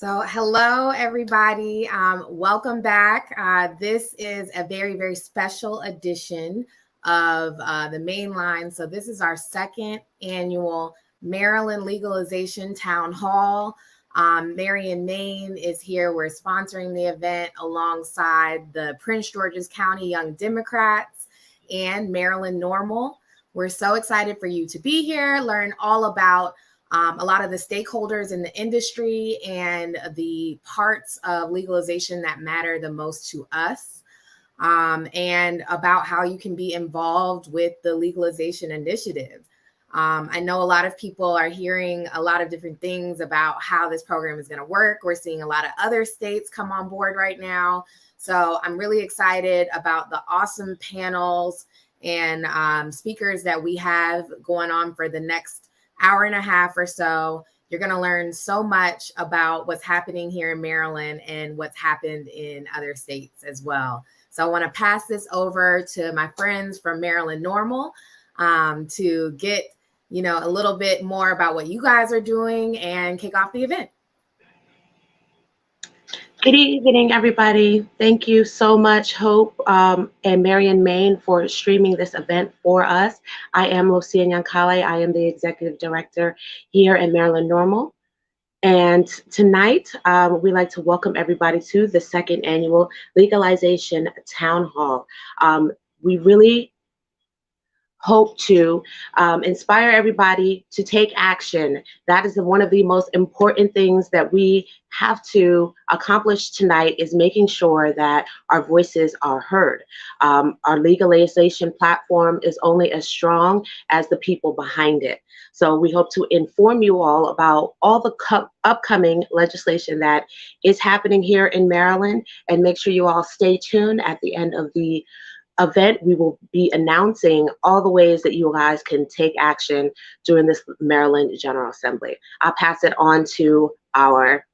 So hello, everybody. Welcome back. This is a very, very special edition of the main line. So this is our second annual Maryland Legalization Town Hall. Marion, Maine is here. We're sponsoring the event alongside the Prince George's County Young Democrats and Maryland Norml. We're so excited for you to be here, learn all about a lot of the stakeholders in the industry and the parts of legalization that matter the most to us, and about how you can be involved with the legalization initiative. I know a lot of people are hearing a lot of different things about how this program is going to work. We're seeing a lot of other states come on board right now. So I'm really excited about the awesome panels and speakers that we have going on for the next hour and a half or so. You're going to learn so much about what's happening here in Maryland and what's happened in other states as well. So I want to pass this over to my friends from Maryland Norml to get, a little bit more about what you guys are doing and kick off the event. Good evening, everybody. Thank you so much, Hope and Marion, Maine, for streaming this event for us. I am Lucia Nyankale. I am the Executive Director here at Maryland Norml. And tonight, we'd like to welcome everybody to the second annual Legalization Town Hall. We really hope to inspire everybody to take action. That is one of the most important things that we have to accomplish tonight, is making sure that our voices are heard. Our legalization platform is only as strong as the people behind it. So we hope to inform you all about all the upcoming legislation that is happening here in Maryland, and make sure you all stay tuned. At the end of the event, we will be announcing all the ways that you guys can take action during this Maryland General Assembly. I'll pass it on to our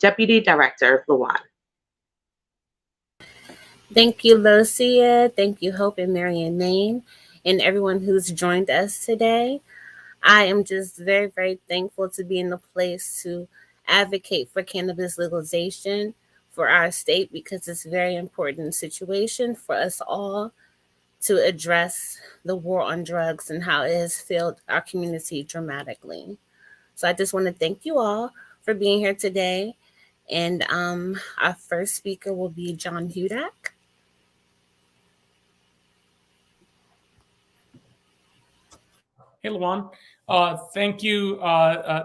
Deputy Director, Luan. Thank you, Lucia. Thank you, Hope and Marion, Maine, and everyone who's joined us today. I am just very, very thankful to be in the place to advocate for cannabis legalization for our state, because it's a very important situation for us all to address the war on drugs and how it has failed our community dramatically. So I just want to thank you all for being here today. And our first speaker will be John Hudak. Hey, Luan. Thank you.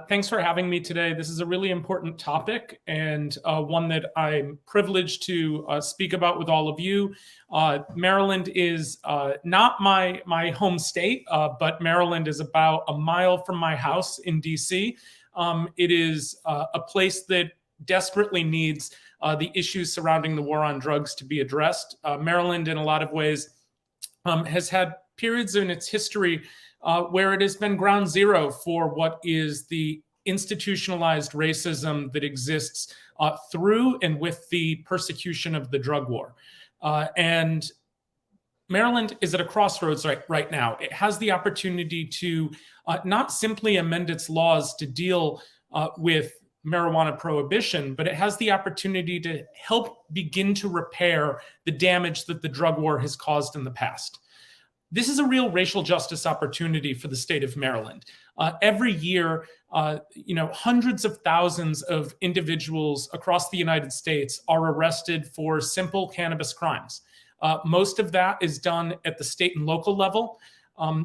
Thanks for having me today. This is a really important topic, and one that I'm privileged to speak about with all of you. Maryland is not my home state, but Maryland is about a mile from my house in DC. It is a place that desperately needs the issues surrounding the war on drugs to be addressed. Maryland, in a lot of ways, has had periods in its history where it has been ground zero for what is the institutionalized racism that exists through and with the persecution of the drug war. And Maryland is at a crossroads right now. It has the opportunity to not simply amend its laws to deal with marijuana prohibition, but it has the opportunity to help begin to repair the damage that the drug war has caused in the past. This is a real racial justice opportunity for the state of Maryland. Every year, hundreds of thousands of individuals across the United States are arrested for simple cannabis crimes. Most of that is done at the state and local level.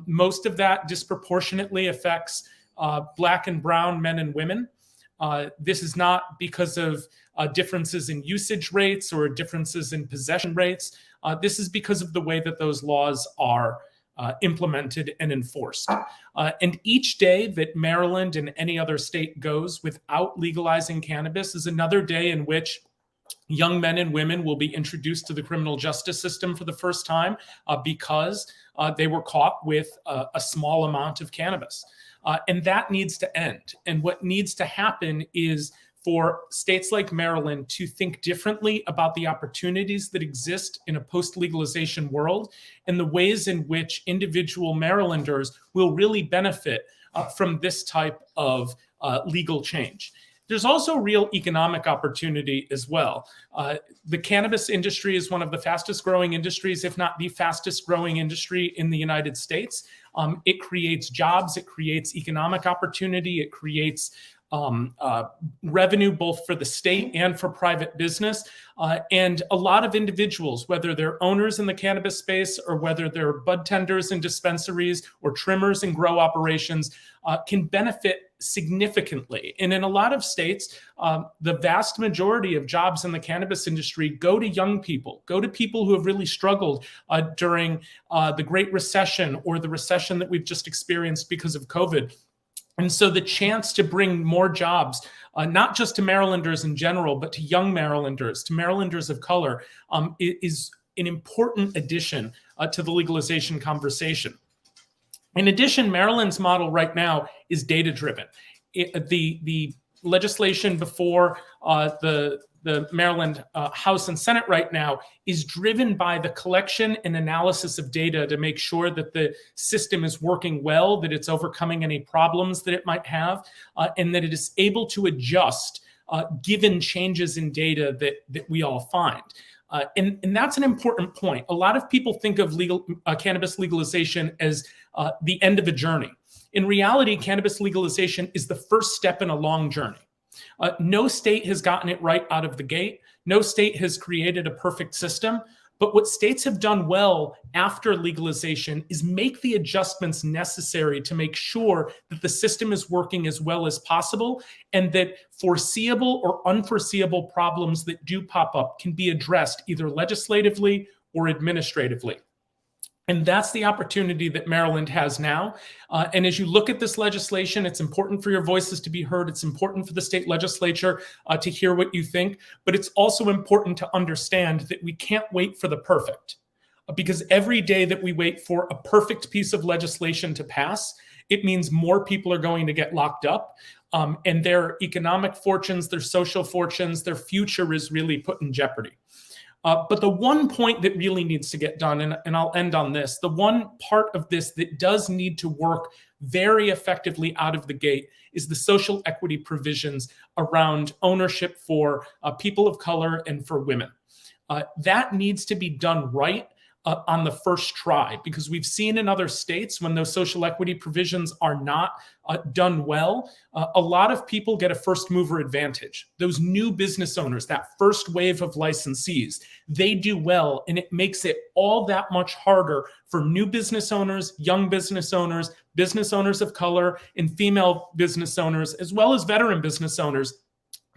Most of that disproportionately affects Black and brown men and women. This is not because of differences in usage rates or differences in possession rates. This is because of the way that those laws are implemented and enforced. And each day that Maryland and any other state goes without legalizing cannabis is another day in which young men and women will be introduced to the criminal justice system for the first time because they were caught with a small amount of cannabis. And that needs to end. And what needs to happen is for states like Maryland to think differently about the opportunities that exist in a post-legalization world and the ways in which individual Marylanders will really benefit from this type of legal change. there's also real economic opportunity as well. The cannabis industry is one of the fastest growing industries, if not the fastest growing industry in the United States. It creates jobs, it creates economic opportunity, it creates revenue both for the state and for private business. And a lot of individuals, whether they're owners in the cannabis space or whether they're bud tenders in dispensaries or trimmers in grow operations, can benefit significantly. And in a lot of states, the vast majority of jobs in the cannabis industry go to young people, go to people who have really struggled during the Great Recession or the recession that we've just experienced because of COVID. And so the chance to bring more jobs, not just to Marylanders in general, but to young Marylanders, to Marylanders of color, is an important addition to the legalization conversation. In addition, Maryland's model right now is data-driven. The legislation before the Maryland House and Senate right now is driven by the collection and analysis of data to make sure that the system is working well, that it's overcoming any problems that it might have, and that it is able to adjust given changes in data that we all find. And that's an important point. A lot of people think of cannabis legalization as the end of a journey. In reality, cannabis legalization is the first step in a long journey. No state has gotten it right out of the gate. No state has created a perfect system. But what states have done well after legalization is make the adjustments necessary to make sure that the system is working as well as possible and that foreseeable or unforeseeable problems that do pop up can be addressed either legislatively or administratively. And that's the opportunity that Maryland has now. And as you look at this legislation, it's important for your voices to be heard. It's important for the state legislature to hear what you think. But it's also important to understand that we can't wait for the perfect. Because every day that we wait for a perfect piece of legislation to pass, it means more people are going to get locked up. And their economic fortunes, their social fortunes, their future is really put in jeopardy. But the one point that really needs to get done, and I'll end on this, the one part of this that does need to work very effectively out of the gate is the social equity provisions around ownership for people of color and for women. That needs to be done right on the first try, because we've seen in other states when those social equity provisions are not done well, a lot of people get a first mover advantage. Those new business owners, that first wave of licensees, they do well, and it makes it all that much harder for new business owners, young business owners of color, and female business owners, as well as veteran business owners,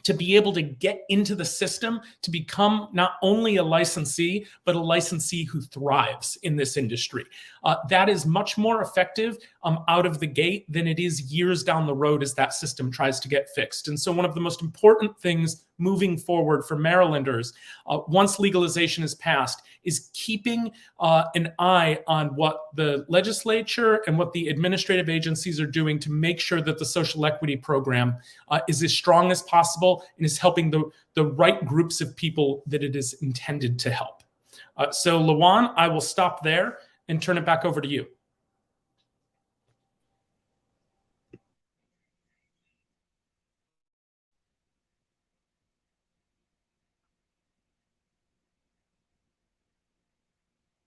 to be able to get into the system, to become not only a licensee, but a licensee who thrives in this industry. That is much more effective out of the gate than it is years down the road as that system tries to get fixed. And so one of the most important things moving forward for Marylanders, once legalization is passed, is keeping an eye on what the legislature and what the administrative agencies are doing to make sure that the social equity program is as strong as possible and is helping the right groups of people that it is intended to help. So Lawan, I will stop there and turn it back over to you.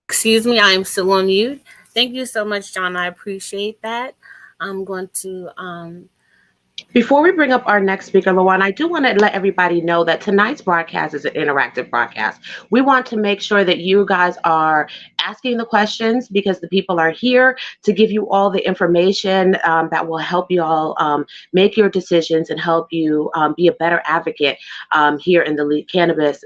Excuse me, I'm still on mute. Thank you so much, John. I appreciate that. I'm going to Before we bring up our next speaker, Lawan, I do want to let everybody know that tonight's broadcast is an interactive broadcast. We want to make sure that you guys are asking the questions because the people are here to give you all the information that will help you all make your decisions and help you be a better advocate here in the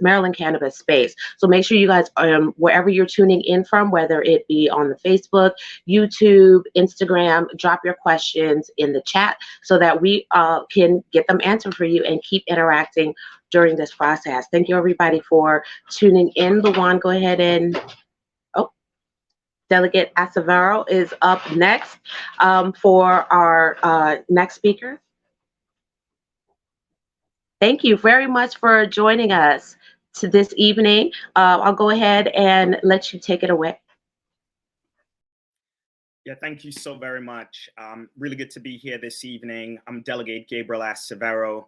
Maryland cannabis space. So make sure you guys, wherever you're tuning in from, whether it be on the Facebook, YouTube, Instagram, drop your questions in the chat so that we can get them answered for you and keep interacting during this process. Thank you, everybody, for tuning in. Lawan, go ahead and, Delegate Acevedo is up next for our next speaker. Thank you very much for joining us this evening. I'll go ahead and let you take it away. Yeah, thank you so very much. Really good to be here this evening. I'm Delegate Gabriel Acevedo.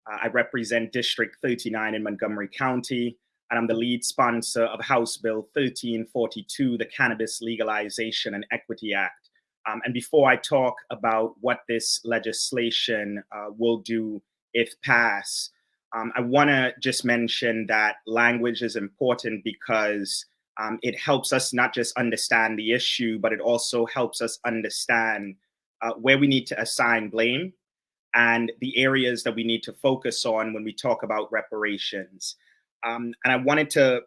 I represent District 39 in Montgomery County, and I'm the lead sponsor of House Bill 1342, the Cannabis Legalization and Equity Act. And before I talk about what this legislation will do if passed, I want to just mention that language is important because it helps us not just understand the issue, but it also helps us understand where we need to assign blame and the areas that we need to focus on when we talk about reparations. And I wanted to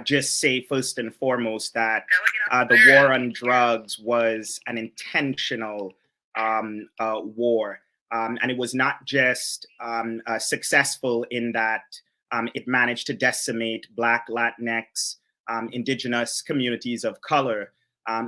just say first and foremost that the war on drugs was an intentional war. And it was not just successful in that it managed to decimate Black, Latinx, indigenous communities of color,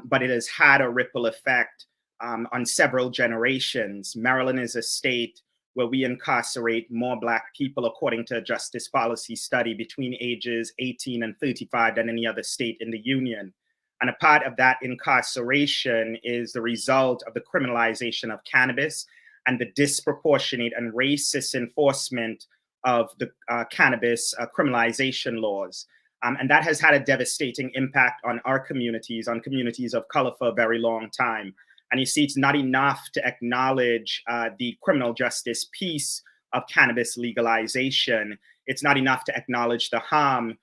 but it has had a ripple effect on several generations. Maryland is a state where we incarcerate more Black people, according to a justice policy study, between ages 18 and 35 than any other state in the union. And a part of that incarceration is the result of the criminalization of cannabis and the disproportionate and racist enforcement of the cannabis criminalization laws. And that has had a devastating impact on our communities, on communities of color for a very long time. And you see, it's not enough to acknowledge the criminal justice piece of cannabis legalization. It's not enough to acknowledge the harm.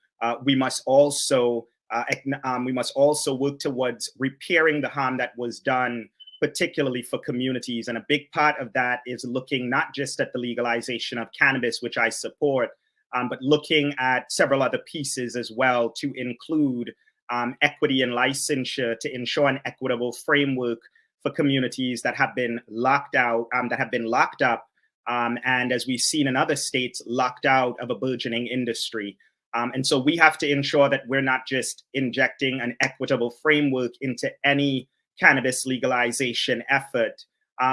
We must also work towards repairing the harm that was done, particularly for communities. And a big part of that is looking not just at the legalization of cannabis, which I support, but looking at several other pieces as well, to include equity and licensure, to ensure an equitable framework for communities that have been locked out, that have been locked up, and as we've seen in other states, locked out of a burgeoning industry. And so we have to ensure that we're not just injecting an equitable framework into any cannabis legalization effort,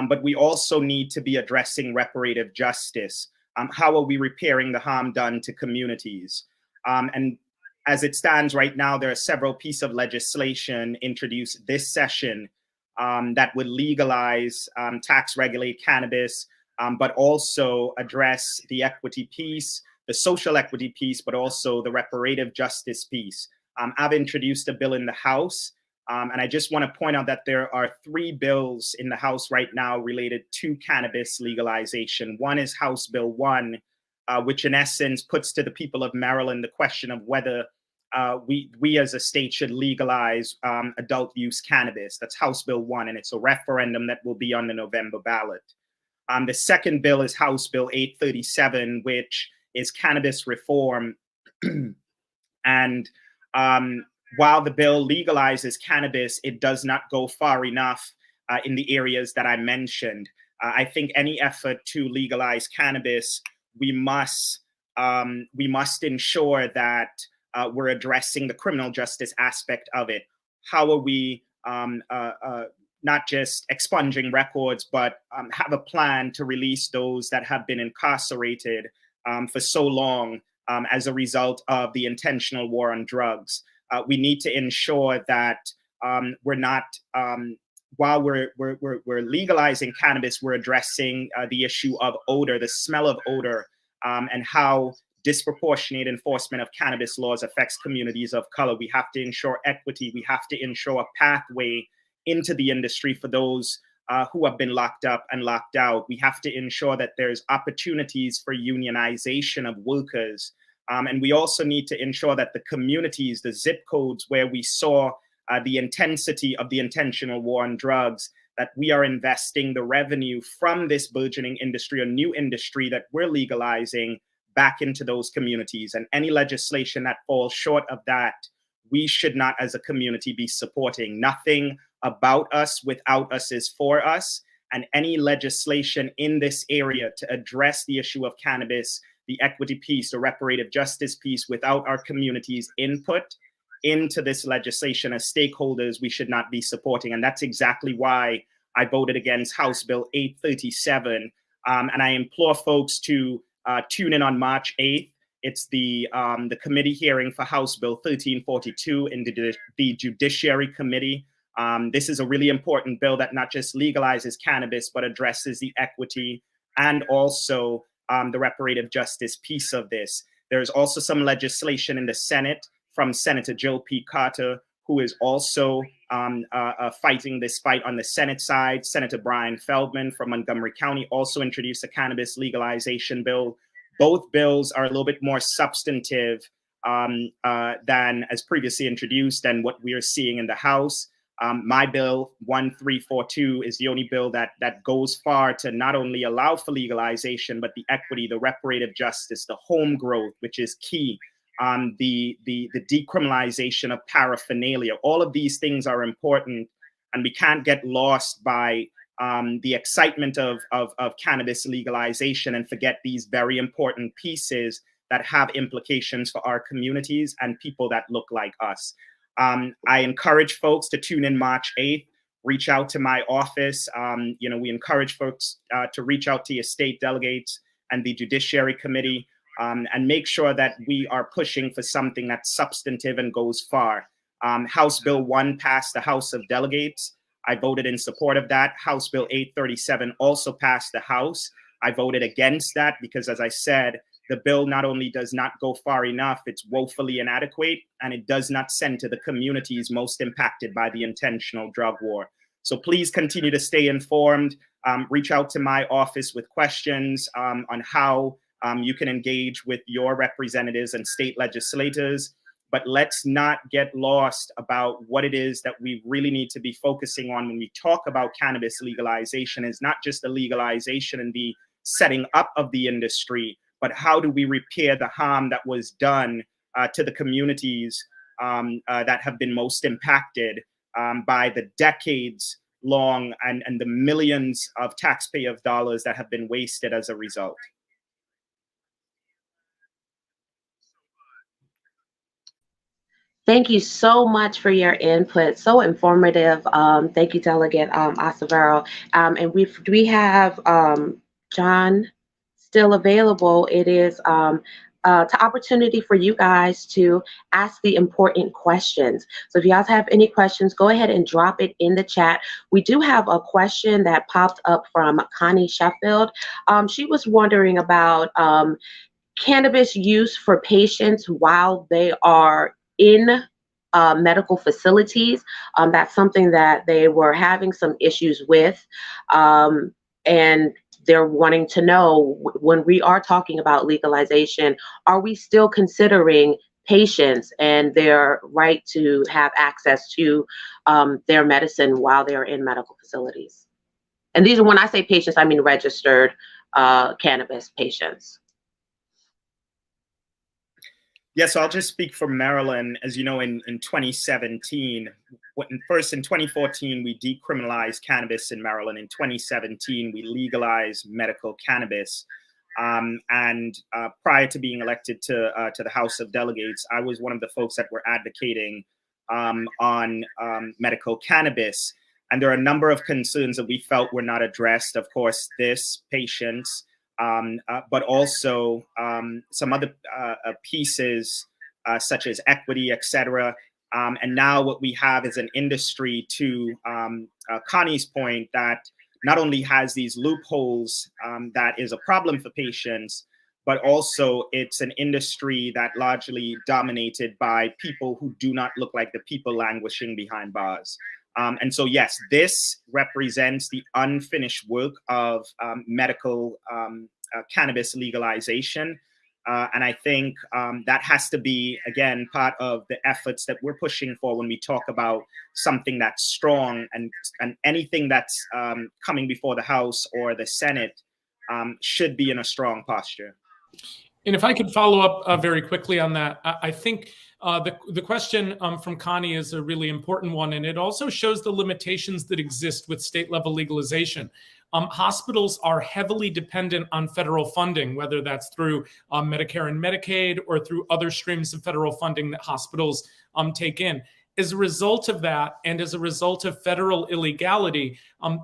but we also need to be addressing reparative justice. How are we repairing the harm done to communities? And as it stands right now, there are several pieces of legislation introduced this session that would legalize, tax regulate cannabis, but also address the equity piece, the social equity piece, but also the reparative justice piece. I've introduced a bill in the House, and I just want to point out that there are 3 bills in the House right now related to cannabis legalization. One is House Bill 1, which in essence puts to the people of Maryland the question of whether we as a state should legalize adult use cannabis. That's House Bill 1, and it's a referendum that will be on the November ballot. The second bill is House Bill 837, which is cannabis reform. And while the bill legalizes cannabis, it does not go far enough in the areas that I mentioned. I think any effort to legalize cannabis, we must ensure that we're addressing the criminal justice aspect of it. How are we not just expunging records, but have a plan to release those that have been incarcerated for so long as a result of the intentional war on drugs? We need to ensure that we're not, while we're legalizing cannabis, we're addressing the issue of odor, the smell of odor, and how disproportionate enforcement of cannabis laws affects communities of color. We have to ensure equity. We have to ensure a pathway into the industry for those who have been locked up and locked out. We have to ensure that there's opportunities for unionization of workers. And we also need to ensure that the communities, the zip codes where we saw the intensity of the intentional war on drugs, that we are investing the revenue from this burgeoning industry, a new industry that we're legalizing, back into those communities. And any legislation that falls short of that, we should not as a community be supporting. Nothing about us without us is for us. And any legislation in this area to address the issue of cannabis, the equity piece, the reparative justice piece, without our community's input into this legislation as stakeholders, we should not be supporting. And that's exactly why I voted against House Bill 837. And I implore folks to tune in on March 8th. It's the committee hearing for House Bill 1342 in the Judiciary Committee. This is a really important bill that not just legalizes cannabis, but addresses the equity and also the reparative justice piece of this. There's also some legislation in the Senate from Senator Jill P. Carter, who is also fighting this fight on the Senate side. Senator Brian Feldman from Montgomery County also introduced a cannabis legalization bill. Both bills are a little bit more substantive than as previously introduced and what we are seeing in the House. My bill 1342 is the only bill that goes far to not only allow for legalization, but the equity, the reparative justice, the home growth, which is key, the decriminalization of paraphernalia. All of these things are important, and we can't get lost by the excitement of cannabis legalization and forget these very important pieces that have implications for our communities and people that look like us. I encourage folks to tune in March 8th, reach out to my office. We encourage folks to reach out to your state delegates and the Judiciary Committee and make sure that we are pushing for something that's substantive and goes far. House Bill 1 passed the House of Delegates. I voted in support of that. House Bill 837 also passed the House. I voted against that because, as I said, the bill not only does not go far enough, it's woefully inadequate, and it does not send to the communities most impacted by the intentional drug war. So please continue to stay informed. Reach out to my office with questions on how you can engage with your representatives and state legislators. But let's not get lost about what it is that we really need to be focusing on when we talk about cannabis legalization. It's not just the legalization and the setting up of the industry, but how do we repair the harm that was done to the communities that have been most impacted by the decades long and the millions of taxpayer dollars that have been wasted as a result. Thank you so much for your input. So informative. Thank you, Delegate Acevedo. And we have John still available. It is an opportunity for you guys to ask the important questions. So if you guys have any questions, go ahead and drop it in the chat. We do have a question that popped up from Connie Sheffield. She was wondering about cannabis use for patients while they are in medical facilities. That's something that they were having some issues with. And they're wanting to know, when we are talking about legalization, are we still considering patients and their right to have access to their medicine while they're in medical facilities? And these are, when I say patients, I mean registered cannabis patients. Yes, so I'll just speak for Maryland. As you know, in 2017, first in 2014, we decriminalized cannabis in Maryland. In 2017, we legalized medical cannabis. And prior to being elected to the House of Delegates, I was one of the folks that were advocating on medical cannabis. And there are a number of concerns that we felt were not addressed. Of course, patients, but also some other pieces such as equity, et cetera. And now what we have is an industry, to Connie's point, that not only has these loopholes that is a problem for patients, but also it's an industry that largely dominated by people who do not look like the people languishing behind bars. And so, yes, this represents the unfinished work of medical cannabis legalization. And I think that has to be, again, part of the efforts that we're pushing for when we talk about something that's strong, and anything that's coming before the House or the Senate should be in a strong posture. And if I could follow up very quickly on that, I think the question from Connie is a really important one, and it also shows the limitations that exist with state level legalization. Hospitals are heavily dependent on federal funding, whether that's through Medicare and Medicaid or through other streams of federal funding that hospitals take in. As a result of that, and as a result of federal illegality,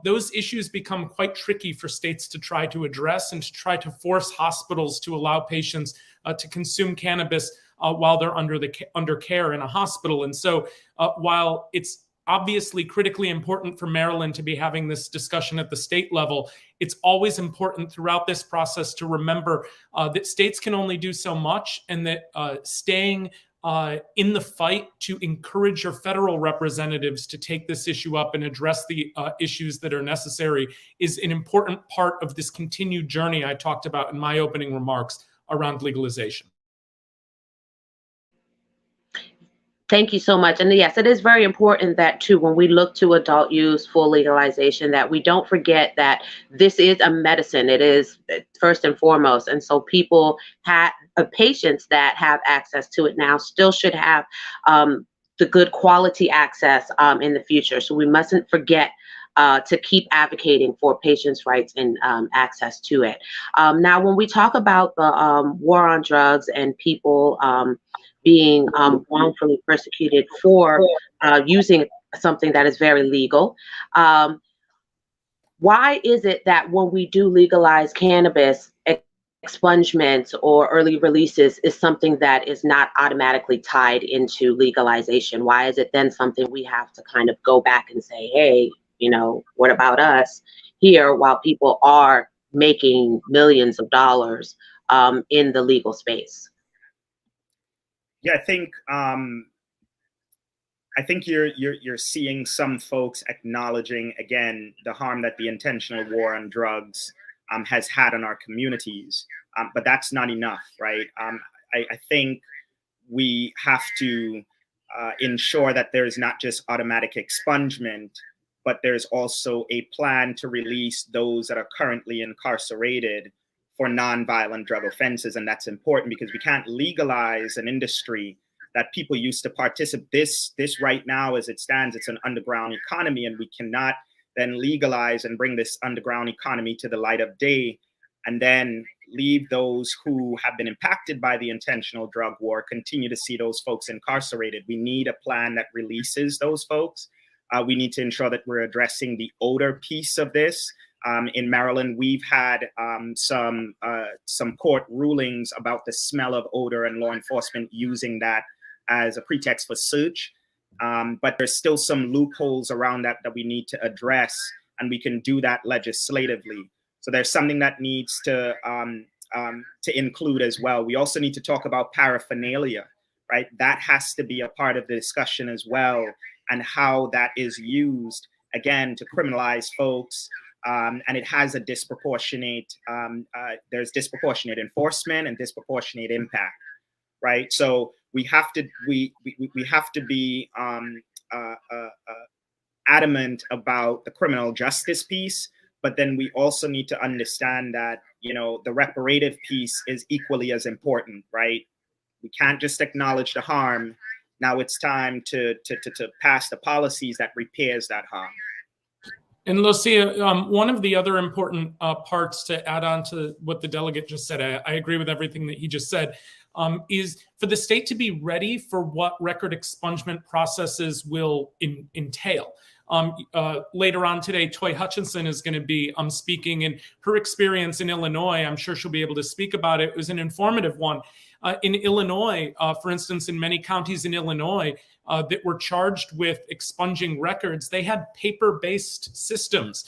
those issues become quite tricky for states to try to address and to try to force hospitals to allow patients to consume cannabis while they're under care in a hospital. And so while it's obviously critically important for Maryland to be having this discussion at the state level. It's always important throughout this process to remember that states can only do so much, and that staying in the fight to encourage your federal representatives to take this issue up and address the issues that are necessary is an important part of this continued journey I talked about in my opening remarks around legalization. Thank you so much. And yes, it is very important that too, when we look to adult use full legalization, that we don't forget that this is a medicine. It is first and foremost. And so people patients that have access to it now still should have the good quality access in the future. So we mustn't forget to keep advocating for patients' rights and access to it. Now, when we talk about the war on drugs and people being wrongfully persecuted for using something that is very legal, why is it that when we do legalize cannabis, expungements or early releases is something that is not automatically tied into legalization? Why is it then something we have to kind of go back and say, hey, you know, what about us here, while people are making millions of dollars in the legal space? Yeah, I think you're seeing some folks acknowledging again the harm that the intentional war on drugs has had on our communities, but that's not enough, right? I think we have to ensure that there is not just automatic expungement, but there's also a plan to release those that are currently incarcerated for nonviolent drug offenses. And that's important because we can't legalize an industry that people used to participate. This right now, as it stands, it's an underground economy, and we cannot then legalize and bring this underground economy to the light of day and then leave those who have been impacted by the intentional drug war, continue to see those folks incarcerated. We need a plan that releases those folks. We need to ensure that we're addressing the odor piece of this. In Maryland, we've had some court rulings about the smell of odor and law enforcement using that as a pretext for search. But there's still some loopholes around that we need to address, and we can do that legislatively. So there's something that needs to include as well. We also need to talk about paraphernalia, right? That has to be a part of the discussion as well, and how that is used, again, to criminalize folks. And it has a disproportionate, there's disproportionate enforcement and disproportionate impact, right? So we have to we have to be adamant about the criminal justice piece, but then we also need to understand that, you know, the reparative piece is equally as important, right? We can't just acknowledge the harm. Now it's time to pass the policies that repairs that harm. And Lucia, one of the other important parts to add on to what the delegate just said, I agree with everything that he just said, is for the state to be ready for what record expungement processes will entail. Later on today, Toy Hutchinson is going to be speaking, and her experience in Illinois, I'm sure she'll be able to speak about it. It was an informative one. In Illinois, for instance, in many counties in Illinois that were charged with expunging records, they had paper-based systems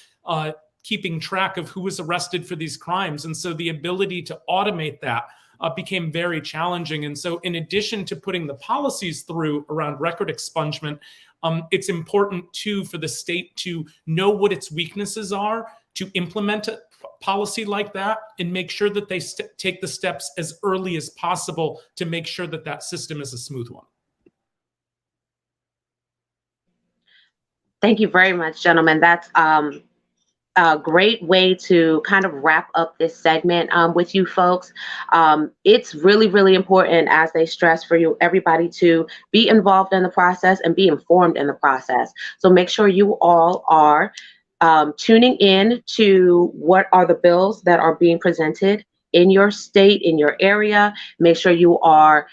keeping track of who was arrested for these crimes. And so the ability to automate that became very challenging. And so in addition to putting the policies through around record expungement, it's important too for the state to know what its weaknesses are, to implement a policy like that and make sure that they take the steps as early as possible to make sure that that system is a smooth one. Thank you very much, gentlemen. That's a great way to kind of wrap up this segment with you folks. It's really, really important, as they stress, for you everybody to be involved in the process and be informed in the process. So make sure you all are tuning in to what are the bills that are being presented in your state, in your area. Make sure you are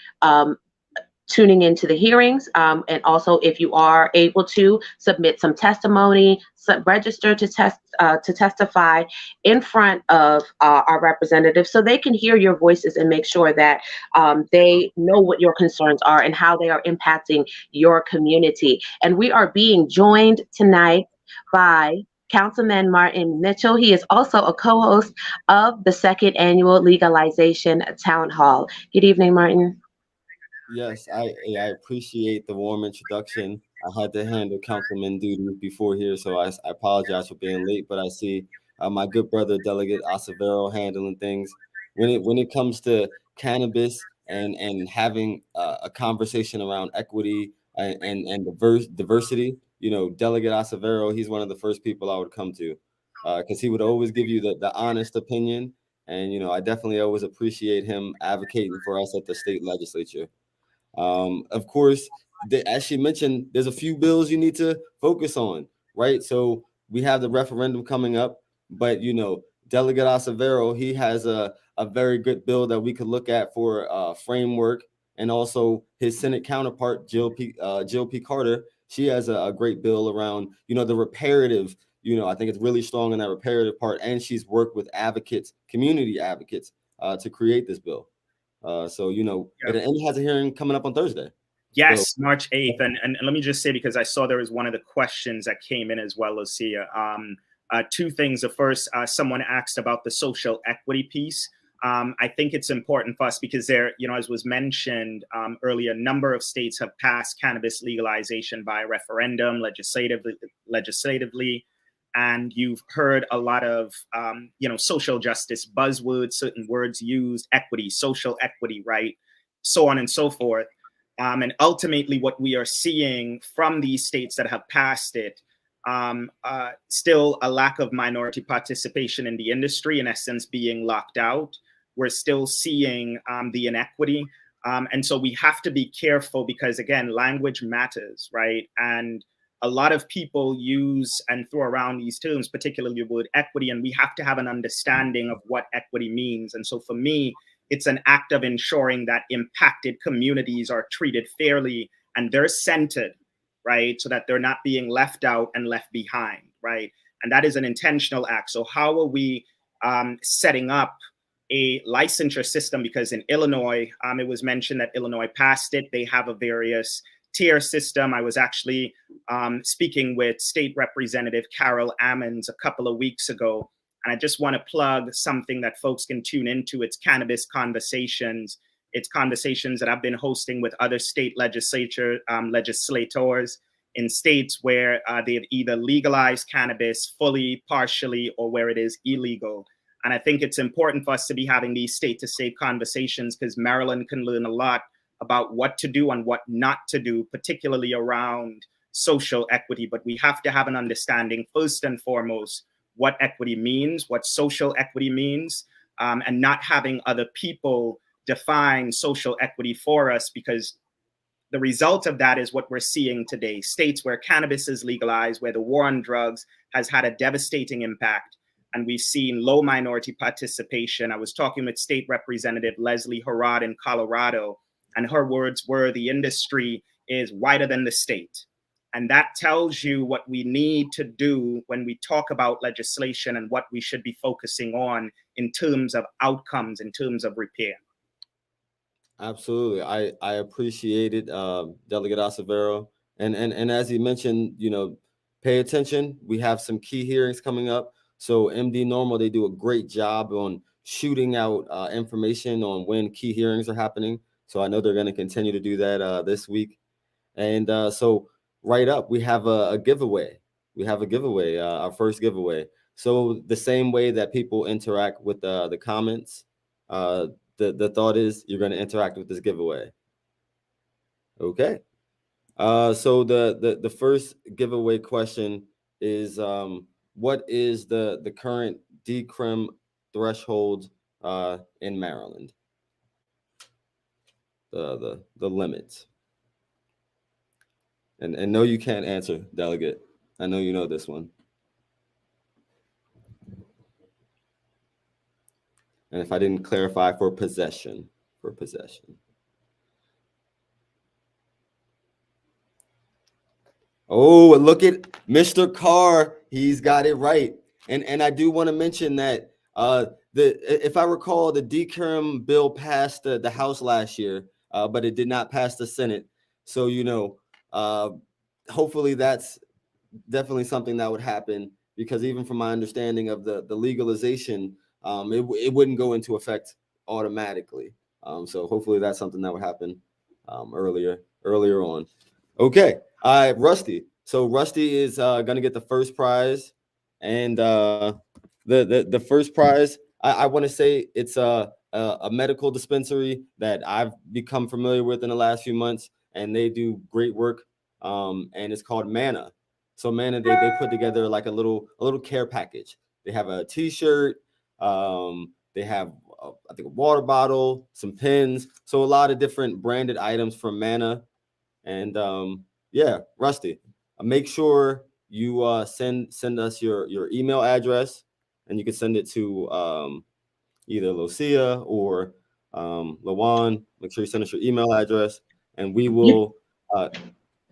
tuning into the hearings. And also, if you are able to submit some testimony, register to testify in front of our representatives so they can hear your voices and make sure that they know what your concerns are and how they are impacting your community. And we are being joined tonight by Councilman Martin Mitchell. He is also a co-host of the second annual Legalization Town Hall. Good evening, Martin. Yes, I appreciate the warm introduction. I had to handle councilman duties before here, so I apologize for being late. But I see my good brother Delegate Acevero handling things. When it comes to cannabis and having a conversation around equity and diversity, Delegate Acevero, he's one of the first people I would come to, because he would always give you the honest opinion. And I definitely always appreciate him advocating for us at the state legislature. Of course, as she mentioned, there's a few bills you need to focus on, right? So we have the referendum coming up, but Delegate Acevero, he has a very good bill that we could look at for framework, and also his Senate counterpart, Jill P. Carter, she has a great bill around the reparative. I think it's really strong in that reparative part, and she's worked with advocates, community advocates, to create this bill. It has a hearing coming up on Thursday. Yes, so, March 8th. And let me just say, because I saw there was one of the questions that came in as well, Lucia. Two things. The first, someone asked about the social equity piece. I think it's important for us because there, as was mentioned earlier, a number of states have passed cannabis legalization by referendum, legislatively. And you've heard a lot of, social justice buzzwords, certain words used, equity, social equity, right? So on and so forth. And ultimately, what we are seeing from these states that have passed it, still a lack of minority participation in the industry, in essence, being locked out. We're still seeing the inequity. And so we have to be careful because, again, language matters, right? And a lot of people use and throw around these terms, particularly the word equity, and we have to have an understanding of what equity means. And so for me, it's an act of ensuring that impacted communities are treated fairly and they're centered, right? So that they're not being left out and left behind, right? And that is an intentional act. So how are we setting up a licensure system? Because in Illinois, it was mentioned that Illinois passed it. They have a various tier system. I was actually speaking with State Representative Carol Ammons a couple of weeks ago. And I just want to plug something that folks can tune into. It's Cannabis Conversations. It's conversations that I've been hosting with other state legislators in states where they've either legalized cannabis fully, partially, or where it is illegal. And I think it's important for us to be having these state-to-state conversations because Maryland can learn a lot about what to do and what not to do, particularly around social equity. But we have to have an understanding, first and foremost, what equity means, what social equity means, and not having other people define social equity for us, because the result of that is what we're seeing today. States where cannabis is legalized, where the war on drugs has had a devastating impact, and we've seen low minority participation. I was talking with State Representative Leslie Harrod in Colorado, and her words were, the industry is whiter than the state. And that tells you what we need to do when we talk about legislation and what we should be focusing on in terms of outcomes, in terms of repair. Absolutely. I appreciate it, Delegate Acevero. And as you mentioned, pay attention. We have some key hearings coming up. So MD Norml, they do a great job on shooting out information on when key hearings are happening. So I know they're going to continue to do that this week. And so right up, we have a giveaway. We have a giveaway, our first giveaway. So the same way that people interact with the comments, the thought is you're going to interact with this giveaway. Okay. So the first giveaway question is, what is the current decrim threshold in Maryland? The limits. And no, you can't answer, Delegate. I know you know this one. And if I didn't clarify, for possession. Oh, look at Mr. Carr. He's got it right. And I do want to mention that if I recall, the decorum bill passed the House last year, but it did not pass the Senate. So, hopefully that's definitely something that would happen, because even from my understanding of the legalization, it wouldn't go into effect automatically. So hopefully that's something that would happen earlier on. Okay. Rusty. So Rusty is going to get the first prize, and the first prize, I want to say it's a medical dispensary that I've become familiar with in the last few months, and they do great work. And it's called Manna. So Manna, they put together like a little care package. They have a T-shirt. They have I think a water bottle, some pins. So a lot of different branded items from Manna. And yeah, Rusty, make sure you send us your email address, and you can send it to either Lucia or Lawan. Make sure you send us your email address, and we will.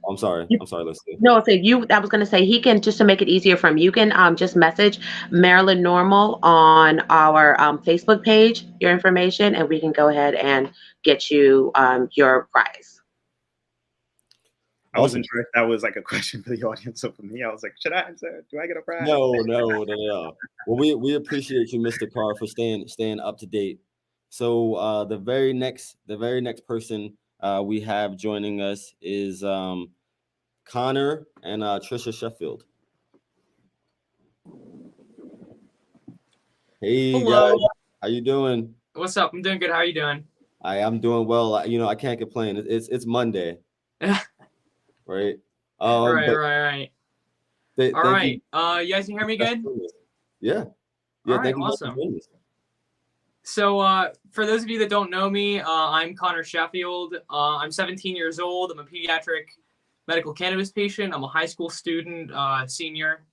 I'm sorry, Lucia. No, I was going to say, he can, just to make it easier for him, you can just message Maryland Norml on our Facebook page, your information, and we can go ahead and get you your prize. I wasn't sure if that was like a question for the audience or for me. I was like, should I answer? Do I get a prize? No. Well, we appreciate you, Mr. Carr, for staying up to date. So the very next person we have joining us is Connor and Trisha Sheffield. Hey, hello, guys, how you doing? What's up? I'm doing good. How are you doing? I'm doing well. I can't complain. It's Monday, right? Right. All right. You guys can hear me good? Yeah. All right, awesome. So for those of you that don't know me, I'm Connor Sheffield. I'm 17 years old. I'm a pediatric medical cannabis patient. I'm a high school student, senior.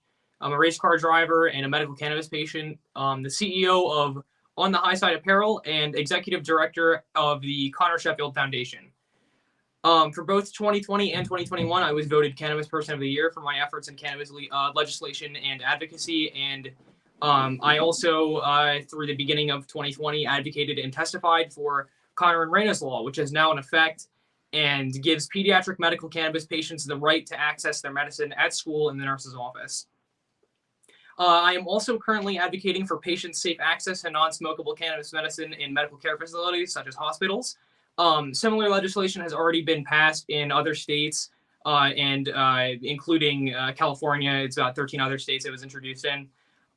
I'm a race car driver and a medical cannabis patient. The CEO of On the High Side Apparel and executive director of the Connor Sheffield Foundation. For both 2020 and 2021, I was voted Cannabis Person of the Year for my efforts in cannabis legislation and advocacy. And I also, through the beginning of 2020, advocated and testified for Conner and Reina's Law, which is now in effect and gives pediatric medical cannabis patients the right to access their medicine at school in the nurse's office. I am also currently advocating for patient safe access to non-smokable cannabis medicine in medical care facilities, such as hospitals. Similar legislation has already been passed in other states, and including California. It's about 13 other states it was introduced in.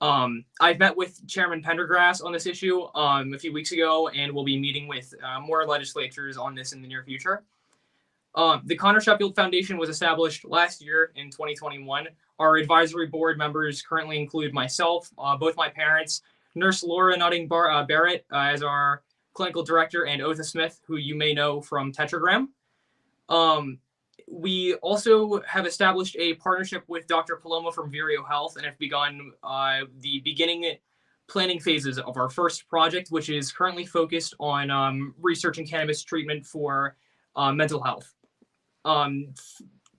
I've met with Chairman Pendergrass on this issue a few weeks ago, and we'll be meeting with more legislatures on this in the near future. The Connor Sheffield Foundation was established last year in 2021. Our advisory board members currently include myself, both my parents, Nurse Laura Nutting Barrett as our clinical director, and Otha Smith, who you may know from Tetragram. We also have established a partnership with Dr. Paloma from Vireo Health and have begun the beginning planning phases of our first project, which is currently focused on researching cannabis treatment for mental health.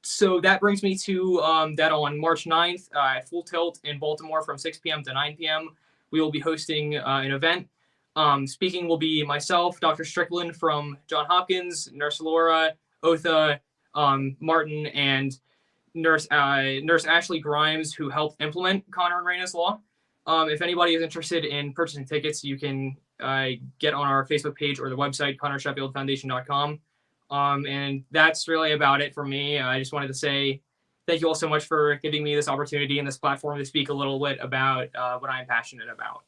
So that brings me to that on March 9th at Full Tilt in Baltimore from 6 p.m. to 9 p.m. We will be hosting an event. Speaking will be myself, Dr. Strickland from Johns Hopkins, Nurse Laura, Otha, Martin, and Nurse Ashley Grimes, who helped implement Conner and Reina's Law. If anybody is interested in purchasing tickets, you can get on our Facebook page or the website, ConnorSheffieldFoundation.com. And that's really about it for me. I just wanted to say thank you all so much for giving me this opportunity and this platform to speak a little bit about what I'm passionate about.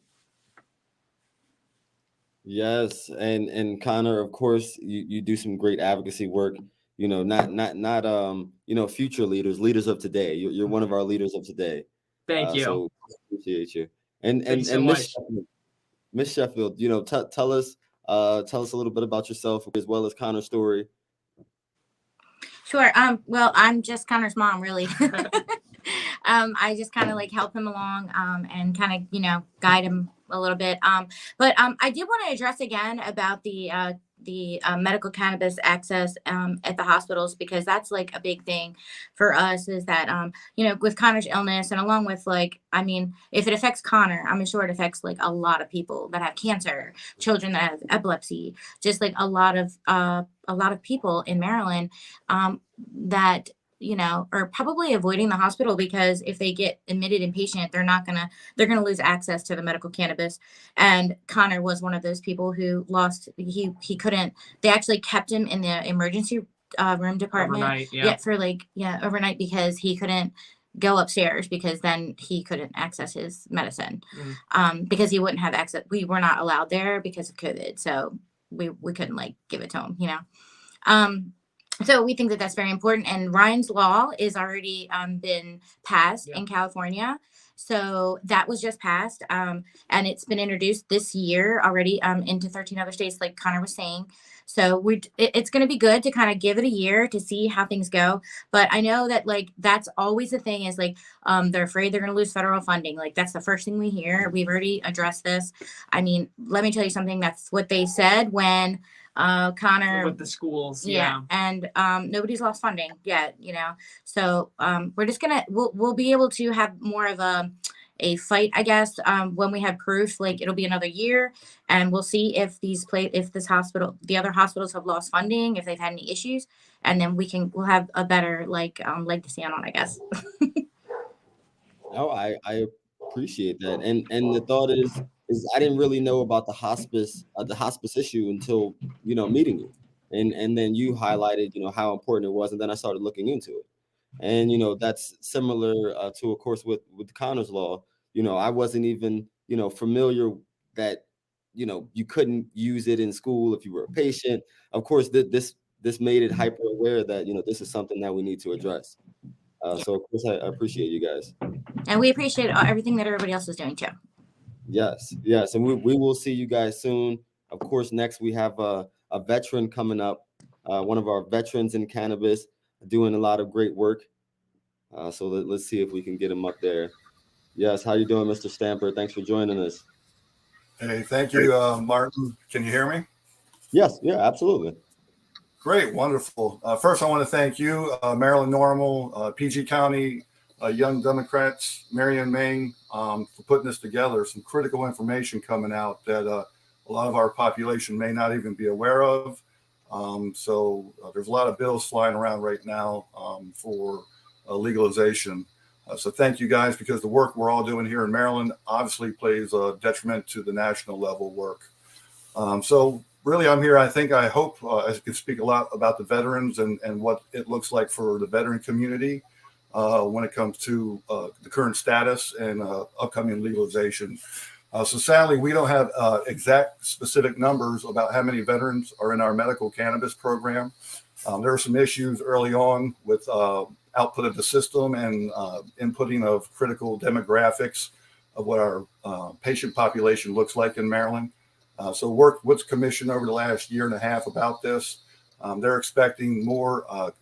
Yes, and Connor, of course, you do some great advocacy work. Not future leaders of today. You're one of our leaders of today. Thank you. So appreciate you. And so Miss Sheffield, tell us a little bit about yourself as well as Connor's story. Sure. Well, I'm just Connor's mom, really. I just kind of help him along and kind of, guide him a little bit. But I did want to address again about the medical cannabis access at the hospitals, because that's like a big thing for us, is that with Connor's illness, and along with like, I mean, if it affects Connor, I'm sure it affects like a lot of people that have cancer, children that have epilepsy, just like a lot of people in Maryland that are probably avoiding the hospital, because if they get admitted inpatient, they're gonna lose access to the medical cannabis. And Connor was one of those people who lost. He couldn't. They actually kept him in the emergency room department Overnight, for overnight, because he couldn't go upstairs, because then he couldn't access his medicine because he wouldn't have access. We were not allowed there because of COVID, so we couldn't like give it to him. So we think that that's very important. And Ryan's Law is already been passed in California. So that was just passed. And it's been introduced this year already into 13 other states, like Connor was saying. So it's going to be good to kind of give it a year to see how things go. But I know that like that's always the thing, is like they're afraid they're going to lose federal funding. Like that's the first thing we hear. We've already addressed this. I mean, let me tell you something. That's what they said when Connor with the schools, and nobody's lost funding yet, so we're just we'll be able to have more of a fight, I guess, when we have proof. Like it'll be another year, and we'll see if the other hospitals have lost funding, if they've had any issues, and then we'll have a better leg to stand on, I guess. No, I appreciate that, and the thought is I didn't really know about the hospice issue until meeting you, and then you highlighted how important it was, and then I started looking into it, and that's similar to, of course, with Connor's Law. I wasn't even familiar that you couldn't use it in school if you were a patient. Of course, this made it hyper aware that this is something that we need to address. So of course I appreciate you guys, and we appreciate everything that everybody else is doing too. Yes, and we will see you guys soon. Of course, next we have a veteran coming up, one of our veterans in cannabis, doing a lot of great work. So let's see if we can get him up there. Yes, how you doing, Mr. Stamper? Thanks for joining us. Hey, thank you, Martin. Can you hear me? Yes, yeah, absolutely. Great, wonderful. First, I want to thank you, Maryland Norml, PG County, Young Democrats, Marion, Maine, for putting this together. Some critical information coming out that a lot of our population may not even be aware of. So there's a lot of bills flying around right now for legalization. So thank you guys, because the work we're all doing here in Maryland obviously plays a detriment to the national level work. So really, I'm here. I hope I can speak a lot about the veterans and what it looks like for the veteran community when it comes to the current status and upcoming legalization. So sadly, we don't have exact specific numbers about how many veterans are in our medical cannabis program. There are some issues early on with output of the system and inputting of critical demographics of what our patient population looks like in Maryland. So worked with the commission over the last year and a half about this. They're expecting more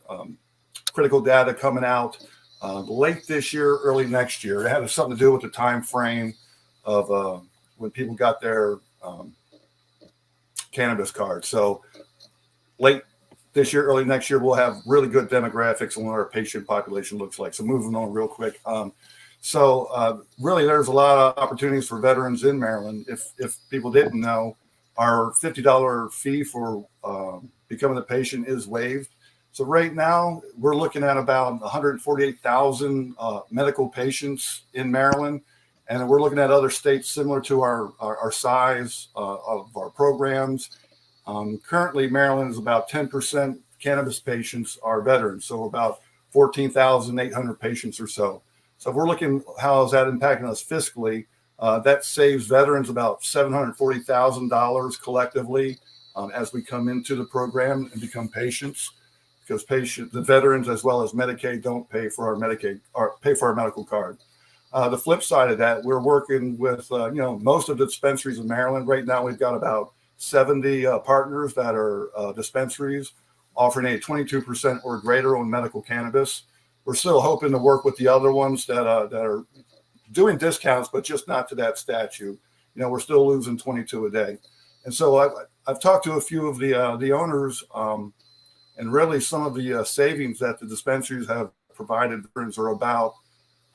critical data coming out late this year, early next year. It had something to do with the time frame of when people got their cannabis card. So late this year, early next year, we'll have really good demographics on what our patient population looks like. So moving on real quick. Really, there's a lot of opportunities for veterans in Maryland. If people didn't know, our $50 fee for becoming a patient is waived. So right now, we're looking at about 148,000 medical patients in Maryland. And we're looking at other states similar to our size of our programs. Currently, Maryland is about 10% cannabis patients are veterans. So about 14,800 patients or so. So if we're looking, how is that impacting us fiscally? That saves veterans about $740,000 collectively as we come into the program and become patients, because the veterans as well as Medicaid don't pay for our Medicaid or pay for our medical card. The flip side of that, we're working with most of the dispensaries in Maryland. Right now, we've got about 70 partners that are dispensaries offering a 22% or greater on medical cannabis. We're still hoping to work with the other ones that are doing discounts, but just not to that statute. We're still losing 22 a day. And so I've talked to a few of the owners, and really some of the savings that the dispensaries have provided veterans are about,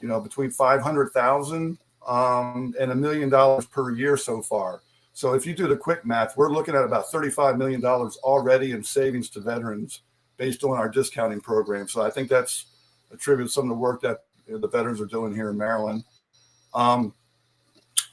between 500,000 and $1 million per year so far. So if you do the quick math, we're looking at about $35 million already in savings to veterans based on our discounting program. So I think that's attributed to some of the work that the veterans are doing here in Maryland. On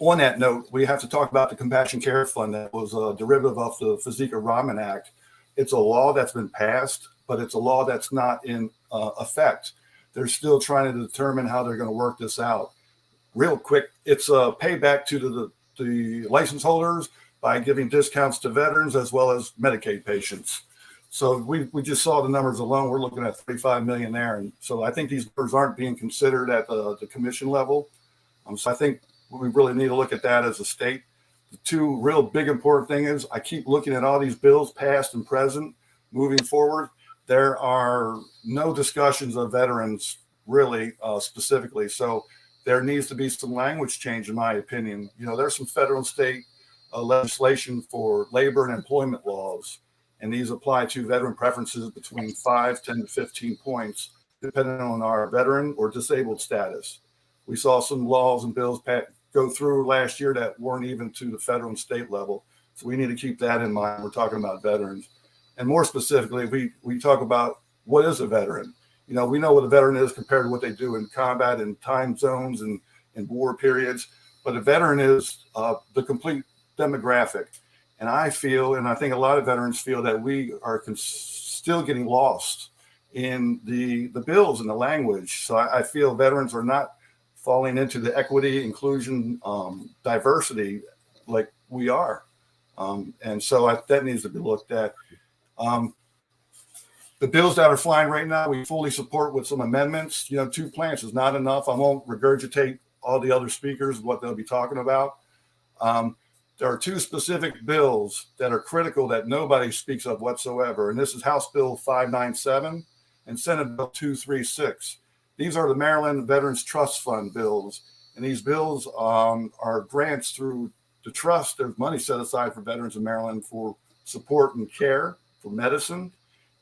that note, we have to talk about the Compassion Care Fund that was a derivative of the Fazika-Rahman Act. It's a law that's been passed, but it's a law that's not in effect. They're still trying to determine how they're going to work this out. Real quick, it's a payback to the license holders by giving discounts to veterans as well as Medicaid patients. So we just saw the numbers alone. We're looking at 35 million there. And so I think these numbers aren't being considered at the commission level. So I think we really need to look at that as a state. The two real big important thing is I keep looking at all these bills, past and present, moving forward. There are no discussions of veterans really specifically. So there needs to be some language change, in my opinion. There's some federal and state legislation for labor and employment laws, and these apply to veteran preferences between 5, 10 to 15 points, depending on our veteran or disabled status. We saw some laws and bills go through last year that weren't even to the federal and state level. So we need to keep that in mind. We're talking about veterans. And more specifically, we talk about what is a veteran. We know what a veteran is compared to what they do in combat and time zones and in war periods. But a veteran is the complete demographic. And I feel, and I think a lot of veterans feel, that we are still getting lost in the bills and the language. So I feel veterans are not falling into the equity, inclusion, diversity like we are. And so that needs to be looked at. The bills that are flying right now, we fully support with some amendments. 2 plants is not enough. I won't regurgitate all the other speakers, what they'll be talking about. There are 2 specific bills that are critical that nobody speaks of whatsoever. And this is House Bill 597 and Senate Bill 236. These are the Maryland Veterans Trust Fund bills. And these bills are grants through the trust. There's money set aside for veterans in Maryland for support and care, for medicine.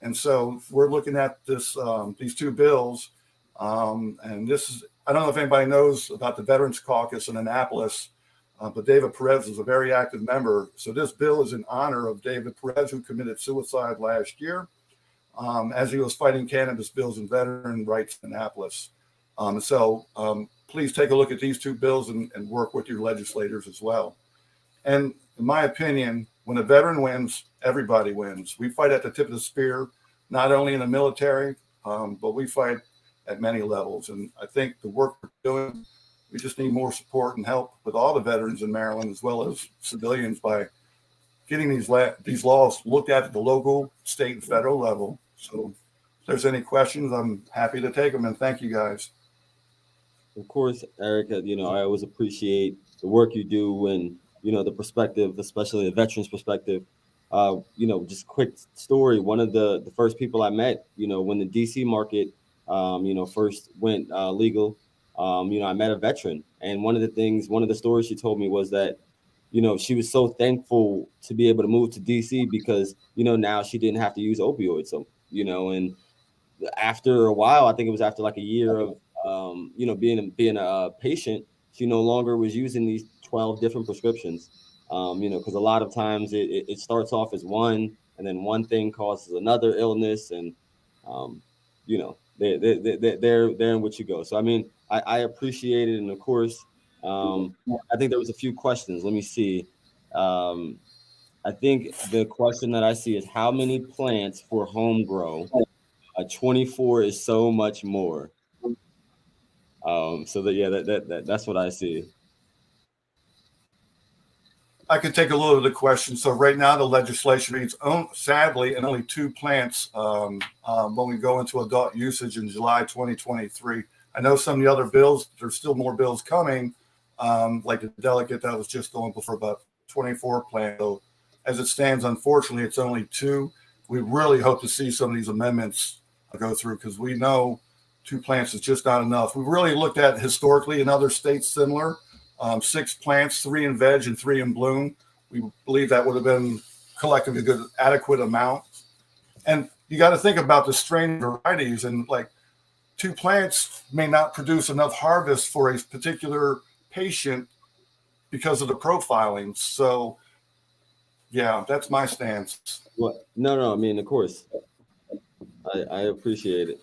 And so we're looking at these 2 bills. And this is, I don't know if anybody knows about the Veterans Caucus in Annapolis, but David Perez is a very active member. So this bill is in honor of David Perez, who committed suicide last year as he was fighting cannabis bills and veteran rights in Annapolis. So please take a look at these 2 bills and work with your legislators as well. And in my opinion, when a veteran wins, everybody wins. We fight at the tip of the spear, not only in the military, but we fight at many levels. And I think the work we're doing, we just need more support and help with all the veterans in Maryland, as well as civilians, by getting these laws looked at the local, state, and federal level. So if there's any questions, I'm happy to take them. And thank you, guys. Of course, Erica, I always appreciate the work you do and, the perspective, especially the veterans perspective. Just quick story. One of the first people I met, when the DC market, first went legal, I met a veteran. And one of the stories she told me was that, she was so thankful to be able to move to DC because, now she didn't have to use opioids. So, and after a while, I think it was after like a year of, being a patient, she no longer was using these 12 different prescriptions, because a lot of times it starts off as one, and then one thing causes another illness, and they're in which you go. So I appreciate it, and of course, I think there was a few questions. Let me see. I think the question that I see is how many plants for home grow? 24 is so much more. That's what I see. I could take a little of the question. So right now the legislation reads, sadly, and only 2 plants when we go into adult usage in July 2023. I know some of the other bills, there's still more bills coming, like the delegate that was just going before, about 24 plants. So as it stands, unfortunately, it's only 2. We really hope to see some of these amendments go through, because we know 2 plants is just not enough. We really looked at historically in other states similar, 6 plants, 3 in veg and 3 in bloom. We believe that would have been collectively a good, adequate amount. And you got to think about the strain varieties, and like 2 plants may not produce enough harvest for a particular patient because of the profiling. So yeah, that's my stance. What? No. I mean, of course, I appreciate it.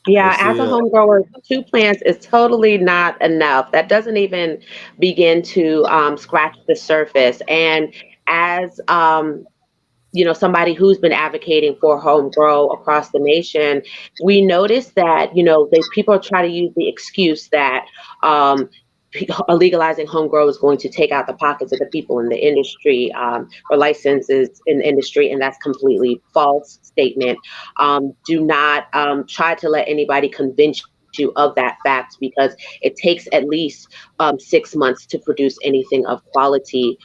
Yeah, Let's as see, a home grower, 2 plants is totally not enough. That doesn't even begin to scratch the surface. And as somebody who's been advocating for home grow across the nation, we noticed that, people try to use the excuse that legalizing home grow is going to take out the pockets of the people in the industry, or licenses in the industry, and that's completely false statement. Do not try to let anybody convince you of that fact, because it takes at least 6 months to produce anything of quality,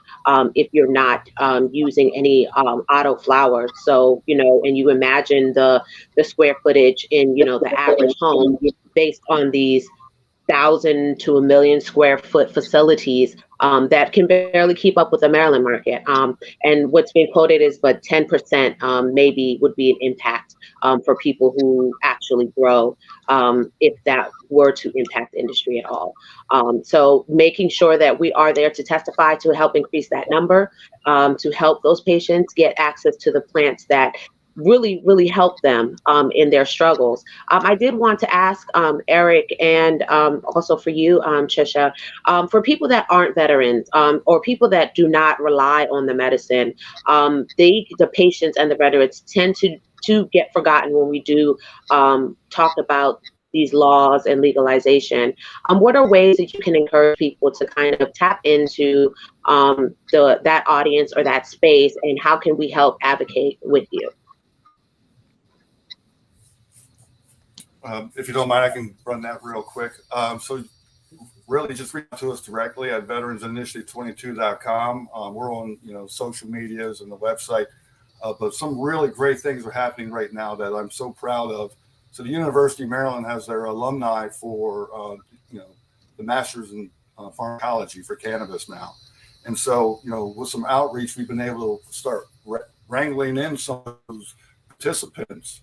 if you're not using any auto flowers. So, and you imagine the square footage in, the average home based on these 1,000 to 1,000,000 square foot facilities that can barely keep up with the Maryland market. And what's being quoted is but 10% maybe would be an impact for people who actually grow, if that were to impact the industry at all. So making sure that we are there to testify to help increase that number, to help those patients get access to the plants that really help them in their struggles. I did want to ask Eric, and also for you, Trisha, for people that aren't veterans, or people that do not rely on the medicine, the patients and the veterans tend to get forgotten when we do talk about these laws and legalization. What are ways that you can encourage people to kind of tap into that audience or that space, and how can we help advocate with you? If you don't mind, I can run that real quick. So really just reach out to us directly at veteransinitiative22.com. We're on, social medias and the website, but some really great things are happening right now that I'm so proud of. So the University of Maryland has their alumni for, the Masters in Pharmacology for cannabis now. And so, with some outreach, we've been able to start wrangling in some of those participants.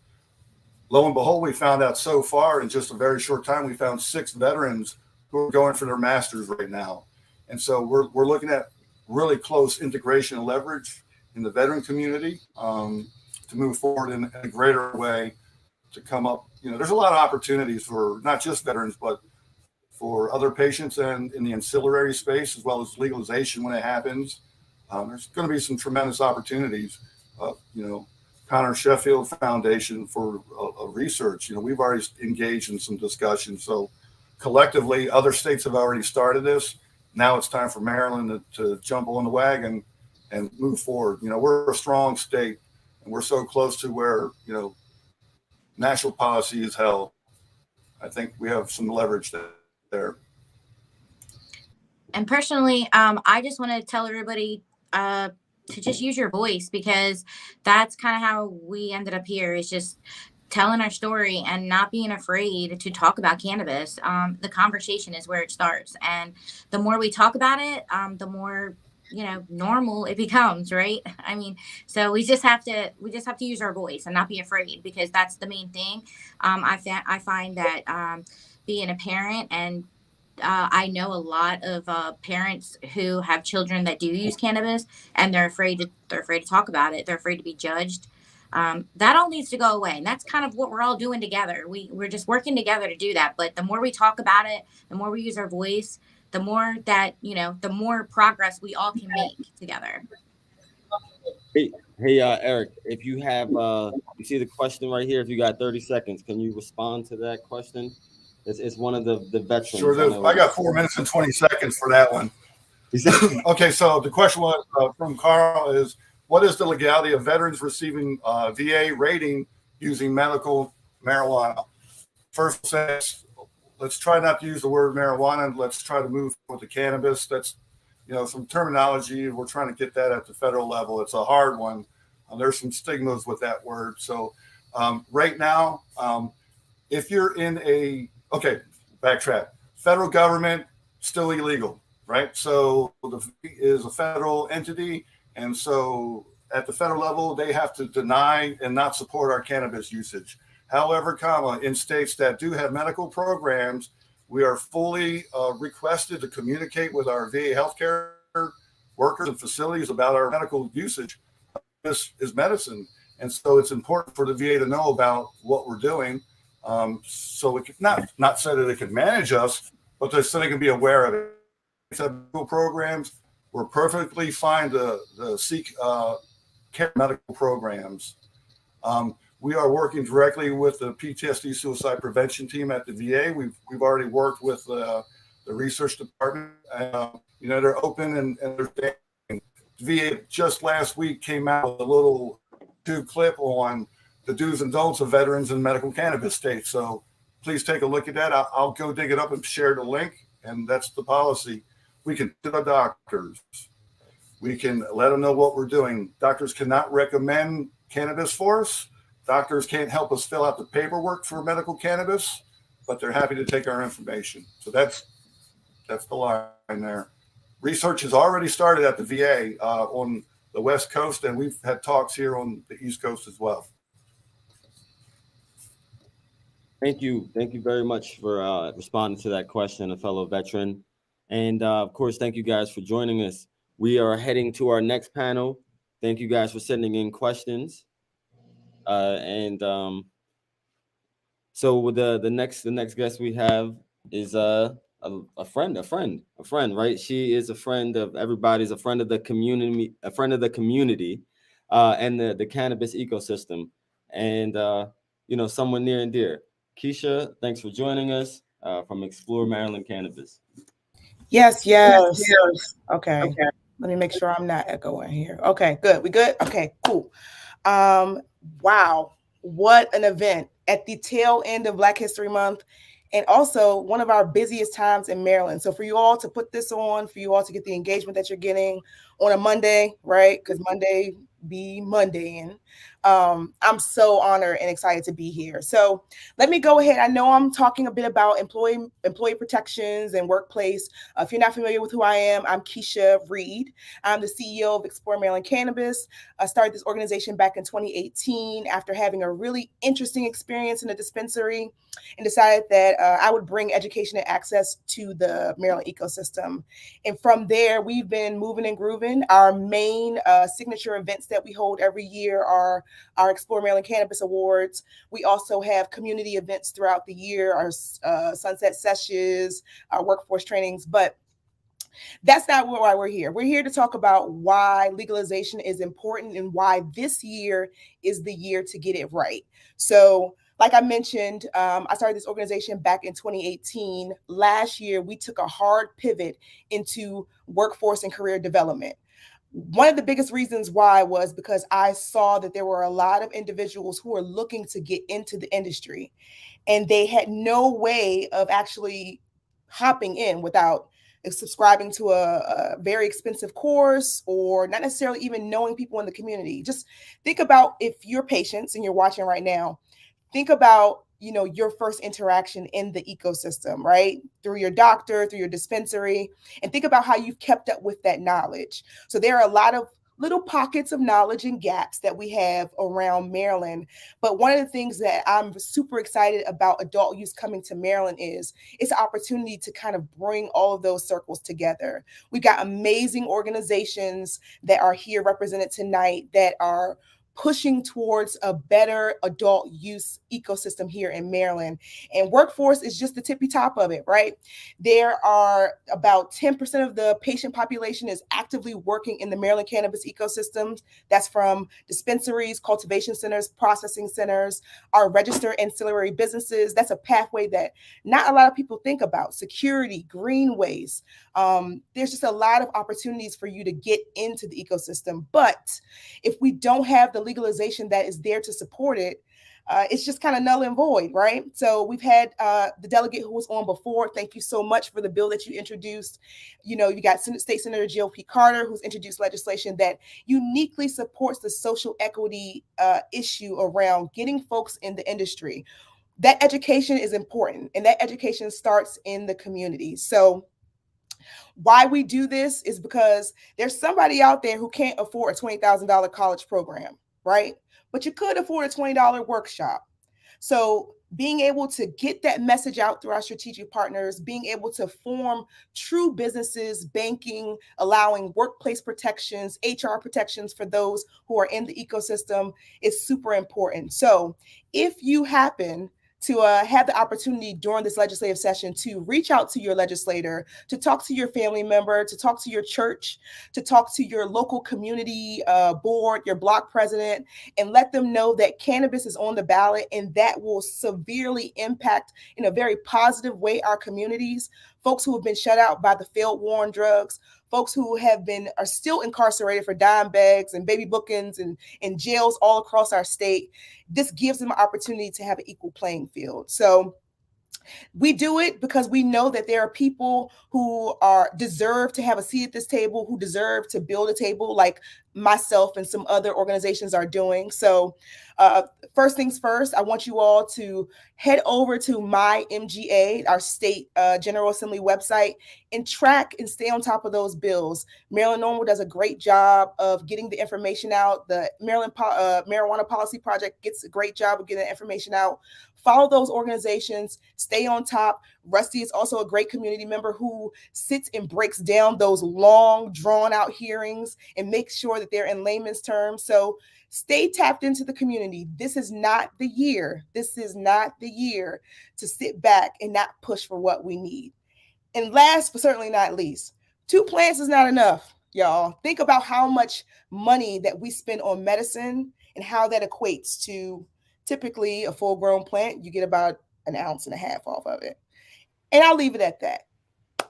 Lo and behold, we found out so far in just a very short time, we found 6 veterans who are going for their masters right now. And so we're looking at really close integration and leverage in the veteran community, to move forward in a greater way, to come up. There's a lot of opportunities for not just veterans, but for other patients and in the ancillary space, as well as legalization when it happens. There's going to be some tremendous opportunities. Connor Sheffield Foundation for research. We've already engaged in some discussions. So collectively, other states have already started this. Now it's time for Maryland to jump on the wagon and move forward. We're a strong state, and we're so close to where, national policy is held. I think we have some leverage there. And personally, I just want to tell everybody to just use your voice, because that's kind of how we ended up here, is just telling our story and not being afraid to talk about cannabis. The conversation is where it starts. And the more we talk about it, the more, normal it becomes, right? I mean, so we just have to use our voice and not be afraid, because that's the main thing. I find that being a parent, and I know a lot of parents who have children that do use cannabis, and they're afraid to talk about it. They're afraid to be judged. That all needs to go away, and that's kind of what we're all doing together. We're just working together to do that. But the more we talk about it, the more we use our voice, the more that the more progress we all can make together. Hey, Eric, if you have, you see the question right here. If you got 30 seconds, can you respond to that question? It's one of the veterans. Sure do. I got 4 minutes and 20 seconds for that one. Okay, so the question was from Carl is, what is the legality of veterans receiving VA rating using medical marijuana? First, says, let's try not to use the word marijuana. Let's try to move with the cannabis. That's, some terminology. We're trying to get that at the federal level. It's a hard one. There's some stigmas with that word. So right now, if you're in backtrack. Federal government, still illegal. right? So the VA is a federal entity, and so at the federal level, they have to deny and not support our cannabis usage. However, in states that do have medical programs, we are fully requested to communicate with our VA healthcare workers and facilities about our medical usage. This is medicine. And so it's important for the VA to know about what we're doing. So it can not say that it can manage us, but so they can be aware of it. Medical programs, we're perfectly fine to seek care medical programs. We are working directly with the PTSD suicide prevention team at the VA. We've already worked with the research department. They're open and they're staying. VA just last week came out with a little YouTube clip on the do's and don'ts of veterans in medical cannabis states. So please take a look at that. I'll go dig it up and share the link. And that's the policy. We can to the doctors. We can let them know what we're doing. Doctors cannot recommend cannabis for us. Doctors can't help us fill out the paperwork for medical cannabis, but they're happy to take our information. So that's the line there. Research has already started at the VA on the West Coast, and we've had talks here on the East Coast as well. Thank you. Thank you very much for responding to that question, a fellow veteran. And of course, thank you guys for joining us. We are heading to our next panel. Thank you guys for sending in questions. So the next guest we have is a friend, right? She is a friend of everybody's, a friend of the community, and the cannabis ecosystem, and someone near and dear. Keisha, thanks for joining us from Explore Maryland Cannabis. Yes. Okay. Let me make sure I'm not echoing here. Okay, good. We good? Okay, cool. Wow, what an event at the tail end of Black History Month, and also one of our busiest times in Maryland. So for you all to put this on, for you all to get the engagement that you're getting on a Monday, right? Because Monday be Monday. I'm so honored and excited to be here. So let me go ahead. I know I'm talking a bit about employee protections and workplace. If you're not familiar with who I am, I'm Keisha Reed. I'm the CEO of Explore Maryland Cannabis. I started this organization back in 2018 after having a really interesting experience in a dispensary, and decided that I would bring education and access to the Maryland ecosystem. And from there, we've been moving and grooving. Our main signature events that we hold every year are our Explore Maryland Cannabis Awards. We also have community events throughout the year, our sunset sessions, our workforce trainings, but that's not why we're here. We're here to talk about why legalization is important and why this year is the year to get it right. So like I mentioned, I started this organization back in 2018. Last year, we took a hard pivot into workforce and career development. One of the biggest reasons why was because I saw that there were a lot of individuals who were looking to get into the industry, and they had no way of actually hopping in without subscribing to a very expensive course, or not necessarily even knowing people in the community. Just think about, if you're patients and you're watching right now, think about your first interaction in the ecosystem, right? Through your doctor, through your dispensary, and think about how you've kept up with that knowledge. So there are a lot of little pockets of knowledge and gaps that we have around Maryland. But one of the things that I'm super excited about adult use coming to Maryland is it's an opportunity to kind of bring all of those circles together. We've got amazing organizations that are here represented tonight that are pushing towards a better adult use ecosystem here in Maryland. And workforce is just the tippy top of it, right? There are about 10% of the patient population is actively working in the Maryland cannabis ecosystems. That's from dispensaries, cultivation centers, processing centers, our registered ancillary businesses. That's a pathway that not a lot of people think about. Security, greenways. There's just a lot of opportunities for you to get into the ecosystem. But if we don't have the legalization that is there to support it, it's just kind of null and void, right? So we've had the delegate who was on before. Thank you so much for the bill that you introduced. You got State Senator G.O.P. Carter, who's introduced legislation that uniquely supports the social equity issue around getting folks in the industry. That education is important, and that education starts in the community. So Why we do this is because there's somebody out there who can't afford a $20,000 college program, right? But you could afford a $20 workshop. So being able to get that message out through our strategic partners, being able to form true businesses, banking, allowing workplace protections, HR protections for those who are in the ecosystem is super important. So if you happen to have the opportunity during this legislative session to reach out to your legislator, to talk to your family member, to talk to your church, to talk to your local community board, your block president, and let them know that cannabis is on the ballot and that will severely impact in a very positive way our communities, folks who have been shut out by the failed war on drugs, folks who are still incarcerated for dime bags and baby bookings and in jails all across our state. This gives them an opportunity to have an equal playing field. So we do it because we know that there are people who deserve to have a seat at this table, who deserve to build a table like myself and some other organizations are doing. So first things first, I want you all to head over to my MGA, our state General Assembly website, and track and stay on top of those bills. Maryland Norml does a great job of getting the information out. The Maryland Marijuana Policy Project gets a great job of getting the information out. Follow those organizations, stay on top. Rusty is also a great community member who sits and breaks down those long, drawn-out hearings and makes sure that they're in layman's terms. So stay tapped into the community. This is not the year. This is not the year to sit back and not push for what we need. And last, but certainly not least, 2 plants is not enough, y'all. Think about how much money that we spend on medicine and how that equates to typically a full-grown plant. You get about 1.5 ounces off of it. And I'll leave it at that.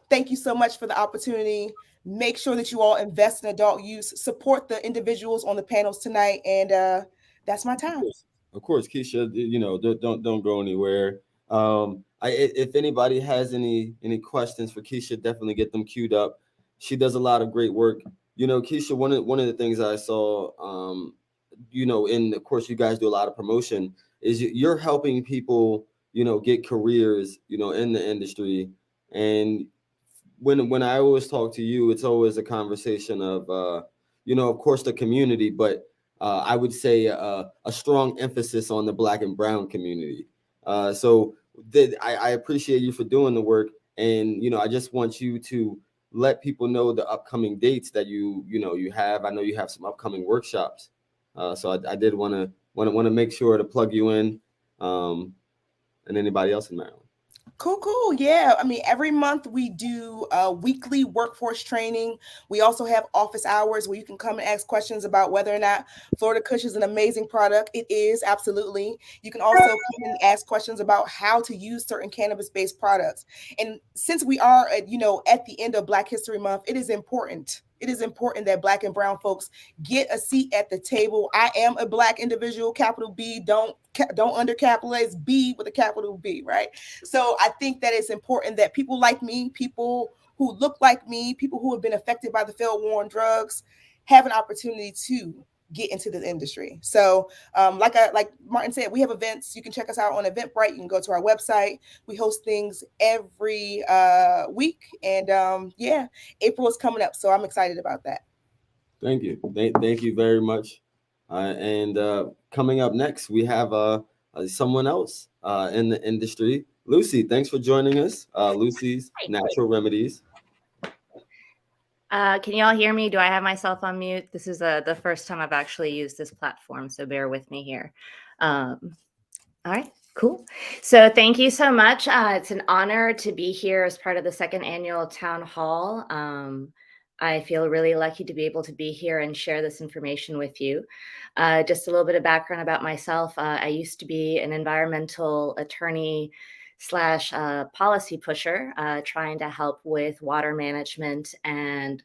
Thank you so much for the opportunity. Make sure that you all invest in adult use, support the individuals on the panels tonight, and that's my time. Of course, Keisha, don't go anywhere. If anybody has any questions for Keisha, definitely get them queued up. She does a lot of great work. Keisha, one of the things I saw, and of course you guys do a lot of promotion, is you're helping people, get careers, in the industry. And when I always talk to you, it's always a conversation of, of course the community, but I would say a strong emphasis on the Black and Brown community. So I appreciate you for doing the work. And, I just want you to let people know the upcoming dates that you have. I know you have some upcoming workshops. So I did want to make sure to plug you in, and anybody else in Maryland. Cool. Yeah. I mean, every month we do weekly workforce training. We also have office hours where you can come and ask questions about whether or not Florida Kush is an amazing product. It is, absolutely. You can also come and ask questions about how to use certain cannabis-based products. And since we are, at the end of Black History Month, it is important. It is important that Black and Brown folks get a seat at the table. I am a Black individual, capital B, don't undercapitalize B with a capital B, right? So I think that it's important that people like me, people who look like me, people who have been affected by the failed war on drugs have an opportunity to get into the industry. So like Martin said, we have events. You can check us out on Eventbrite. You can go to our website. We host things every week. And April is coming up. So I'm excited about that. Thank you. Thank you very much. And coming up next, we have someone else in the industry. Lucy, thanks for joining us. Lucy's Natural Remedies. Can you all hear me? Do I have myself on mute? This is the first time I've actually used this platform, so bear with me here. All right, cool. So thank you so much. It's an honor to be here as part of the second annual town hall. I feel really lucky to be able to be here and share this information with you. Just a little bit of background about myself. I used to be an environmental attorney / policy pusher, trying to help with water management and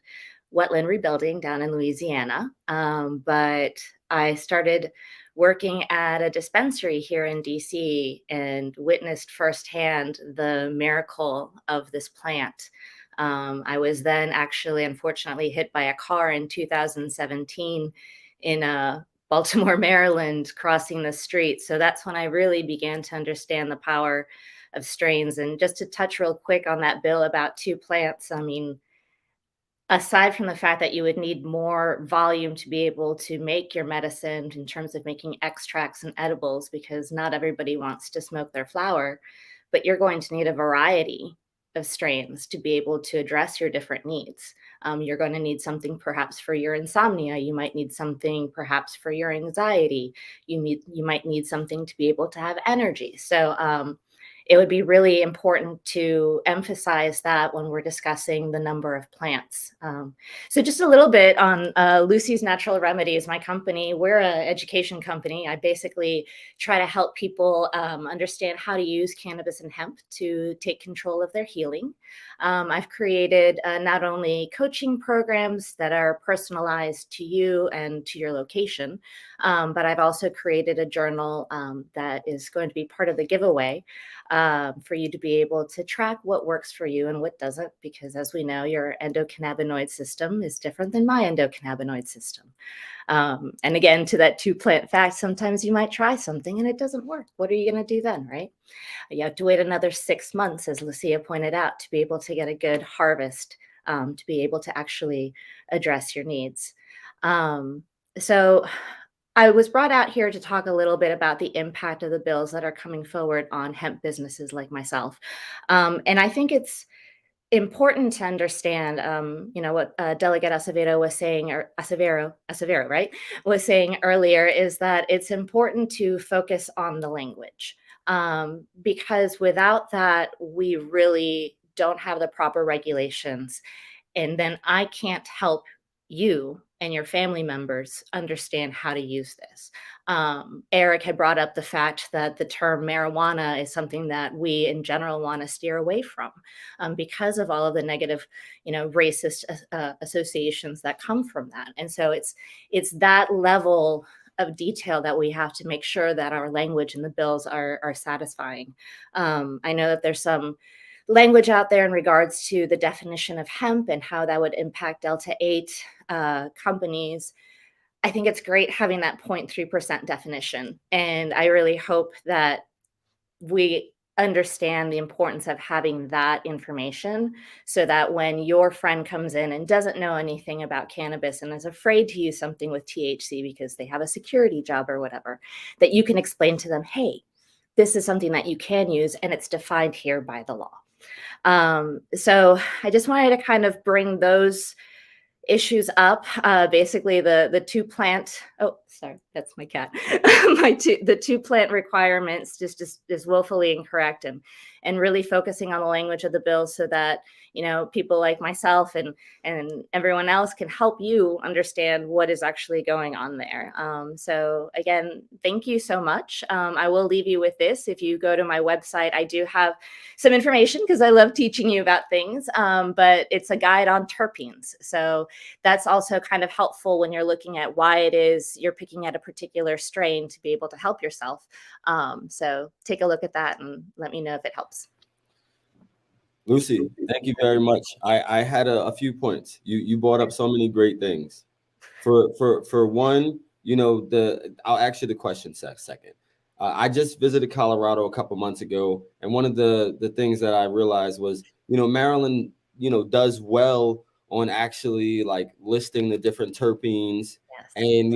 wetland rebuilding down in Louisiana. But I started working at a dispensary here in DC and witnessed firsthand the miracle of this plant. I was then actually, unfortunately, hit by a car in 2017 in Baltimore, Maryland, crossing the street. So that's when I really began to understand the power of strains. And just to touch real quick on that bill about 2 plants, I mean, aside from the fact that you would need more volume to be able to make your medicine in terms of making extracts and edibles, because not everybody wants to smoke their flower, but you're going to need a variety of strains to be able to address your different needs. You're going to need something perhaps for your insomnia. You might need something perhaps for your anxiety. You might need something to be able to have energy. So it would be really important to emphasize that when we're discussing the number of plants. So just a little bit on Lucy's Natural Remedies, my company. We're an education company. I basically try to help people understand how to use cannabis and hemp to take control of their healing. I've created not only coaching programs that are personalized to you and to your location, but I've also created a journal that is going to be part of the giveaway for you to be able to track what works for you and what doesn't, because as we know, your endocannabinoid system is different than my endocannabinoid system. And again, to that 2-plant fact, sometimes you might try something and it doesn't work. What are you going to do then, right? You have to wait another 6 months, as Lucia pointed out, to be able to get a good harvest, to be able to actually address your needs. So I was brought out here to talk a little bit about the impact of the bills that are coming forward on hemp businesses like myself. And I think it's important to understand, what Delegate Acevedo was saying, or Acevero, right, was saying earlier, is that it's important to focus on the language, because without that, we really don't have the proper regulations. And then I can't help you and your family members understand how to use this. Eric had brought up the fact that the term marijuana is something that we in general want to steer away from, because of all of the negative, racist associations that come from that. And so it's that level of detail that we have to make sure that our language in the bills are satisfying. I know that there's some language out there in regards to the definition of hemp and how that would impact Delta 8 companies. I think it's great having that 0.3% definition. And I really hope that we understand the importance of having that information, so that when your friend comes in and doesn't know anything about cannabis and is afraid to use something with THC because they have a security job or whatever, that you can explain to them, hey, this is something that you can use and it's defined here by the law. So I just wanted to kind of bring those issues up. Basically the 2-plant, oh, sorry, that's my cat. The 2-plant requirements just is willfully incorrect, and really focusing on the language of the bill so that, people like myself and everyone else can help you understand what is actually going on there. So again, thank you so much. I will leave you with this. If you go to my website, I do have some information because I love teaching you about things, but it's a guide on terpenes. So that's also kind of helpful when you're looking at why it is you're picking at a particular strain to be able to help yourself. So take a look at that and let me know if it helps. Lucy, thank you very much. I had a few points. You brought up so many great things. For one, I'll ask you the question second. I just visited Colorado a couple months ago, and one of the things that I realized was, Maryland, does well on actually like listing the different terpenes. Yes. And,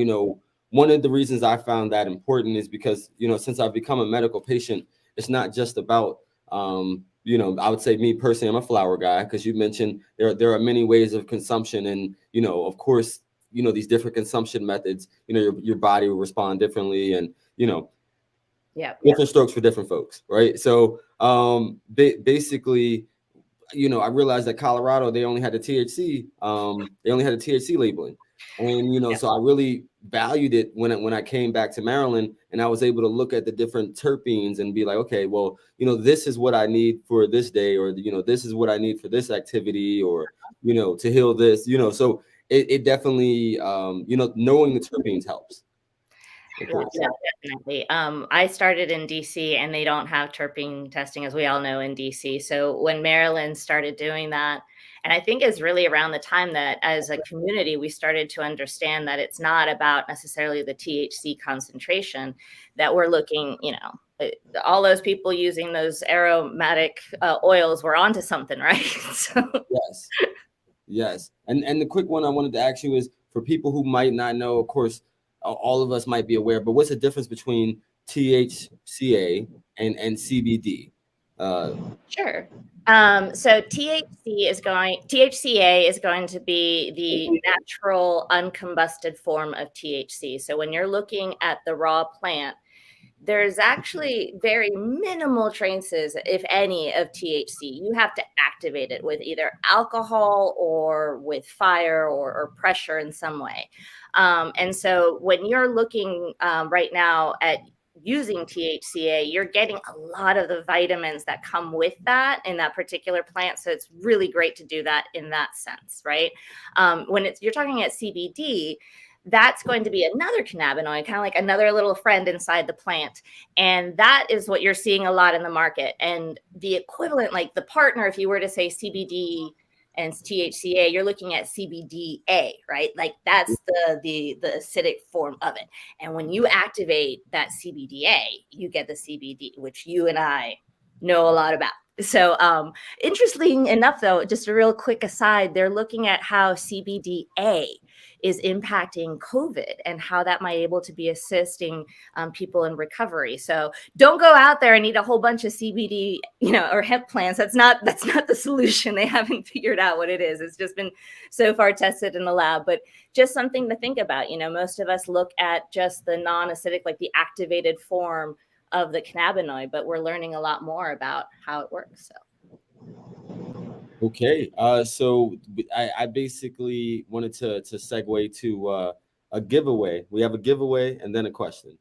one of the reasons I found that important is because, since I've become a medical patient, it's not just about, I would say me personally, I'm a flower guy, because you mentioned there are many ways of consumption, and, of course, these different consumption methods, your body will respond differently, and, different strokes for different folks. Right. So basically, I realized that Colorado, they only had the THC, labeling. And, so I really valued it when I came back to Maryland, and I was able to look at the different terpenes and be like, okay, well, this is what I need for this day, or, this is what I need for this activity, or, to heal this, so it definitely, knowing the terpenes helps. Yeah, definitely. I started in DC, and they don't have terpene testing, as we all know, in DC. So when Maryland started doing that, and I think it's really around the time that as a community, we started to understand that it's not about necessarily the THC concentration, that we're looking, all those people using those aromatic oils were onto something, right? So. Yes. Yes. And the quick one I wanted to ask you is, for people who might not know, of course, all of us might be aware, but what's the difference between THCA and CBD? Sure. So THCA is going to be the natural uncombusted form of THC. So when you're looking at the raw plant, there's actually very minimal traces, if any, of THC. You have to activate it with either alcohol or with fire or pressure in some way. And so when you're looking right now at using THCA, you're getting a lot of the vitamins that come with that in that particular plant. So it's really great to do that in that sense, right? When you're talking at CBD, that's going to be another cannabinoid, kind of like another little friend inside the plant. And that is what you're seeing a lot in the market. And the equivalent, like the partner, if you were to say CBD and THCA, you're looking at CBDA, right? Like that's the acidic form of it. And when you activate that CBDA, you get the CBD, which you and I know a lot about. So interesting enough, though, just a real quick aside, they're looking at how CBDA is impacting COVID and how that might able to be assisting people in recovery. So don't go out there and eat a whole bunch of CBD, or hemp plants. That's not the solution. They haven't figured out what it is. It's just been so far tested in the lab, but just something to think about. Most of us look at just the non-acidic, like the activated form of the cannabinoid, but we're learning a lot more about how it works. So. Okay, so I basically wanted to segue to a giveaway. We have a giveaway and then a question,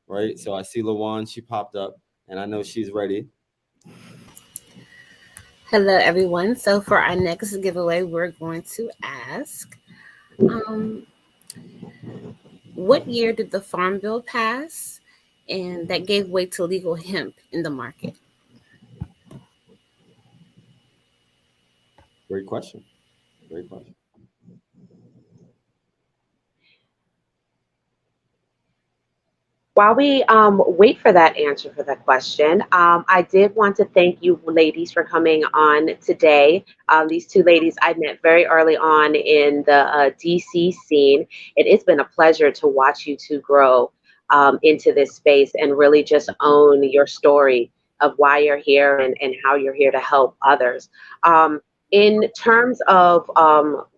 right? So I see Lawan, she popped up, and I know she's ready. Hello, everyone. So for our next giveaway, we're going to ask, what year did the Farm Bill pass, and that gave way to legal hemp in the market? Great question. Great question. While we wait for that answer for that question, I did want to thank you ladies for coming on today. These two ladies I met very early on in the DC scene. It's been a pleasure to watch you two grow into this space and really just own your story of why you're here and how you're here to help others. In terms of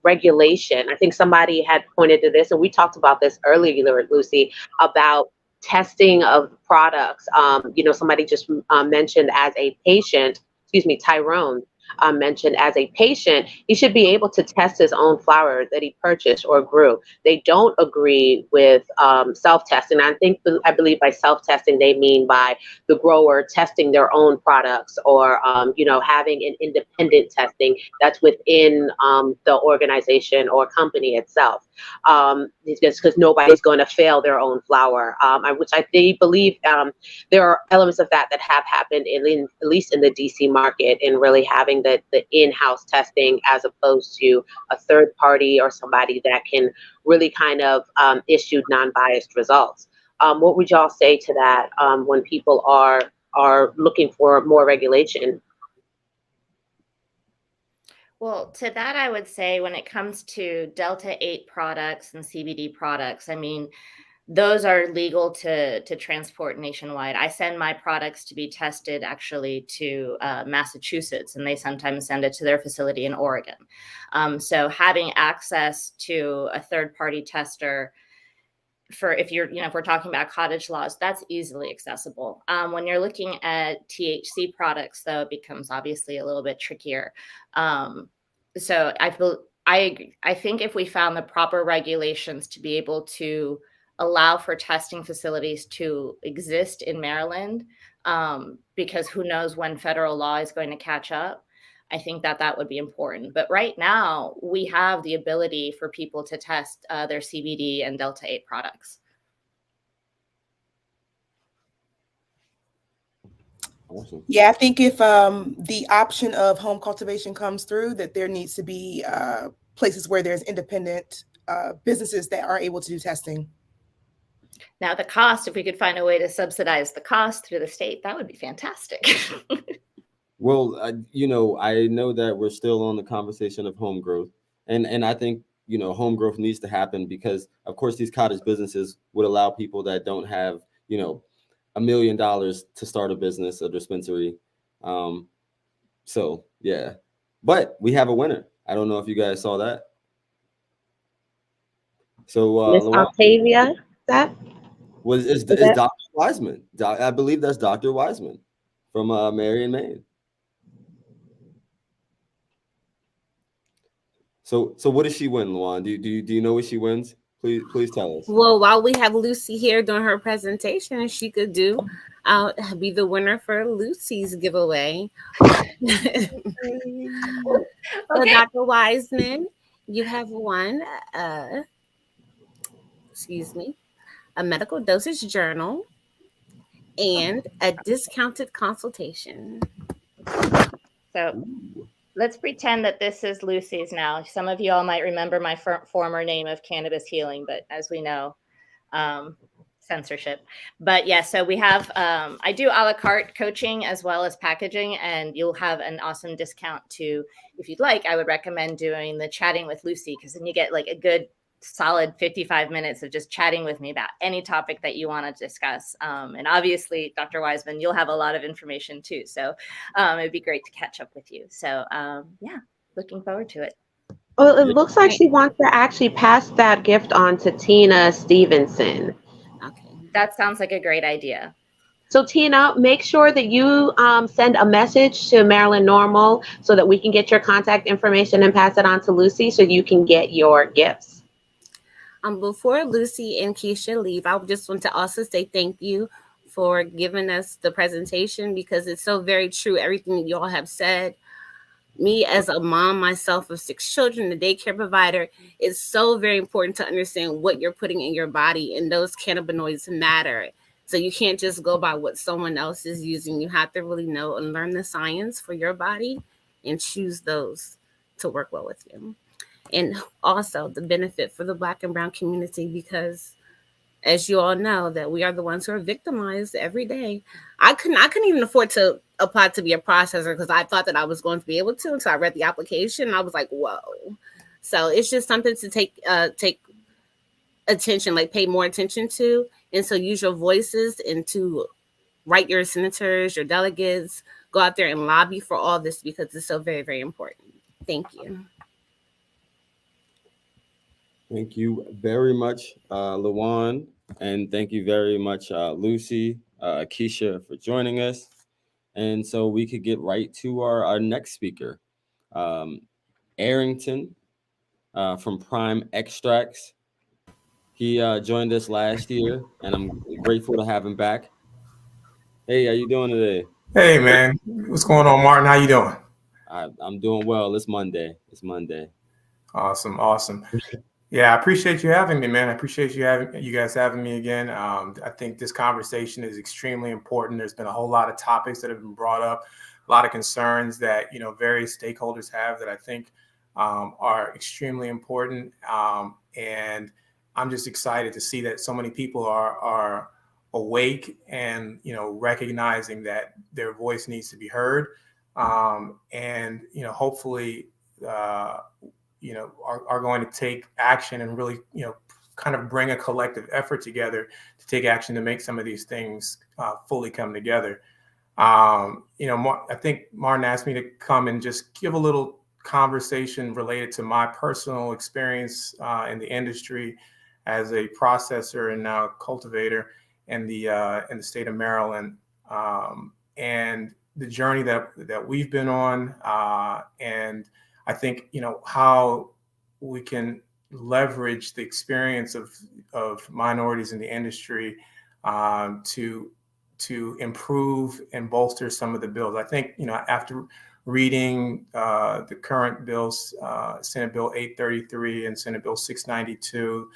regulation, I think somebody had pointed to this, and we talked about this earlier, Lucy, about testing of products. Somebody just mentioned as a patient, Tyrone mentioned as a patient, he should be able to test his own flower that he purchased or grew. They don't agree with self-testing. I believe by self-testing, they mean by the grower testing their own products or, having an independent testing that's within the organization or company itself. Because nobody's going to fail their own flower, which I believe there are elements of that have happened at least in the DC market, in really having the in-house testing as opposed to a third party or somebody that can really kind of issue non-biased results. What would y'all say to that when people are looking for more regulation? Well, to that, I would say when it comes to Delta 8 products and CBD products, I mean, those are legal to transport nationwide. I send my products to be tested actually to Massachusetts, and they sometimes send it to their facility in Oregon. So having access to a third-party tester for if we're talking about cottage laws, that's easily accessible. When you're looking at THC products, though, it becomes obviously a little bit trickier. So I think if we found the proper regulations to be able to allow for testing facilities to exist in Maryland, because who knows when federal law is going to catch up, I think that would be important. But right now, we have the ability for people to test their CBD and Delta 8 products. Awesome. Yeah, I think if the option of home cultivation comes through, that there needs to be places where there's independent businesses that are able to do testing. Now, the cost, if we could find a way to subsidize the cost through the state, that would be fantastic. Well, I know that we're still on the conversation of home growth, And I think, you know, home growth needs to happen because, of course, these cottage businesses would allow people that don't have, you know, $1 million to start a business, a dispensary. So, yeah. But we have a winner. I don't know if you guys saw that. So, Miss Octavia, that is Dr. Wiseman. I believe that's Dr. Wiseman from Marion, Maine. So what does she win, Luan? Do you know what she wins? Please tell us. Well, while we have Lucy here doing her presentation, she could be the winner for Lucy's giveaway. So, Dr. Wiseman, you have won, a medical dosage journal and a discounted consultation. So let's pretend that this is Lucy's now. Some of you all might remember my former name of Cannabis Healing, but as we know, censorship. But yeah, so we have, I do a la carte coaching as well as packaging, and you'll have an awesome discount too. If you'd like, I would recommend doing the chatting with Lucy, because then you get like a good solid 55 minutes of just chatting with me about any topic that you want to discuss. And obviously, Dr. Wiseman, you'll have a lot of information too. So it'd be great to catch up with you. So yeah, looking forward to it. Well, it looks like she wants to actually pass that gift on to Tina Stevenson. Okay. That sounds like a great idea. So Tina, make sure that you send a message to Marilyn Norml so that we can get your contact information and pass it on to Lucy so you can get your gifts. Before Lucy and Keisha leave, I just want to also say thank you for giving us the presentation, because it's so very true, everything that you all have said. Me as a mom myself of 6 children, a daycare provider, it's so very important to understand what you're putting in your body, and those cannabinoids matter. So you can't just go by what someone else is using. You have to really know and learn the science for your body and choose those to work well with you. And also the benefit for the Black and Brown community, because as you all know, that we are the ones who are victimized every day. I couldn't even afford to apply to be a processor because I thought that I was going to be able to until I read the application. And I was like, whoa. So it's just something to take attention, like pay more attention to. And so use your voices and to write your senators, your delegates, go out there and lobby for all this, because it's so very, very important. Thank you. Thank you very much, Luan, and thank you very much, Lucy, Keisha, for joining us. And so we could get right to our next speaker, Arrington from Prime Extracts. He joined us last year, and I'm grateful to have him back. Hey, how you doing today? Hey, man. What's going on, Martin? How you doing? I'm doing well. It's Monday. Awesome. Yeah, I appreciate you having me, man. I appreciate you guys having me again. I think this conversation is extremely important. There's been a whole lot of topics that have been brought up, a lot of concerns that various stakeholders have that I think are extremely important. And I'm just excited to see that so many people are awake and recognizing that their voice needs to be heard. And hopefully are going to take action and really, kind of bring a collective effort together to take action to make some of these things fully come together. I think Martin asked me to come and just give a little conversation related to my personal experience in the industry as a processor and now cultivator in the state of Maryland, and the journey that we've been on, and I think how we can leverage the experience of minorities in the industry to improve and bolster some of the bills. I think after reading the current bills, Senate Bill 833 and Senate Bill 692,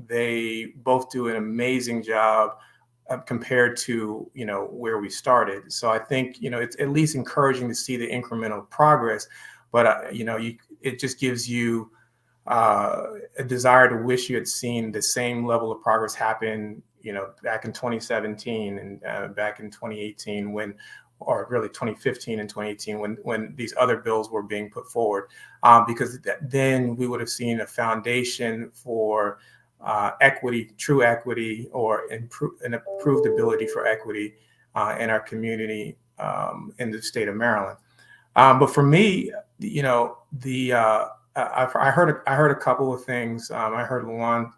they both do an amazing job compared to where we started. So I think it's at least encouraging to see the incremental progress, but it just gives you a desire to wish you had seen the same level of progress happen back in 2017 and back in 2018 when or really 2015 and 2018 when these other bills were being put forward, because then we would have seen a foundation for equity, true equity, or an improved ability for equity in our community in the state of Maryland. But for me, I heard a couple of things. I heard Luan,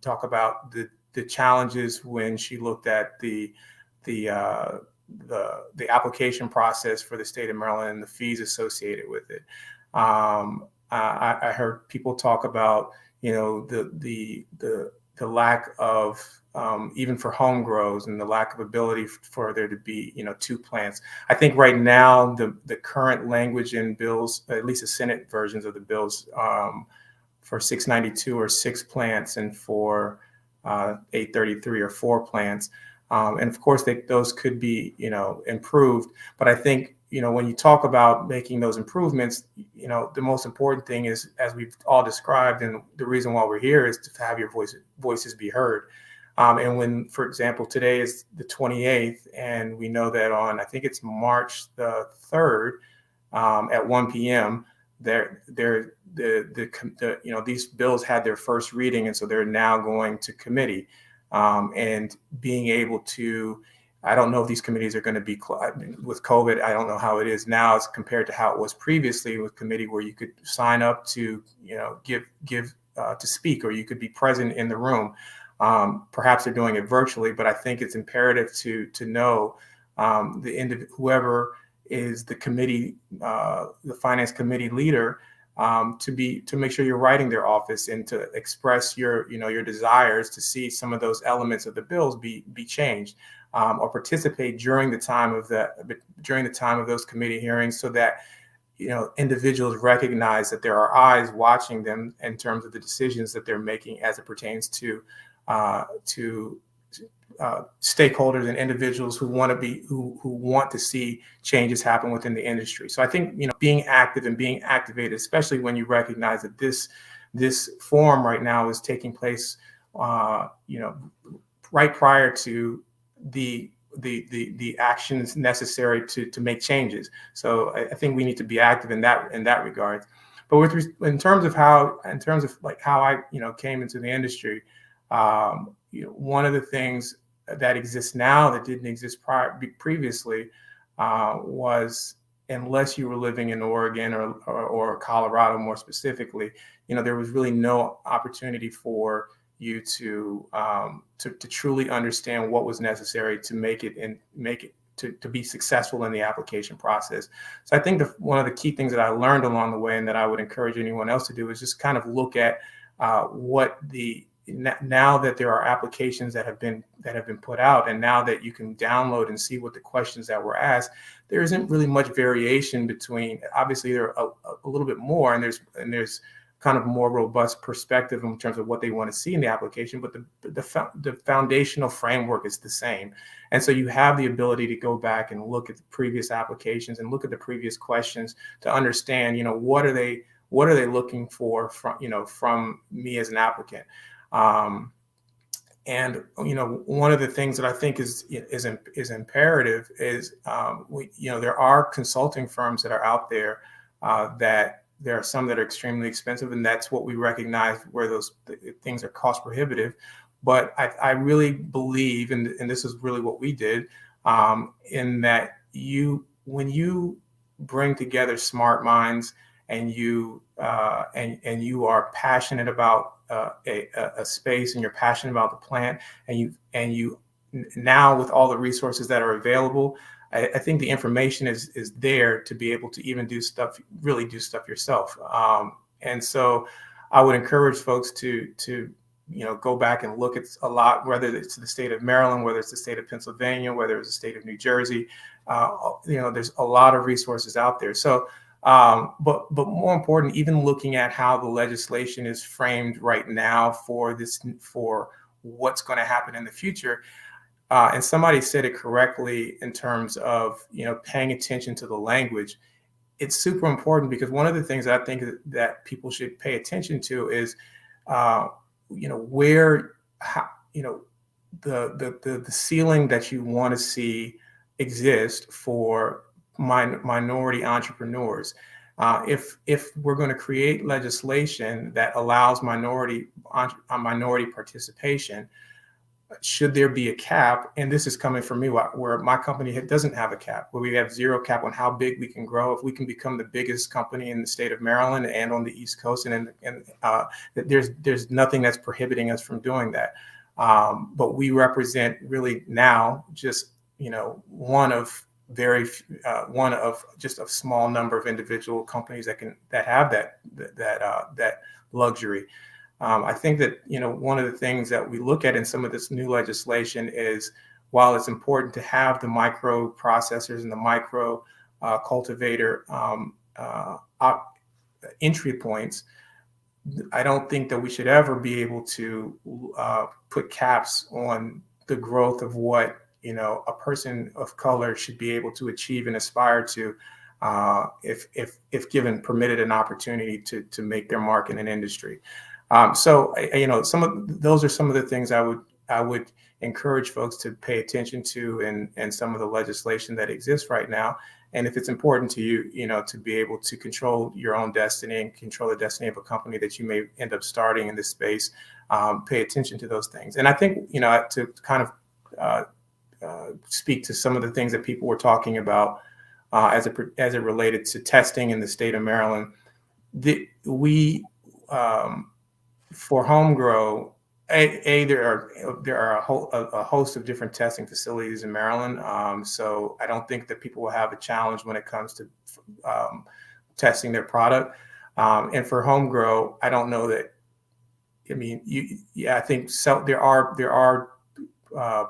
talk about the challenges when she looked at the application process for the state of Maryland and the fees associated with it. I heard people talk about the lack of even for home grows and the lack of ability for there to be 2 plants. I think right now the current language in bills, at least the Senate versions of the bills, for 692 are 6 plants, and for 833 are 4 plants. And of course, those could be improved. But I think when you talk about making those improvements, the most important thing is, as we've all described, and the reason why we're here is to have your voices be heard. And when, for example, today is the 28th, and we know that on, I think it's March the 3rd at 1 p.m., these bills had their first reading, and so they're now going to committee. And being able to, I don't know if these committees are going to be, with COVID, I don't know how it is now as compared to how it was previously with committee, where you could sign up to, give to speak, or you could be present in the room. Perhaps they're doing it virtually, but I think it's imperative to know whoever is the committee, the finance committee leader, to make sure you're writing their office and to express your desires to see some of those elements of the bills be changed, or participate during the time of those committee hearings, so that individuals recognize that there are eyes watching them in terms of the decisions that they're making as it pertains to stakeholders and individuals who want to see changes happen within the industry. So I think being active and being activated, especially when you recognize that this forum right now is taking place, right prior to the actions necessary to make changes. So I think we need to be active in that regard. But in terms of how I came into the industry, one of the things that exists now that didn't exist previously was, unless you were living in Oregon or Colorado more specifically, there was really no opportunity for you to truly understand what was necessary to make it to be successful in the application process. So I think one of the key things that I learned along the way, and that I would encourage anyone else to do, is just kind of look at now that there are applications that have been put out, and now that you can download and see what the questions that were asked, there isn't really much variation between. Obviously, there are a little bit more, and there's kind of more robust perspective in terms of what they want to see in the application, but the foundational framework is the same. And so you have the ability to go back and look at the previous applications and look at the previous questions to understand, what are they looking for from me as an applicant. And one of the things that I think is imperative is there are consulting firms that are out there that there are some that are extremely expensive, and that's what we recognize, where those things are cost prohibitive. But I really believe, and this is really what we did, in that when you bring together smart minds and you are passionate about a space, and you're passionate about the plant, and you now, with all the resources that are available, I think the information is there to be able to even really do stuff yourself. And so I would encourage folks to go back and look at a lot, whether it's the state of Maryland, whether it's the state of Pennsylvania, whether it's the state of New Jersey. There's a lot of resources out there. So, but more important, even looking at how the legislation is framed right now for what's going to happen in the future. And somebody said it correctly in terms of, paying attention to the language. It's super important, because one of the things I think that people should pay attention to is, the ceiling that you want to see exist for minority entrepreneurs. If we're going to create legislation that allows minority participation, should there be a cap? And this is coming from me, where my company doesn't have a cap, where we have zero cap on how big we can grow. If we can become the biggest company in the state of Maryland and on the East Coast, and there's nothing that's prohibiting us from doing that. But we represent really now just one of just a small number of individual companies that have that luxury. I think that one of the things that we look at in some of this new legislation is, while it's important to have the micro processors and the micro cultivator entry points, I don't think that we should ever be able to put caps on the growth of what a person of color should be able to achieve and aspire to, if given permitted an opportunity to make their mark in an industry. So those are some of the things I would encourage folks to pay attention to, and some of the legislation that exists right now. And if it's important to you, to be able to control your own destiny and control the destiny of a company that you may end up starting in this space, pay attention to those things. And I think, to kind of speak to some of the things that people were talking about as it related to testing in the state of Maryland, for home grow, there are a host of different testing facilities in Maryland. So I don't think that people will have a challenge when it comes to testing their product. And for home grow, I don't know that. I mean, I think there are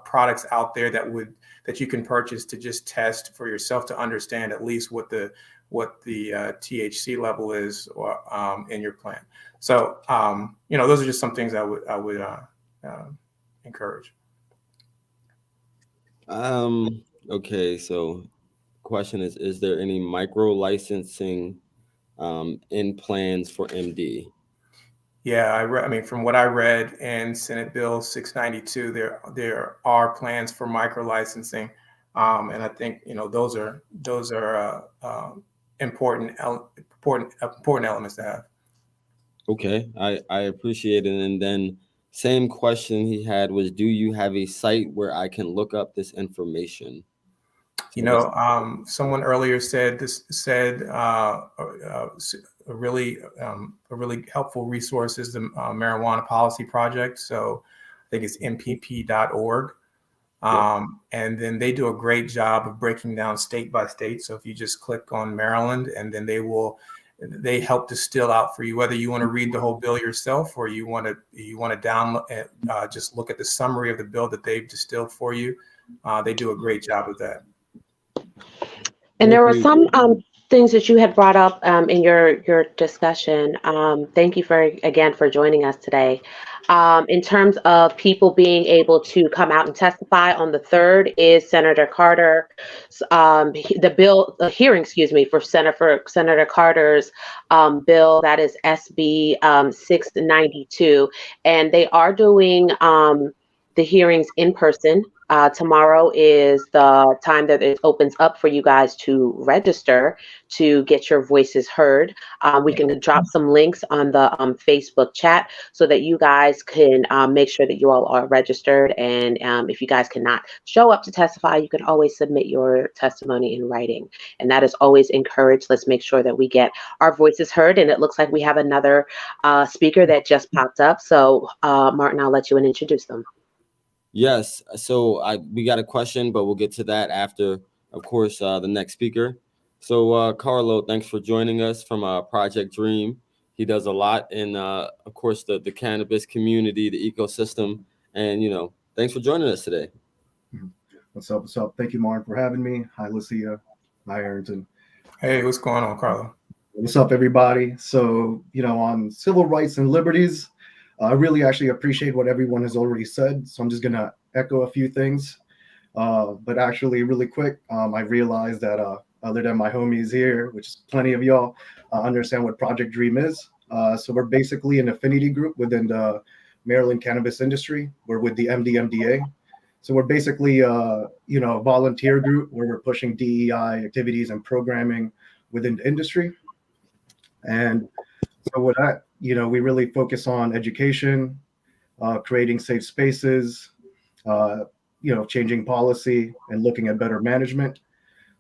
products out there that you can purchase to just test for yourself to understand at least what the THC level is in your plant. So those are just some things I would encourage. Okay, so question is there any micro licensing in plans for MD? Yeah, I mean, from what I read in Senate Bill 692, there are plans for micro licensing, and I think those are important elements to have. Okay, I appreciate it. And then same question he had was, do you have a site where I can look up this information? Someone earlier said a really helpful resource is the Marijuana Policy Project. So I think it's mpp.org. And then they do a great job of breaking down state by state. So if you just click on Maryland, and then they help distill out for you whether you want to read the whole bill yourself, or you want to download just look at the summary of the bill that they've distilled for you. They do a great job of that. And there were some things that you had brought up in your discussion. Thank you again for joining us today. In terms of people being able to come out and testify on the 3rd is Senator Carter's hearing for Senator Carter's bill, that is SB 692, and they are doing the hearings in person. Tomorrow is the time that it opens up for you guys to register to get your voices heard. We can drop some links on the Facebook chat so that you guys can make sure that you all are registered. And if you guys cannot show up to testify, you can always submit your testimony in writing. And that is always encouraged. Let's make sure that we get our voices heard. And it looks like we have another speaker that just popped up. So Martin, I'll let you introduce them. Yes, so we got a question, but we'll get to that after, of course, the next speaker. So Carlo, thanks for joining us from Project Dream. He does a lot in, of course, the cannabis community, the ecosystem, and thanks for joining us today. What's up? What's up? Thank you, Martin, for having me. Hi, Lucia. Hi, Ayrton. Hey, what's going on, Carlo? What's up, everybody? So, on civil rights and liberties, I really actually appreciate what everyone has already said, so I'm just going to echo a few things. But actually, really quick, I realized that other than my homies here, which is plenty of y'all, understand what Project Dream is. So we're basically an affinity group within the Maryland cannabis industry. We're with the MD MDA. So we're basically, a volunteer group where we're pushing DEI activities and programming within the industry. And so with that, we really focus on education, creating safe spaces, changing policy and looking at better management.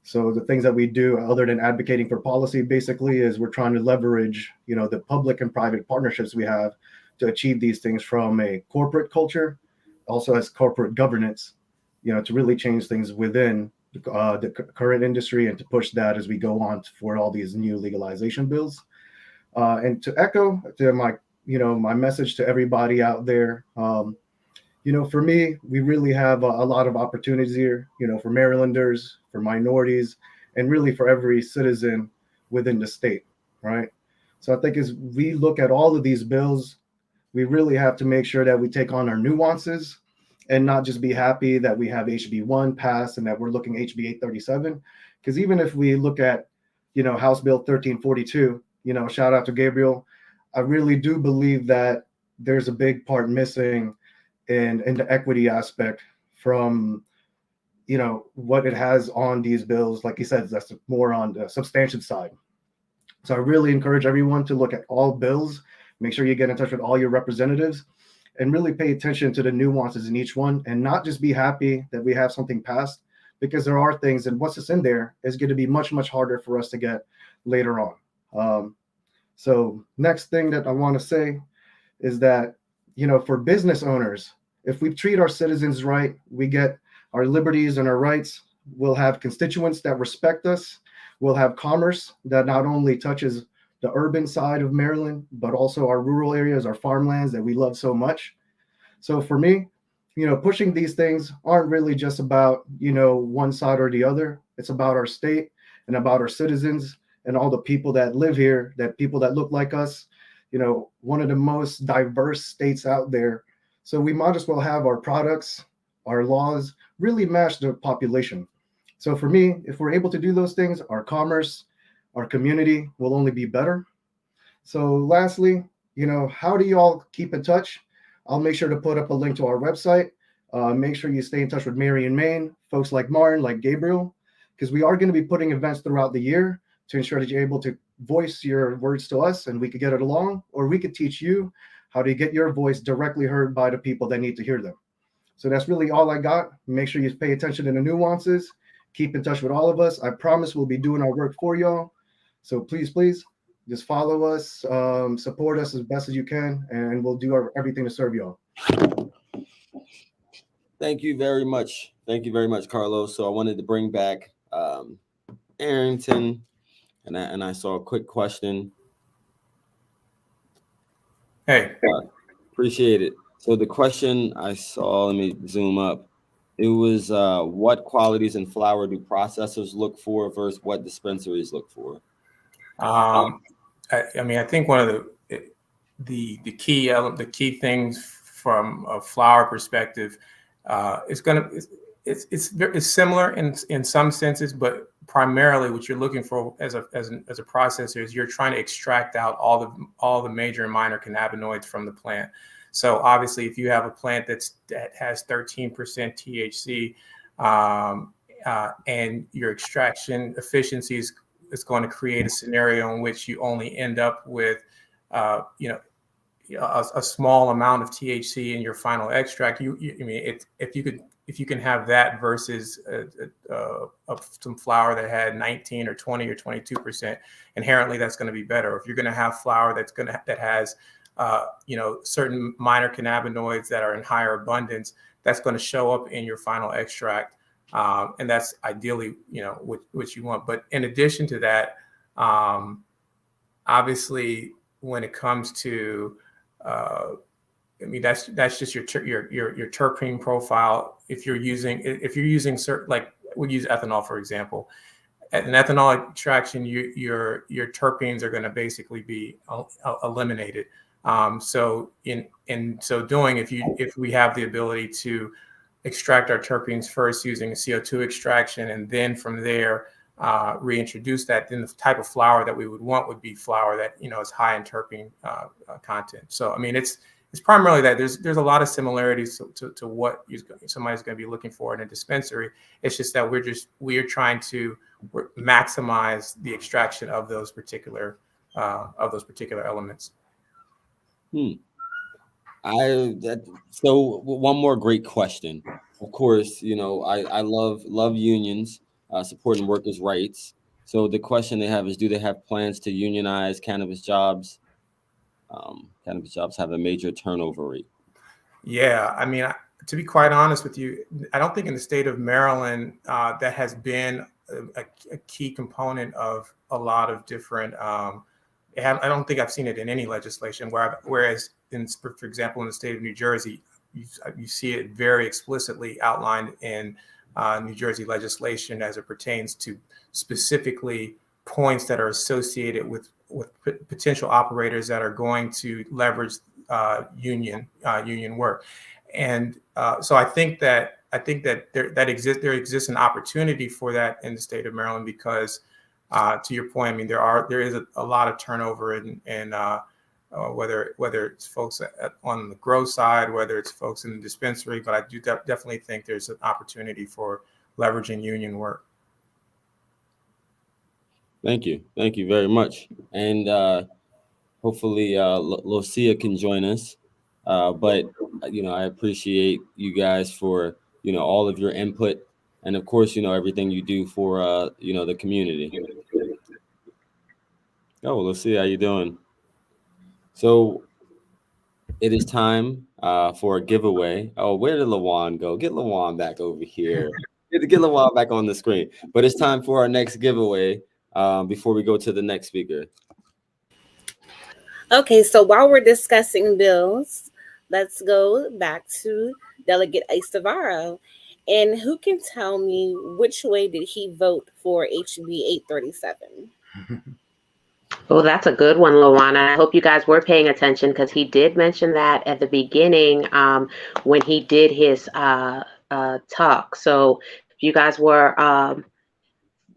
So the things that we do, other than advocating for policy, basically, is we're trying to leverage, the public and private partnerships we have to achieve these things from a corporate culture, also as corporate governance, to really change things within the current industry and to push that as we go on for all these new legalization bills. And to echo to my message to everybody out there, for me, we really have a lot of opportunities here, for Marylanders, for minorities, and really for every citizen within the state, right? So I think as we look at all of these bills, we really have to make sure that we take on our nuances and not just be happy that we have HB1 passed and that we're looking HB 837. Because even if we look at, House Bill 1342, shout out to Gabriel, I really do believe that there's a big part missing in the equity aspect from, what it has on these bills. Like he said, that's more on the substantive side. So I really encourage everyone to look at all bills, make sure you get in touch with all your representatives and really pay attention to the nuances in each one and not just be happy that we have something passed, because there are things, and once it's in there, it's going to be much, much harder for us to get later on. So next thing that I want to say is that, for business owners, if we treat our citizens right, we get our liberties and our rights. We'll have constituents that respect us. We'll have commerce that not only touches the urban side of Maryland, but also our rural areas, our farmlands that we love so much. So for me, pushing these things aren't really just about, one side or the other. It's about our state and about our citizens and all the people that live here, that people that look like us, one of the most diverse states out there. So we might as well have our products, our laws really match the population. So for me, if we're able to do those things, our commerce, our community will only be better. So lastly, how do you all keep in touch? I'll make sure to put up a link to our website. Make sure you stay in touch with Mary and Maine, folks like Martin, like Gabriel, because we are going to be putting events throughout the year to ensure that you're able to voice your words to us and we could get it along, or we could teach you how to get your voice directly heard by the people that need to hear them. So that's really all I got. Make sure you pay attention to the nuances. Keep in touch with all of us. I promise we'll be doing our work for y'all. So please just follow us, support us as best as you can, and we'll do everything to serve y'all. Thank you very much. Thank you very much, Carlos. So I wanted to bring back Arrington, and I saw a quick question. Hey. Appreciate it. So the question I saw, let me zoom up. It was what qualities in flour do processors look for versus what dispensaries look for? I think one of the key things from a flour perspective it's similar in some senses, but primarily what you're looking for as a processor is you're trying to extract out all the major and minor cannabinoids from the plant. So obviously, if you have a plant that has 13% THC and your extraction efficiency is going to create a scenario in which you only end up with a small amount of THC in your final extract. If you can have that versus some flour that had 19 or 20 or 22%, inherently that's going to be better. If you're going to have flour that has certain minor cannabinoids that are in higher abundance, that's going to show up in your final extract, and that's ideally what you want. But in addition to that, obviously, when it comes to that's just your terpene profile. If you're using certain, like we use ethanol, for example, at an ethanol extraction, your terpenes are going to basically be eliminated. So in so doing, if we have the ability to extract our terpenes first using a CO2 extraction, and then from there reintroduce that, then the type of flour that we would want would be flour that is high in terpene content. So it's primarily that there's a lot of similarities to what somebody's going to be looking for in a dispensary. It's just that we're trying to maximize the extraction of those particular elements. So one more great question. Of course, I love unions, supporting workers' rights. So the question they have is, do they have plans to unionize cannabis jobs? Cannabis jobs have a major turnover rate. Yeah, I mean, to be quite honest with you, I don't think in the state of Maryland that has been a key component of a lot of different. I don't think I've seen it in any legislation. Whereas, for example, in the state of New Jersey, you see it very explicitly outlined in New Jersey legislation as it pertains to specifically points that are associated with potential operators that are going to leverage union work. And so I think that there exists an opportunity for that in the state of Maryland, because to your point, I mean, there is a lot of turnover in whether it's folks on the grow side, whether it's folks in the dispensary, but I do definitely think there's an opportunity for leveraging union work. Thank you very much, and hopefully Lucia can join us. But I appreciate you guys for all of your input, and of course everything you do for the community. Oh, Lucia, how you doing? So it is time for a giveaway. Oh, where did Lawan go? Get Lawan back over here. Get Lawan back on the screen. But it's time for our next giveaway before we go to the next speaker. Okay, so while we're discussing bills, let's go back to Delegate Istavaro. And who can tell me which way did he vote for HB 837? Oh, that's a good one, Lawana. I hope you guys were paying attention, because he did mention that at the beginning when he did his talk. So if you guys were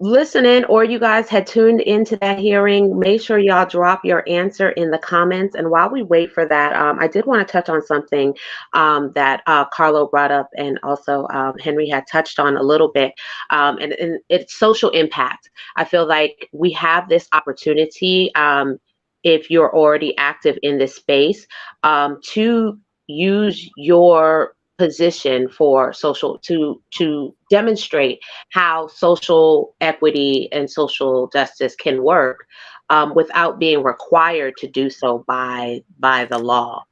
listening, or you guys had tuned into that hearing, make sure y'all drop your answer in the comments. And while we wait for that, I did want to touch on something that Carlo brought up, and also Henry had touched on a little bit, and it's social impact. I feel like we have this opportunity, if you're already active in this space, to use your position for social to demonstrate how social equity and social justice can work without being required to do so by the law.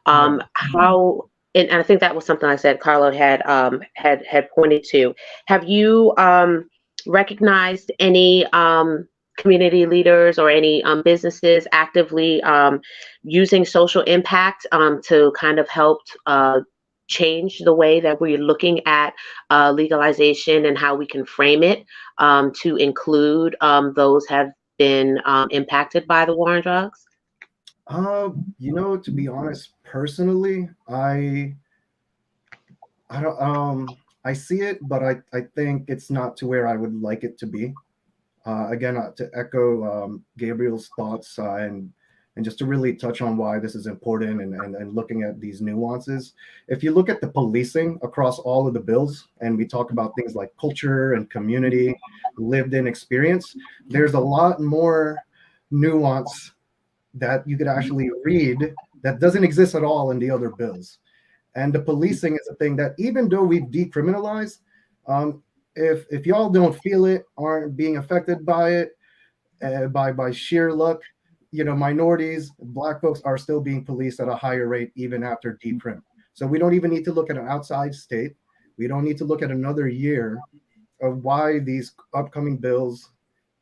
How, and I think that was something I said Carlo had pointed to. Have you recognized any community leaders or any businesses actively using social impact to kind of help change the way that we're looking at legalization and how we can frame it to include those have been impacted by the war on drugs? To be honest, personally, I don't I see it, but I think it's not to where I would like it to be. Again, to echo Gabriel's thoughts and just to really touch on why this is important and looking at these nuances. If you look at the policing across all of the bills, and we talk about things like culture and community, lived in experience, there's a lot more nuance that you could actually read that doesn't exist at all in the other bills. And the policing is a thing that, even though we've decriminalized, if y'all don't feel it, aren't being affected by it, by sheer luck, minorities, Black folks are still being policed at a higher rate even after decrim. So we don't even need to look at an outside state. We don't need to look at another year of why these upcoming bills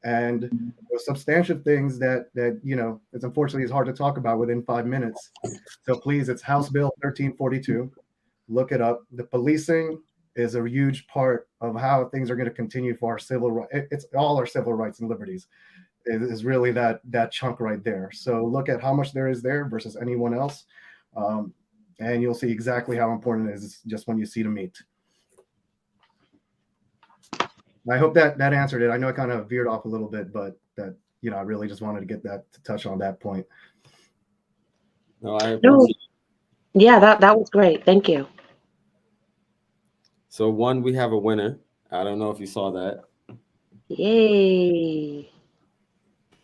and substantial things that it's unfortunately hard to talk about within 5 minutes. So please, it's House Bill 1342. Look it up. The policing is a huge part of how things are going to continue for our civil rights. It's all our civil rights and liberties. It is really that chunk right there. So look at how much there is there versus anyone else, and you'll see exactly how important it is just when you see the meat. I hope that answered it. I know I kind of veered off a little bit, but that I really just wanted to get that to touch on that point. No, I appreciate Yeah, that was great. Thank you. So we have a winner. I don't know if you saw that. Yay.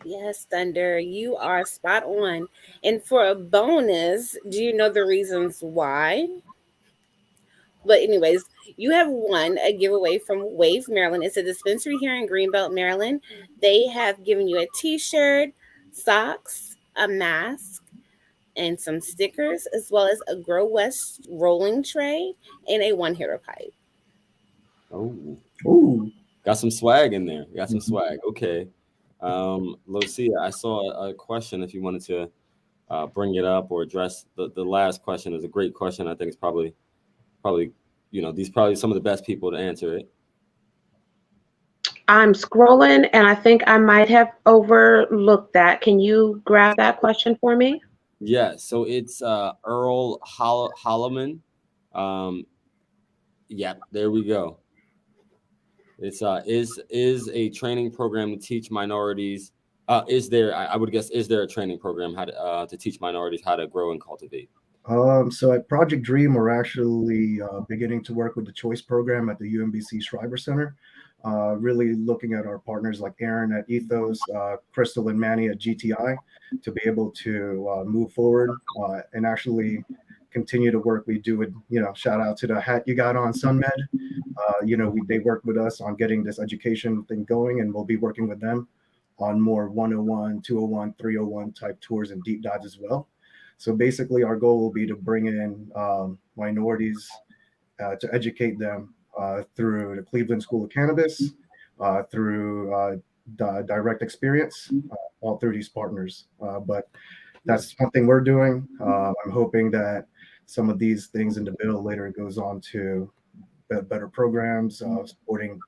Yes, Thunder, you are spot on. And for a bonus, do you know the reasons why? But anyways, you have won a giveaway from Wave Maryland. It's a dispensary here in Greenbelt, Maryland. They have given you a t-shirt, socks, a mask, and some stickers, as well as a Grow West rolling tray and a One Hero pipe. Oh, got some swag in there. Got some swag. Okay. Lucia, I saw a question if you wanted to bring it up or address the last question. Is a great question. I think it's probably, these probably some of the best people to answer it. I'm scrolling and I think I might have overlooked that. Can you grab that question for me? Yeah, so it's Earl Holloman. Yeah, there we go. It's is a training program to teach minorities. Is there? I would guess, is there a training program how to teach minorities how to grow and cultivate? So at Project Dream, we're actually beginning to work with the Choice Program at the UMBC Schreiber Center. Really looking at our partners like Aaron at Ethos, Crystal and Manny at GTI to be able to move forward and actually continue to work. We do it, shout out to the hat you got on, SunMed. They work with us on getting this education thing going, and we'll be working with them on more 101, 201, 301 type tours and deep dives as well. So basically, our goal will be to bring in minorities to educate them through the Cleveland School of Cannabis, through direct experience, all through these partners. But that's one thing we're doing. I'm hoping that some of these things in the bill later goes on to better programs, supporting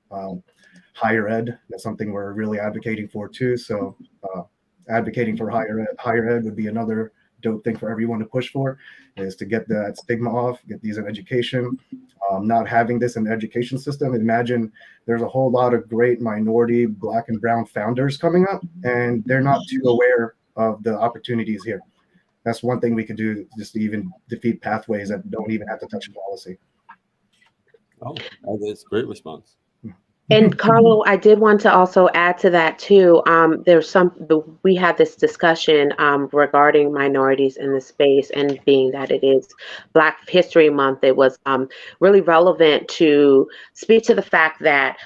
higher ed. That's something we're really advocating for too. So advocating for higher ed would be another dope thing for everyone to push for, is to get that stigma off, get these in education. Not having this in the education system, imagine there's a whole lot of great minority, Black and brown founders coming up, and they're not too aware of the opportunities here. That's one thing we could do, just to even defeat pathways that don't even have to touch policy. Oh, that's a great response. And Carlo, I did want to also add to that too. We had this discussion regarding minorities in the space, and being that it is Black History Month, it was really relevant to speak to the fact that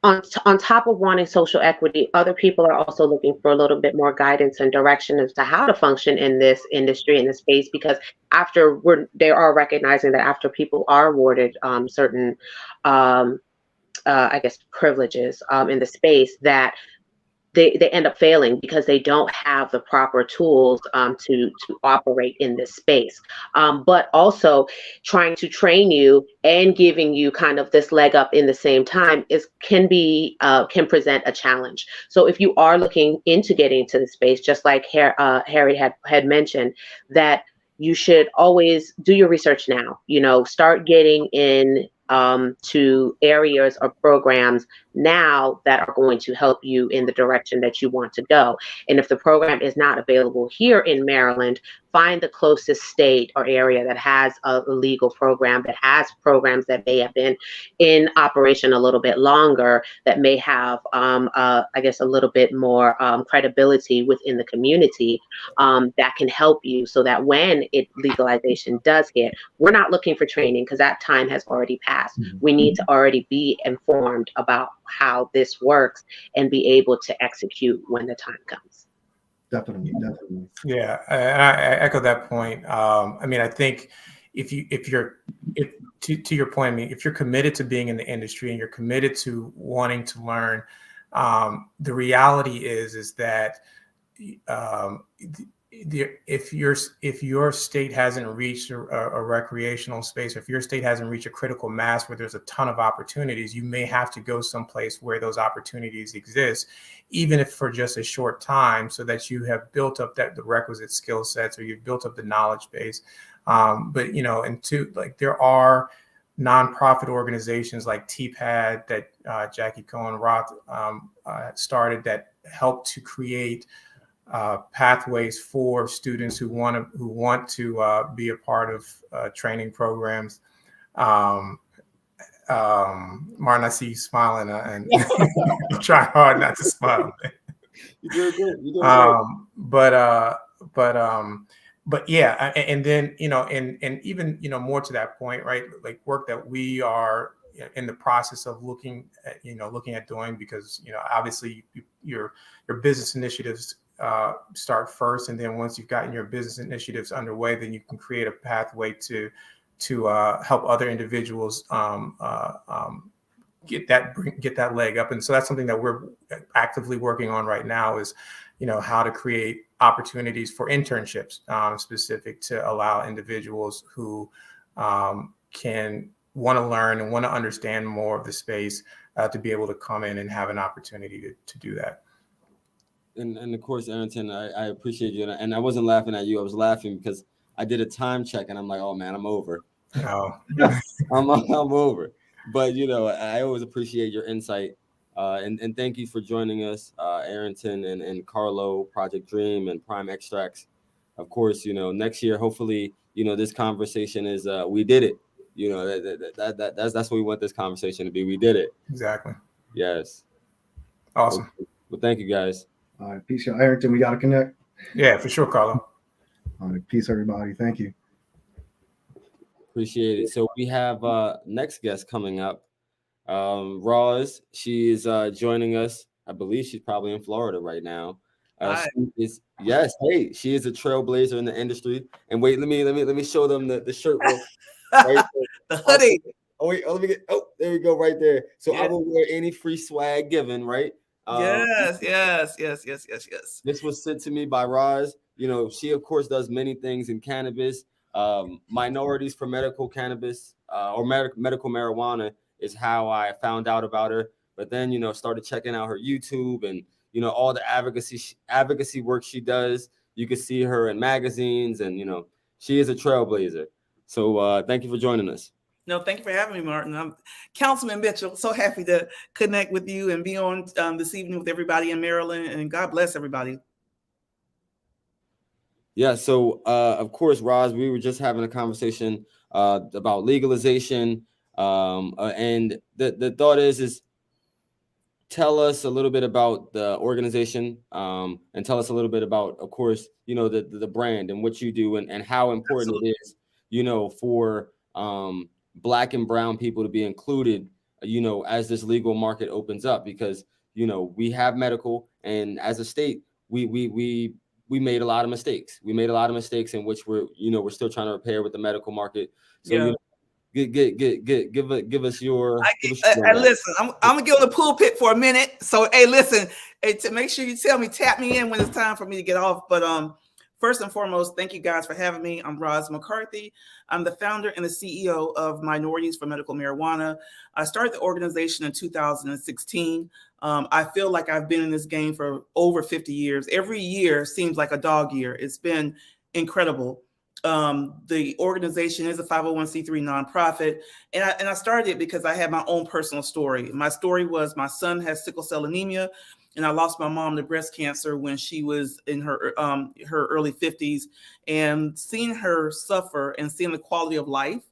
on top of wanting social equity, other people are also looking for a little bit more guidance and direction as to how to function in this industry, in this space, because they are recognizing that after people are awarded certain I guess privileges in the space, that they end up failing because they don't have the proper tools to operate in this space. But also trying to train you and giving you kind of this leg up in the same time can present a challenge. So if you are looking into getting into the space, just like Harry had mentioned, that you should always do your research now. Start getting in to areas or programs now that are going to help you in the direction that you want to go. And if the program is not available here in Maryland, find the closest state or area that has a legal program, that has programs that may have been in operation a little bit longer, that may have, I guess, a little bit more credibility within the community, that can help you, so that when legalization does hit, we're not looking for training because that time has already passed. We need to already be informed about how this works and be able to execute when the time comes. Definitely. Yeah, I echo that point. I think to your point, if you're committed to being in the industry and you're committed to wanting to learn, the reality is that if your state hasn't reached a recreational space, or if your state hasn't reached a critical mass where there's a ton of opportunities, you may have to go someplace where those opportunities exist, even if for just a short time, so that you have built up the requisite skill sets, or you've built up the knowledge base. There are nonprofit organizations like TPAD that Jackie Cohen Roth started, that help to create pathways for students who want to be a part of training programs. Martin, I see you smiling, and I'm trying hard not to smile. You're doing good. You're doing good. But yeah, and then and even more to that point, right? Like work that we are in the process of looking at doing, because obviously your business initiatives start first, and then once you've gotten your business initiatives underway, then you can create a pathway to help other individuals get that leg up. And so that's something that we're actively working on right now, is how to create opportunities for internships specific to allow individuals who can want to learn and want to understand more of the space to be able to come in and have an opportunity to do that. And of course, Arrington, I appreciate you. And I wasn't laughing at you. I was laughing because I did a time check and I'm like, oh man, I'm over. Oh. I'm over. But I always appreciate your insight. And thank you for joining us, Arrington and Carlo, Project Dream, and Prime Extracts. Of course, next year, hopefully, this conversation is we did it. That's what we want this conversation to be. We did it. Exactly. Yes. Awesome. Well, thank you guys. All right, peace, Arrington. We got to connect. Yeah, for sure, Carlo. All right, peace, everybody. Thank you. Appreciate it. So we have next guest coming up. Roz, she is joining us. I believe she's probably in Florida right now. Yes, hey, she is a trailblazer in the industry. And wait, let me show them the shirt real right the hoodie. Oh wait, there we go, right there. So yeah. I will wear any free swag given, right? Yes. This was sent to me by Roz. She of course does many things in cannabis. Minorities for medical cannabis or medical marijuana is how I found out about her. But then, started checking out her YouTube and, all the advocacy work she does. You can see her in magazines and, she is a trailblazer. So thank you for joining us. No, thank you for having me, Martin. I'm Councilman Mitchell. So happy to connect with you and be on this evening with everybody in Maryland. And God bless everybody. Yeah. So, of course, Roz, we were just having a conversation about legalization. And the thought is tell us a little bit about the organization and tell us a little bit about, of course, the brand and what you do and how important Absolutely. It is, for Black and brown people to be included, as this legal market opens up, because, we have medical, and as a state, we made a lot of mistakes. We made a lot of mistakes in which we're still trying to repair with the medical market. So, yeah. Give us your. Listen, I'm gonna get on the pulpit for a minute. So, hey, listen, to make sure you tap me in when it's time for me to get off. But first and foremost, thank you guys for having me. I'm Roz McCarthy. I'm the founder and the CEO of Minorities for Medical Marijuana. I started the organization in 2016. I feel like I've been in this game for over 50 years. Every year seems like a dog year. It's been incredible. The organization is a 501c3 nonprofit, and I started it because I had my own personal story. My story was my son has sickle cell anemia, and I lost my mom to breast cancer when she was in her early 50s. And seeing her suffer and seeing the quality of life,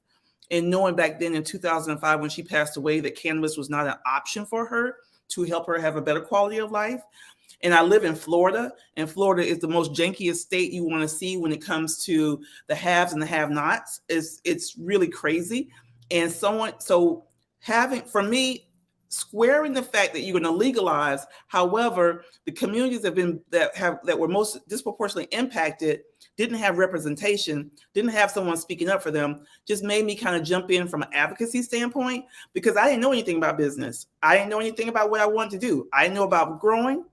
and knowing back then in 2005 when she passed away that cannabis was not an option for her to help her have a better quality of life. And I live in Florida, and Florida is the most jankiest state you want to see when it comes to the haves and the have-nots. It's really crazy. And for me, squaring the fact that you're going to legalize, however, the communities that were most disproportionately impacted didn't have representation, didn't have someone speaking up for them, just made me kind of jump in from an advocacy standpoint, because I didn't know anything about business. I didn't know anything about what I wanted to do. I didn't know about growing.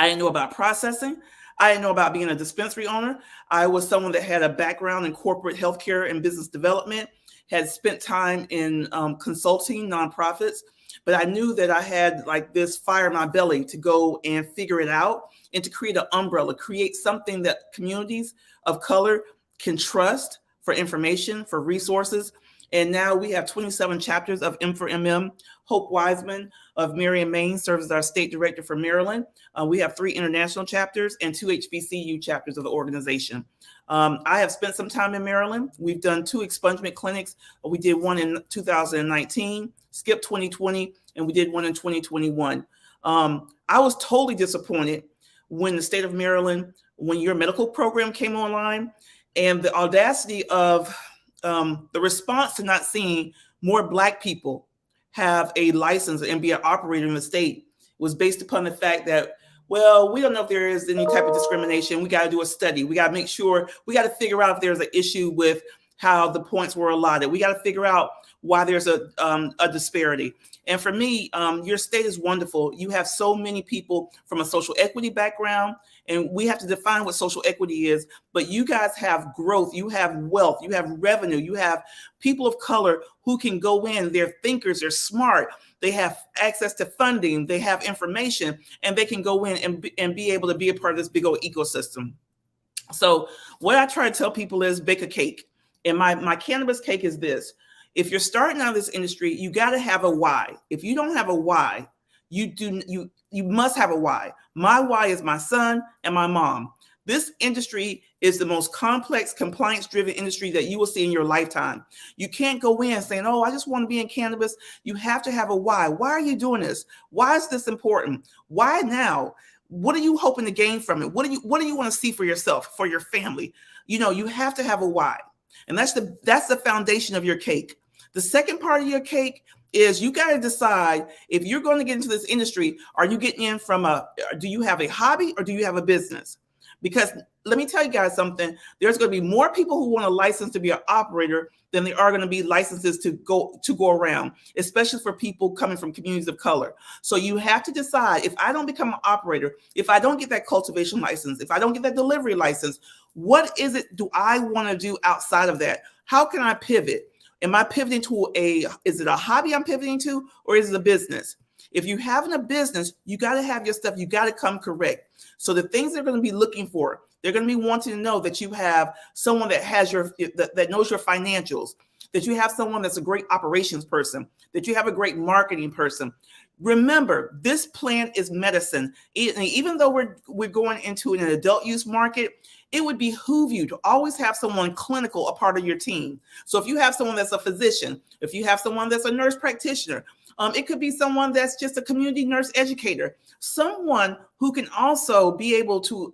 I didn't know about processing. I didn't know about being a dispensary owner. I was someone that had a background in corporate healthcare and business development, had spent time in consulting nonprofits, but I knew that I had like this fire in my belly to go and figure it out and to create an umbrella, create something that communities of color can trust for information, for resources, And now we have 27 chapters of M4MM. Hope Wiseman of Marion, Maine serves as our state director for Maryland. We have 3 international chapters and 2 HBCU chapters of the organization. I have spent some time in Maryland. We've done 2 expungement clinics. We did one in 2019, skipped 2020, and we did one in 2021. I was totally disappointed when the state of Maryland, when your medical program came online, and the audacity of the response to not seeing more Black people have a license and be an operator in the state was based upon the fact that, well, we don't know if there is any type of discrimination. We got to do a study. We got to make sure, we got to figure out if there's an issue with how the points were allotted. We got to figure out why there's a disparity. And for me, your state is wonderful. You have so many people from a social equity background, and we have to define what social equity is, but you guys have growth, you have wealth, you have revenue, you have people of color who can go in, they're thinkers, they're smart, they have access to funding, they have information, and they can go in and be able to be a part of this big old ecosystem. So what I try to tell people is bake a cake. And my cannabis cake is this. If you're starting out in this industry, you got to have a why. If you don't have a why, you must have a why. My why is my son and my mom. This industry is the most complex, compliance-driven industry that you will see in your lifetime. You can't go in saying, oh, I just want to be in cannabis. You have to have a why. Why are you doing this? Why is this important? Why now? What are you hoping to gain from it? What do you want to see for yourself, for your family? You know, you have to have a why. And that's the foundation of your cake. The second part of your cake is you got to decide if you're going to get into this industry, are you getting in do you have a hobby or do you have a business? Because let me tell you guys something, there's going to be more people who want a license to be an operator than there are going to be licenses to go around, especially for people coming from communities of color. So you have to decide, if I don't become an operator, if I don't get that cultivation license, if I don't get that delivery license, what is it do I want to do outside of that? How can I pivot? Am I pivoting to is it a hobby I'm pivoting to, or is it a business? If you're having a business, you got to have your stuff, you got to come correct. So the things they're going to be looking for, they're going to be wanting to know that you have someone that has that knows your financials, that you have someone that's a great operations person, that you have a great marketing person. Remember, this plant is medicine. Even though we're going into an adult use market, it would behoove you to always have someone clinical a part of your team. So if you have someone that's a physician, if you have someone that's a nurse practitioner, it could be someone that's just a community nurse educator, someone who can also be able to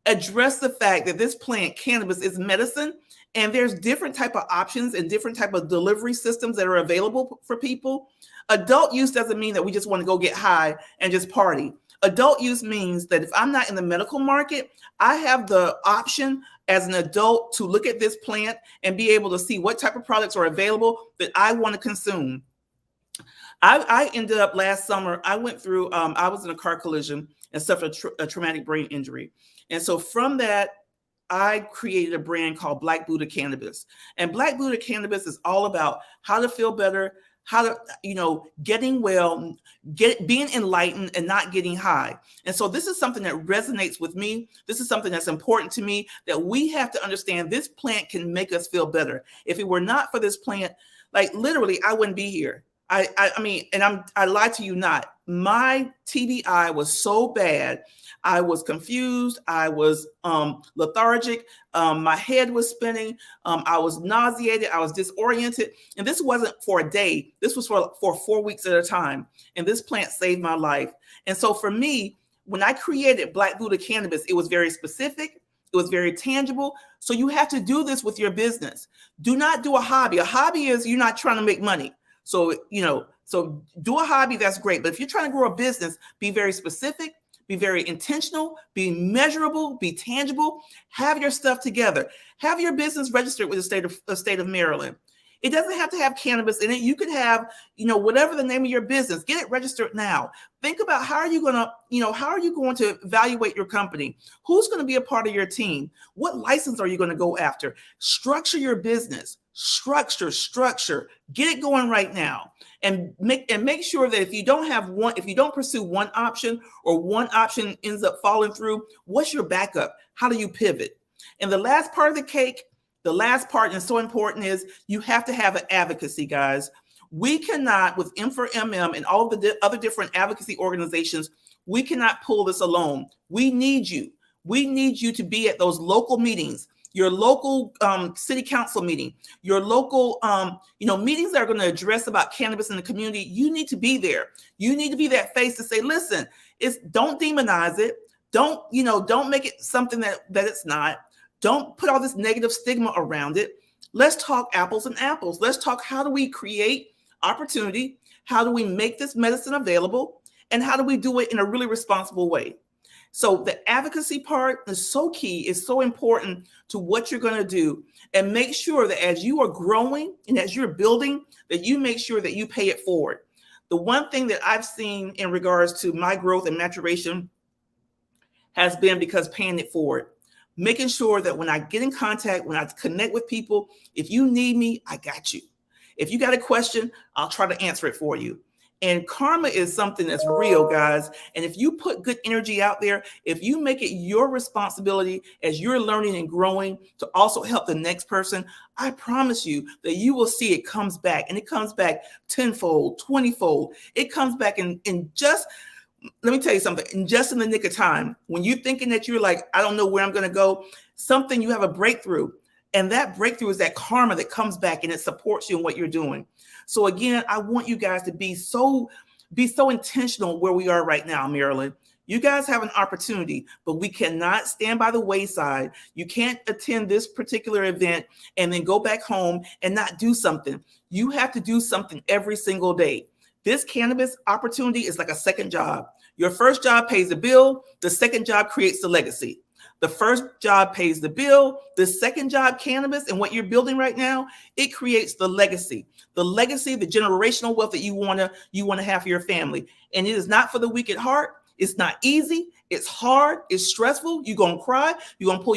address the fact that this plant, cannabis, is medicine, and there's different type of options and different type of delivery systems that are available for people. Adult use doesn't mean that we just want to go get high and just party. Adult use means that if I'm not in the medical market, I have the option as an adult to look at this plant and be able to see what type of products are available that I want to consume. I ended up last summer, I went through, I was in a car collision and suffered a traumatic brain injury. And so from that, I created a brand called Black Buddha Cannabis. And Black Buddha Cannabis is all about how to feel better, how to, getting well, being enlightened and not getting high. And so this is something that resonates with me. This is something that's important to me, that we have to understand this plant can make us feel better. If it were not for this plant, like literally, I wouldn't be here. I mean, and I lied to you not. My TBI was so bad. I was confused. I was lethargic. My head was spinning. I was nauseated. I was disoriented. And this wasn't for a day. This was for 4 weeks at a time. And this plant saved my life. And so for me, when I created Black Buddha Cannabis, it was very specific. It was very tangible. So you have to do this with your business. Do not do a hobby. A hobby is you're not trying to make money. So, so do a hobby, that's great. But if you're trying to grow a business, be very specific, be very intentional, be measurable, be tangible, have your stuff together. Have your business registered with the state of Maryland. It doesn't have to have cannabis in it. You could have, whatever the name of your business, get it registered now. Think about how are you going to evaluate your company? Who's going to be a part of your team? What license are you going to go after? Structure your business. Structure, get it going right now, and make sure that if you don't pursue one option, or one option ends up falling through, what's your backup? How do you pivot? And the last part of the cake, The last part, and so important, is you have to have an advocacy, guys. We cannot, with M4MM and all the other different advocacy organizations, we cannot pull this alone. We need you. We need you to be at those local meetings, your local city council meeting, your local meetings that are going to address about cannabis in the community. You need to be there. You need to be that face to say, listen, don't demonize it. Don't make it something that it's not. Don't put all this negative stigma around it. Let's talk apples and apples. Let's talk, how do we create opportunity? How do we make this medicine available? And how do we do it in a really responsible way? So the advocacy part is so key, is so important to what you're going to do. And make sure that as you are growing and as you're building, that you make sure that you pay it forward. The one thing that I've seen in regards to my growth and maturation has been because paying it forward. Making sure that when I get in contact, when I connect with people, if you need me, I got you. If you got a question, I'll try to answer it for you. And karma is something that's real, guys. And if you put good energy out there, if you make it your responsibility as you're learning and growing to also help the next person, I promise you that you will see it comes back, and it comes back tenfold, 20-fold. It comes back in just, let me tell you something, just in the nick of time. When you're thinking that you're like, I don't know where I'm going to go, you have a breakthrough. And that breakthrough is that karma that comes back and it supports you in what you're doing. So again, I want you guys to be so intentional where we are right now, Maryland. You guys have an opportunity, but we cannot stand by the wayside. You can't attend this particular event and then go back home and not do something. You have to do something every single day. This cannabis opportunity is like a second job. Your first job pays the bill. The second job creates the legacy. The first job pays the bill. The second job, cannabis, and what you're building right now, it creates the legacy, the generational wealth that you want to have for your family. And it is not for the weak at heart. It's not easy. It's hard. It's stressful. You're going to cry. You're going to pull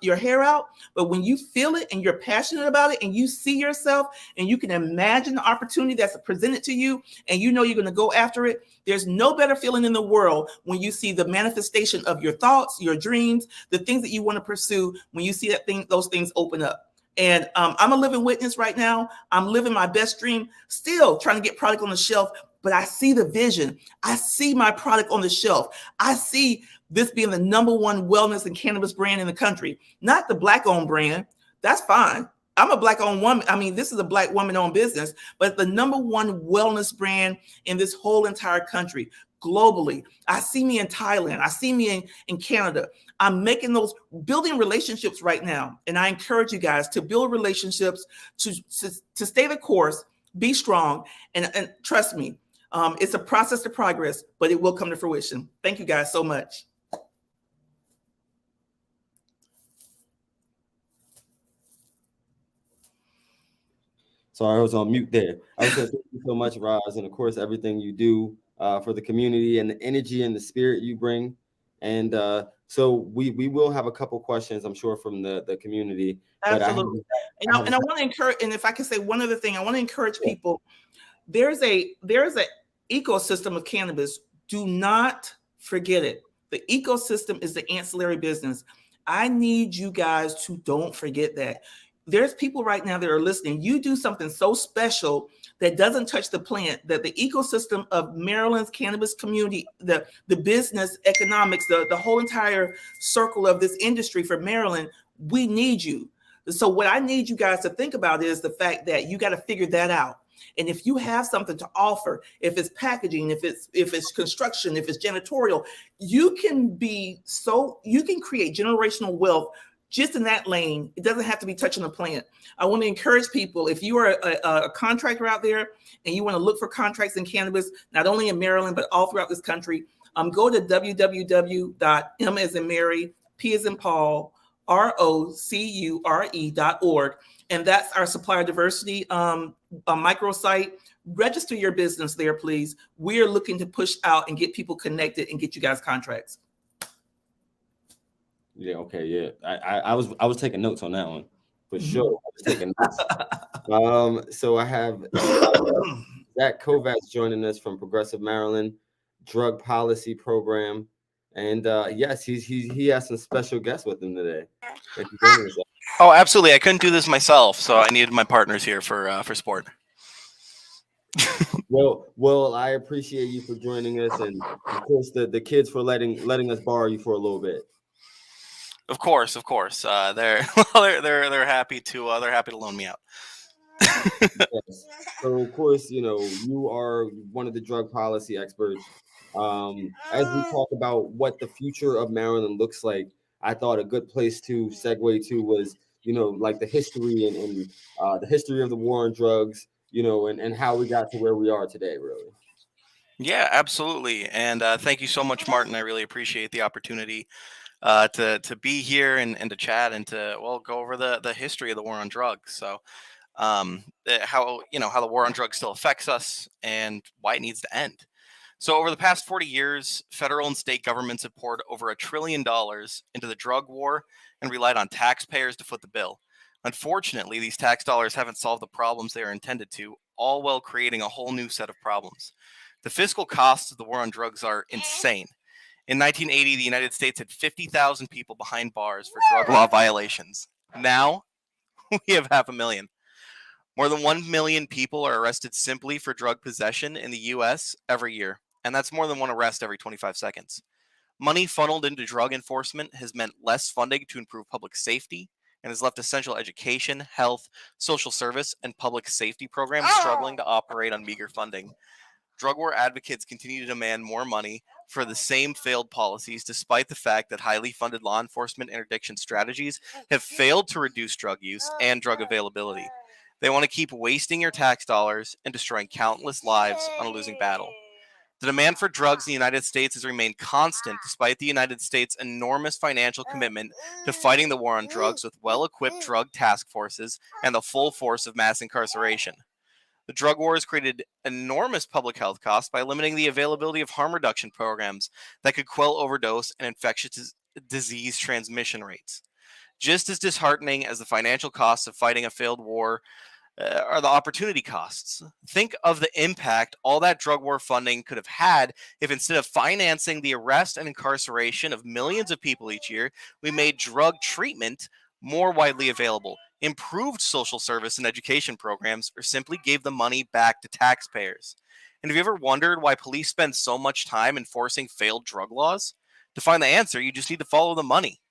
your hair out. But when you feel it and you're passionate about it and you see yourself and you can imagine the opportunity that's presented to you and you know you're going to go after it, there's no better feeling in the world when you see the manifestation of your thoughts, your dreams, the things that you want to pursue, when you see those things open up. And I'm a living witness right now. I'm living my best dream, still trying to get product on the shelf. But I see the vision. I see my product on the shelf. I see this being the #1 wellness and cannabis brand in the country, not the Black-owned brand. That's fine. I'm a Black-owned woman. I mean, this is a Black woman-owned business, but the #1 wellness brand in this whole entire country, globally. I see me in Thailand. I see me in Canada. I'm making building relationships right now. And I encourage you guys to build relationships, to stay the course, be strong, and trust me. It's a process to progress, but it will come to fruition. Thank you guys so much. Sorry, I was on mute there. I would say thank you so much, Roz, and of course, everything you do for the community and the energy and the spirit you bring. And so we will have a couple questions, I'm sure, from the community. Absolutely. And I want to encourage, and if I can say one other thing, I want to encourage people. There's an ecosystem of cannabis. Do not forget it. The ecosystem is the ancillary business. I need you guys to don't forget that. There's people right now that are listening. You do something so special that doesn't touch the plant, that the ecosystem of Maryland's cannabis community, the business, economics, the whole entire circle of this industry for Maryland, we need you. So what I need you guys to think about is the fact that you got to figure that out. And if you have something to offer, if it's packaging, if it's construction, if it's janitorial, you can create generational wealth just in that lane. It doesn't have to be touching the plant. I want to encourage people, if you are a contractor out there and you want to look for contracts in cannabis, not only in Maryland, but all throughout this country, go to www.m as in Mary, P as in Paul, ROCURE.org. And that's our supplier diversity microsite. Register your business there, please. We are looking to push out and get people connected and get you guys contracts. Yeah, okay, yeah. I was taking notes on that one for sure. I was taking notes. So I have Zach Kovacs joining us from Progressive Maryland Drug Policy Program. And yes, he has some special guests with him today. Oh, absolutely. I couldn't do this myself, so I needed my partners here for sport. Well, I appreciate you for joining us, and of course the kids for letting us borrow you for a little bit. Of course. They're happy to loan me out. Yes. So of course, you are one of the drug policy experts. As we talk about what the future of Maryland looks like, I thought a good place to segue to was, like the history and the history of the war on drugs, and how we got to where we are today, really. Yeah, absolutely. And thank you so much, Martin. I really appreciate the opportunity to be here and to chat and to go over the history of the war on drugs. So how the war on drugs still affects us and why it needs to end. So over the past 40 years, federal and state governments have poured over $1 trillion into the drug war and relied on taxpayers to foot the bill. Unfortunately, these tax dollars haven't solved the problems they are intended to, all while creating a whole new set of problems. The fiscal costs of the war on drugs are insane. In 1980, the United States had 50,000 people behind bars for drug law violations. Now, we have 500,000. More than 1 million people are arrested simply for drug possession in the U.S. every year, and that's more than one arrest every 25 seconds. Money funneled into drug enforcement has meant less funding to improve public safety and has left essential education, health, social service, and public safety programs struggling to operate on meager funding. Drug war advocates continue to demand more money for the same failed policies, despite the fact that highly funded law enforcement interdiction strategies have failed to reduce drug use and drug availability. They want to keep wasting your tax dollars and destroying countless lives on a losing battle. The demand for drugs in the United States has remained constant despite the United States' enormous financial commitment to fighting the war on drugs with well-equipped drug task forces and the full force of mass incarceration. The drug war has created enormous public health costs by limiting the availability of harm reduction programs that could quell overdose and infectious disease transmission rates. Just as disheartening as the financial costs of fighting a failed war are the opportunity costs. Think of the impact all that drug war funding could have had if instead of financing the arrest and incarceration of millions of people each year, we made drug treatment more widely available, improved social service and education programs, or simply gave the money back to taxpayers. And have you ever wondered why police spend so much time enforcing failed drug laws? To find the answer, you just need to follow the money.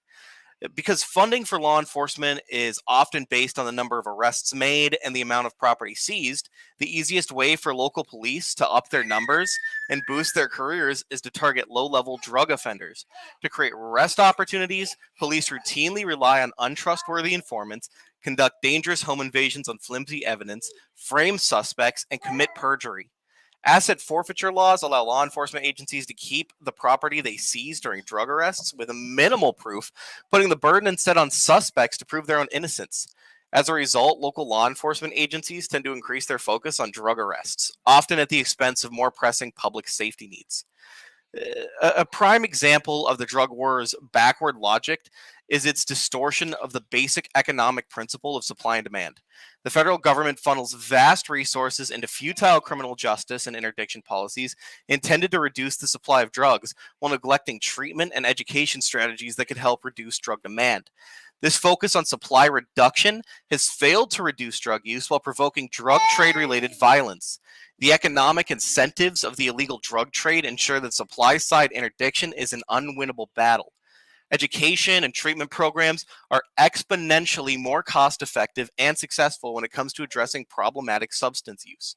Because funding for law enforcement is often based on the number of arrests made and the amount of property seized, the easiest way for local police to up their numbers and boost their careers is to target low-level drug offenders. To create arrest opportunities, police routinely rely on untrustworthy informants, conduct dangerous home invasions on flimsy evidence, frame suspects, and commit perjury. Asset forfeiture laws allow law enforcement agencies to keep the property they seize during drug arrests with a minimal proof, putting the burden instead on suspects to prove their own innocence. As a result, local law enforcement agencies tend to increase their focus on drug arrests, often at the expense of more pressing public safety needs. A prime example of the drug war's backward logic is its distortion of the basic economic principle of supply and demand. The federal government funnels vast resources into futile criminal justice and interdiction policies intended to reduce the supply of drugs while neglecting treatment and education strategies that could help reduce drug demand. This focus on supply reduction has failed to reduce drug use while provoking drug trade-related violence. The economic incentives of the illegal drug trade ensure that supply-side interdiction is an unwinnable battle. Education and treatment programs are exponentially more cost-effective and successful when it comes to addressing problematic substance use.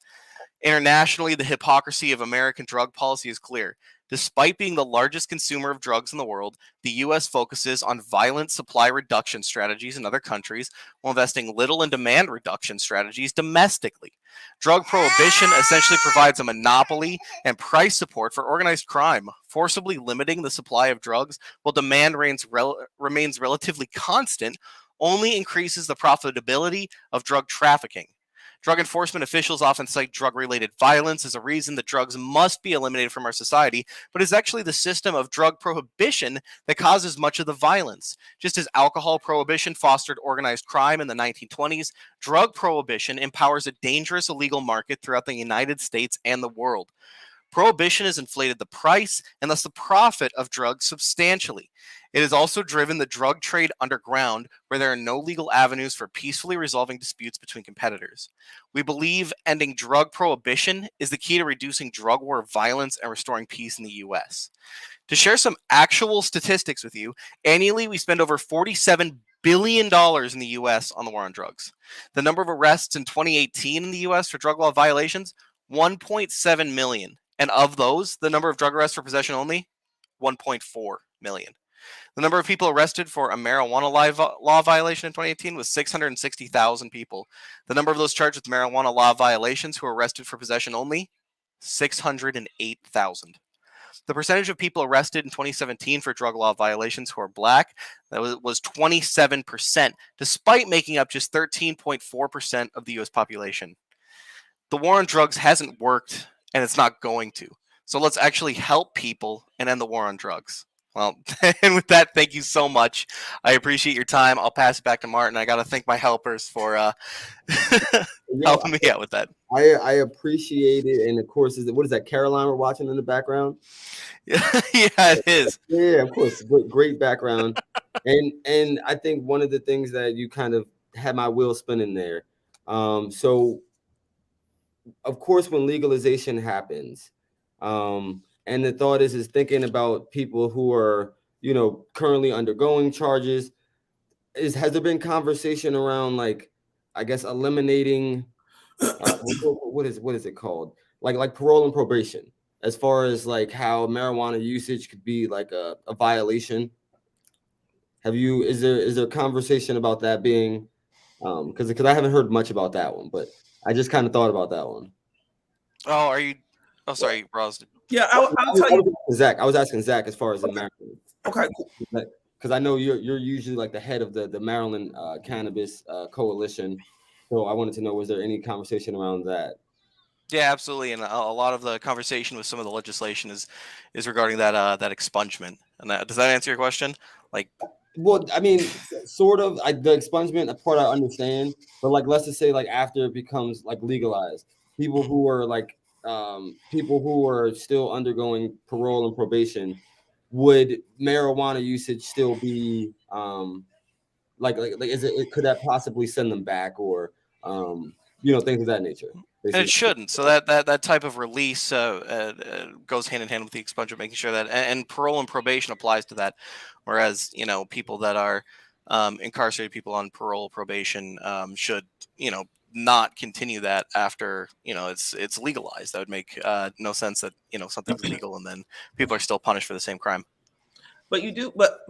Internationally, the hypocrisy of American drug policy is clear. Despite being the largest consumer of drugs in the world, the U.S. focuses on violent supply reduction strategies in other countries while investing little in demand reduction strategies domestically. Drug prohibition essentially provides a monopoly and price support for organized crime, forcibly limiting the supply of drugs while demand remains relatively constant, only increases the profitability of drug trafficking. Drug enforcement officials often cite drug-related violence as a reason that drugs must be eliminated from our society, but it's actually the system of drug prohibition that causes much of the violence. Just as alcohol prohibition fostered organized crime in the 1920s, drug prohibition empowers a dangerous illegal market throughout the United States and the world. Prohibition has inflated the price and thus the profit of drugs substantially. It has also driven the drug trade underground, where there are no legal avenues for peacefully resolving disputes between competitors. We believe ending drug prohibition is the key to reducing drug war violence and restoring peace in the U.S. To share some actual statistics with you, annually we spend over $47 billion in the U.S. on the war on drugs. The number of arrests in 2018 in the U.S. for drug law violations, 1.7 million. And of those, the number of drug arrests for possession only, 1.4 million. The number of people arrested for a marijuana law violation in 2018 was 660,000 people. The number of those charged with marijuana law violations who were arrested for possession only, 608,000. The percentage of people arrested in 2017 for drug law violations who are Black, that was 27%, despite making up just 13.4% of the U.S. population. The war on drugs hasn't worked, and it's not going to. So let's actually help people and end the war on drugs. Well, and with that, thank you so much. I appreciate your time. I'll pass it back to Martin. I got to thank my helpers for helping me out with that. I appreciate it. And of course, what is that, Caroline we're watching in the background? Yeah, it is. Yeah, of course. Great background. and I think one of the things that you kind of had my wheel spinning there. So, of course, when legalization happens, and the thought is thinking about people who are, currently undergoing charges. Has there been conversation around, like, I guess, eliminating what is it called? Like parole and probation, as far as like how marijuana usage could be like a violation? Is there conversation about that being, because I haven't heard much about that one, but I just kind of thought about that one. Oh, are you? Oh, sorry, Roz. Yeah, I'll tell you. Zach, I was asking Zach as far as the Maryland. Okay, cool. Because I know you're usually like the head of the Maryland Cannabis Coalition, so I wanted to know, was there any conversation around that? Yeah, absolutely, and a lot of the conversation with some of the legislation is regarding that expungement. And does that answer your question? Like, well, I mean, sort of. The expungement part I understand, but like, let's just say like after it becomes like legalized, people who are like people who are still undergoing parole and probation, would marijuana usage still be like could that possibly send them back, or things of that nature? And it shouldn't. So that type of release goes hand in hand with the expungement, making sure that and parole and probation applies to that. Whereas people that are incarcerated, people on parole probation should not continue that after it's legalized. That would make no sense that something's legal and then people are still punished for the same crime. But you do, but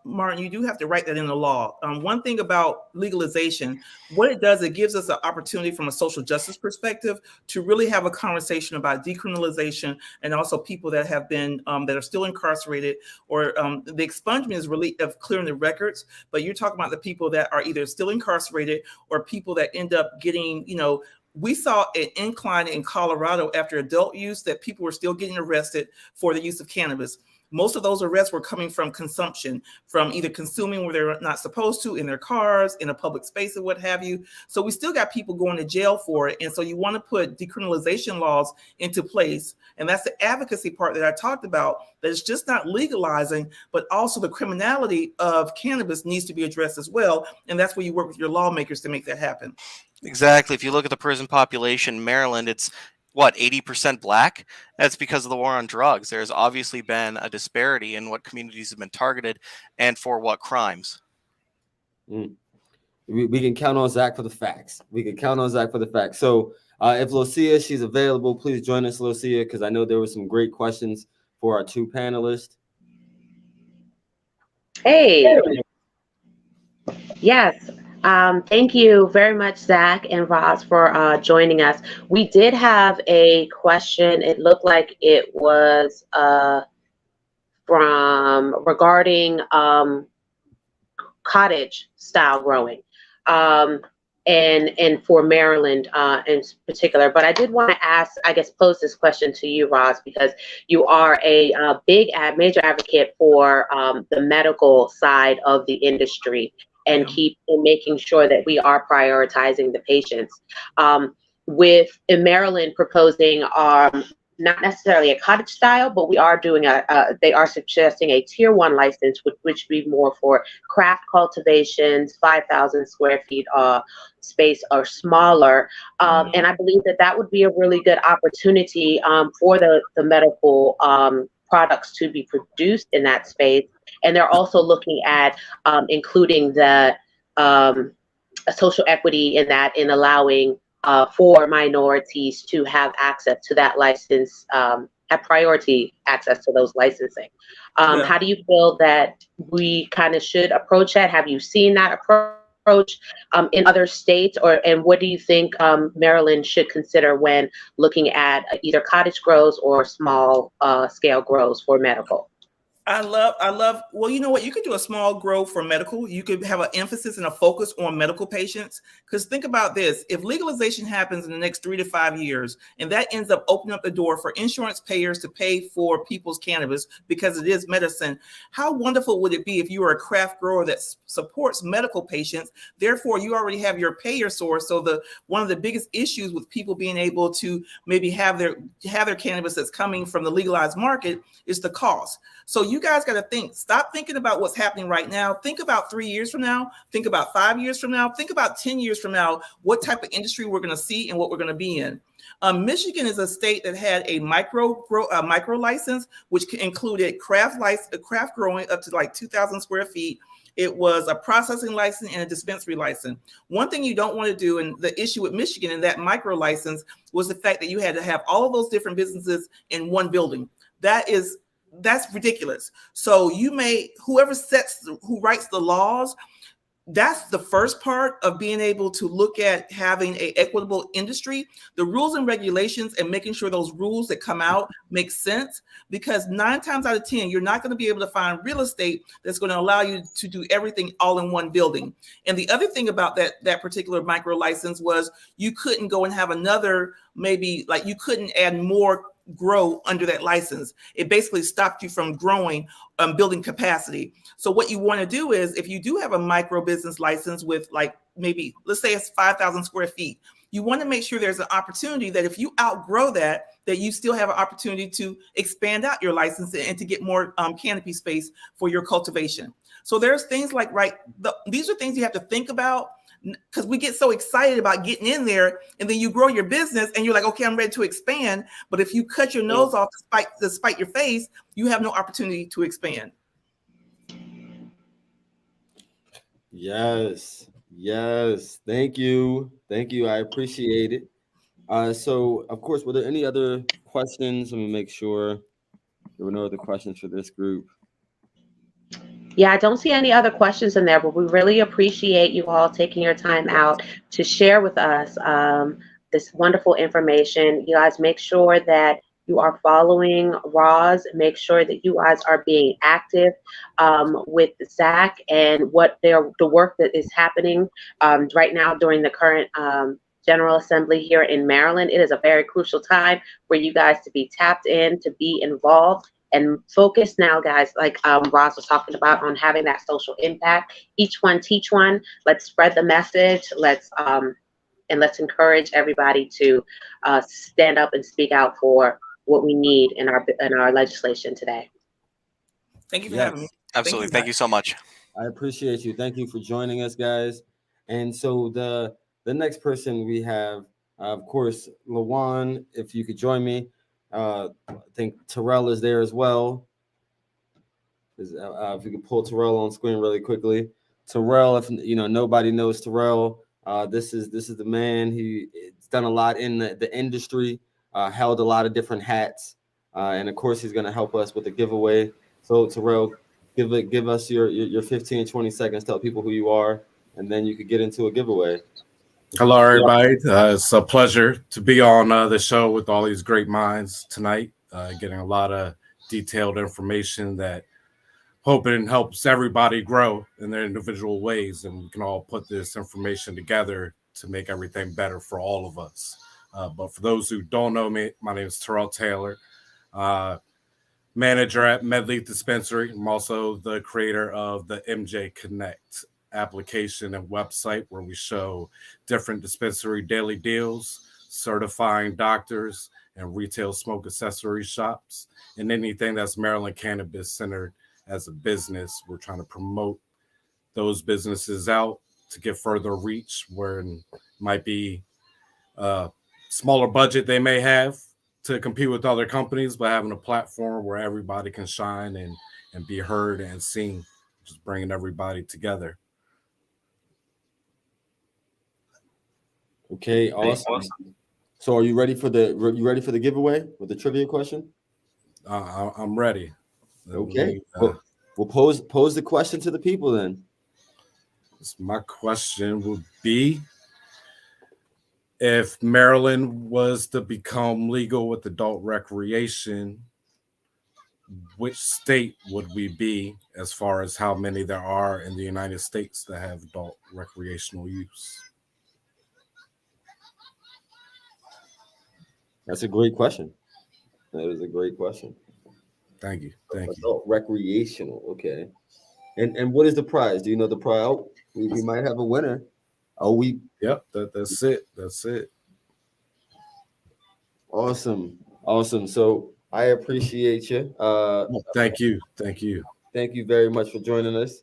Martin, you do have to write that in the law. One thing about legalization, what it does, it gives us an opportunity from a social justice perspective to really have a conversation about decriminalization, and also people that have been that are still incarcerated, or the expungement is really of clearing the records. But you're talking about the people that are either still incarcerated or people that end up getting, we saw an incline in Colorado after adult use that people were still getting arrested for the use of cannabis. Most of those arrests were coming from consumption, from either consuming where they're not supposed to, in their cars, in a public space, or what have you. So we still got people going to jail for it. And so you want to put decriminalization laws into place. And that's the advocacy part that I talked about, that it's just not legalizing, but also the criminality of cannabis needs to be addressed as well. And that's where you work with your lawmakers to make that happen. Exactly. If you look at the prison population, Maryland, it's 80% Black? That's because of the war on drugs. There's obviously been a disparity in what communities have been targeted and for what crimes. We can count on Zach for the facts. So if Lucia, she's available, please join us, Lucia, because I know there were some great questions for our two panelists. Hey. Yes. Thank you very much, Zach and Roz, for joining us. We did have a question. It looked like it was regarding cottage style growing, and for Maryland in particular. But I did want to pose this question to you, Roz, because you are a major advocate for the medical side of the industry, and making sure that we are prioritizing the patients. With Maryland proposing not necessarily a cottage style, but we are doing they are suggesting a tier 1 license, which would be more for craft cultivations, 5,000 square feet space or smaller. And I believe that would be a really good opportunity for the medical products to be produced in that space. And they're also looking at including the social equity in that, in allowing for minorities to have access to that license, have priority access to those licensing. How do you feel that we kind of should approach that? Have you seen that approach in other states, and what do you think Maryland should consider when looking at either cottage grows or small scale grows for medical? I love, well, you know what? You could do a small grow for medical. You could have an emphasis and a focus on medical patients. Because think about this, if legalization happens in the next 3 to 5 years, and that ends up opening up the door for insurance payers to pay for people's cannabis because it is medicine, how wonderful would it be if you were a craft grower that supports medical patients? Therefore, you already have your payer source. So one of the biggest issues with people being able to maybe have their cannabis that's coming from the legalized market is the cost. So you guys got to stop thinking about what's happening right now. Think about 3 years from now, think about 5 years from now, think about 10 years from now, what type of industry we're going to see and what we're going to be in. Michigan is a state that had a micro license, which included craft growing up to like 2,000 square feet. It was a processing license and a dispensary license. One thing you don't want to do, and the issue with Michigan in that micro license, was the fact that you had to have all of those different businesses in one building. That's ridiculous. So who writes the laws, that's the first part of being able to look at having an equitable industry, the rules and regulations, and making sure those rules that come out make sense, because 9 times out of 10, you're not going to be able to find real estate that's going to allow you to do everything all in one building. And the other thing about that particular micro license was you couldn't go and have another, maybe like you couldn't add more grow under that license. It basically stopped you from growing, building capacity. So what you want to do is, if you do have a micro business license with like, maybe let's say it's 5,000 square feet, you want to make sure there's an opportunity that if you outgrow that you still have an opportunity to expand out your license and to get more canopy space for your cultivation. So there's things like, these are things you have to think about, because we get so excited about getting in there, and then you grow your business and you're like, okay, I'm ready to expand. But if you cut your nose off to spite your face, you have no opportunity to expand. Yes. Thank you. I appreciate it. So, of course, were there any other questions? Let me make sure there were no other questions for this group. Yeah, I don't see any other questions in there, but we really appreciate you all taking your time out to share with us this wonderful information. You guys, make sure that you are following Roz. Make sure that you guys are being active with Zach and the work that is happening right now during the current General Assembly here in Maryland. It is a very crucial time for you guys to be tapped in, to be involved, and focus now, guys, like Roz was talking about, on having that social impact. Each one teach one. Let's spread the message. Let's encourage everybody to stand up and speak out for what we need in our legislation today. Thank you for having me. Absolutely. Thank you so much. I appreciate you. Thank you for joining us, guys. And so the next person we have, of course, Lawan, if you could join me. I think Terrell is there as well. If you could pull Terrell on screen really quickly. Terrell, if nobody knows Terrell, this is the man. He's done a lot in the industry, held a lot of different hats, and of course he's going to help us with the giveaway. So Terrell, give us your 15, 20 seconds. Tell people who you are, and then you could get into a giveaway. Hello, everybody. It's a pleasure to be on the show with all these great minds tonight, getting a lot of detailed information that hoping helps everybody grow in their individual ways, and we can all put this information together to make everything better for all of us. But for those who don't know me, my name is Terrell Taylor, manager at MedLeaf Dispensary. I'm also the creator of the MJ Connect application and website, where we show different dispensary daily deals, certifying doctors, and retail smoke accessory shops, and anything that's Maryland cannabis centered as a business. We're trying to promote those businesses out to get further reach where it might be a smaller budget they may have to compete with other companies, but having a platform where everybody can shine and be heard and seen, just bringing everybody together. Okay, awesome. So are you ready for the giveaway with the trivia question? I'm ready. Okay. We'll pose the question to the people then. My question would be, if Maryland was to become legal with adult recreation, which state would we be as far as how many there are in the United States that have adult recreational use? That's a great question. That is a great question. Thank you. Thank you. Adult recreational. Okay. And what is the prize? Do you know the prize? Oh, we might have a winner. Oh, Yep. That's it. That's it. Awesome. So I appreciate you. Thank you. Thank you. Thank you very much for joining us.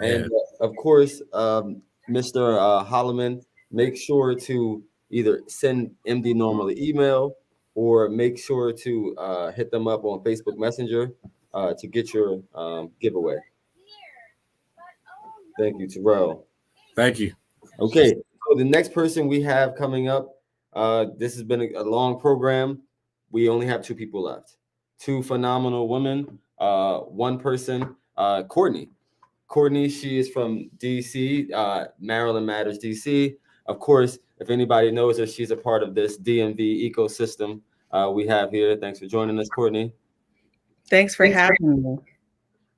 And of course, Mr. Holloman, make sure to either send MD Norml an email or make sure to hit them up on Facebook Messenger to get your giveaway. Thank you, Terrell. Thank you. Okay, so the next person we have coming up, this has been a long program. We only have 2 people left. 2 phenomenal women. One person, Courtney. Courtney, she is from DC, Maryland Matters DC. Of course, if anybody knows her, she's a part of this DMV ecosystem we have here. Thanks for joining us, Courtney. Thanks for having me.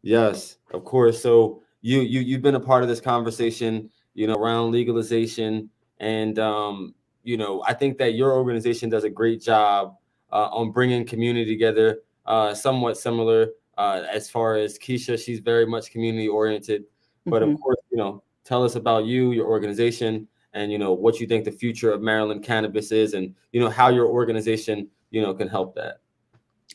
Yes, of course. So you've been a part of this conversation, around legalization, and I think that your organization does a great job on bringing community together. Somewhat similar as far as Keisha, she's very much community oriented. But of course, tell us about you, your organization, and what you think the future of Maryland cannabis is, and how your organization can help that.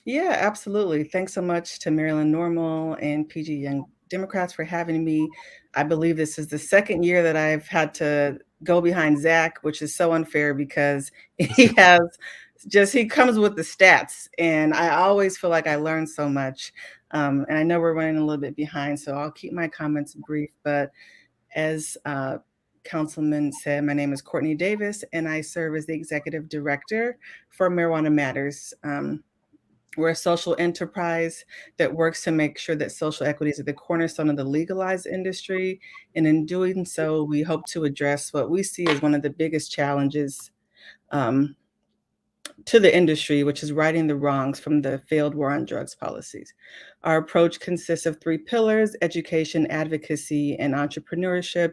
Yeah, absolutely. Thanks so much to Maryland Norml and PG Young Democrats for having me. I believe this is the second year that I've had to go behind Zach, which is so unfair because he comes with the stats, and I always feel like I learn so much. And I know we're running a little bit behind, so I'll keep my comments brief. But as Councilman said, my name is Courtney Davis, and I serve as the Executive Director for Marijuana Matters. We're a social enterprise that works to make sure that social equity is at the cornerstone of the legalized industry. And in doing so, we hope to address what we see as one of the biggest challenges to the industry, which is righting the wrongs from the failed war on drugs policies. Our approach consists of 3 pillars: education, advocacy, and entrepreneurship.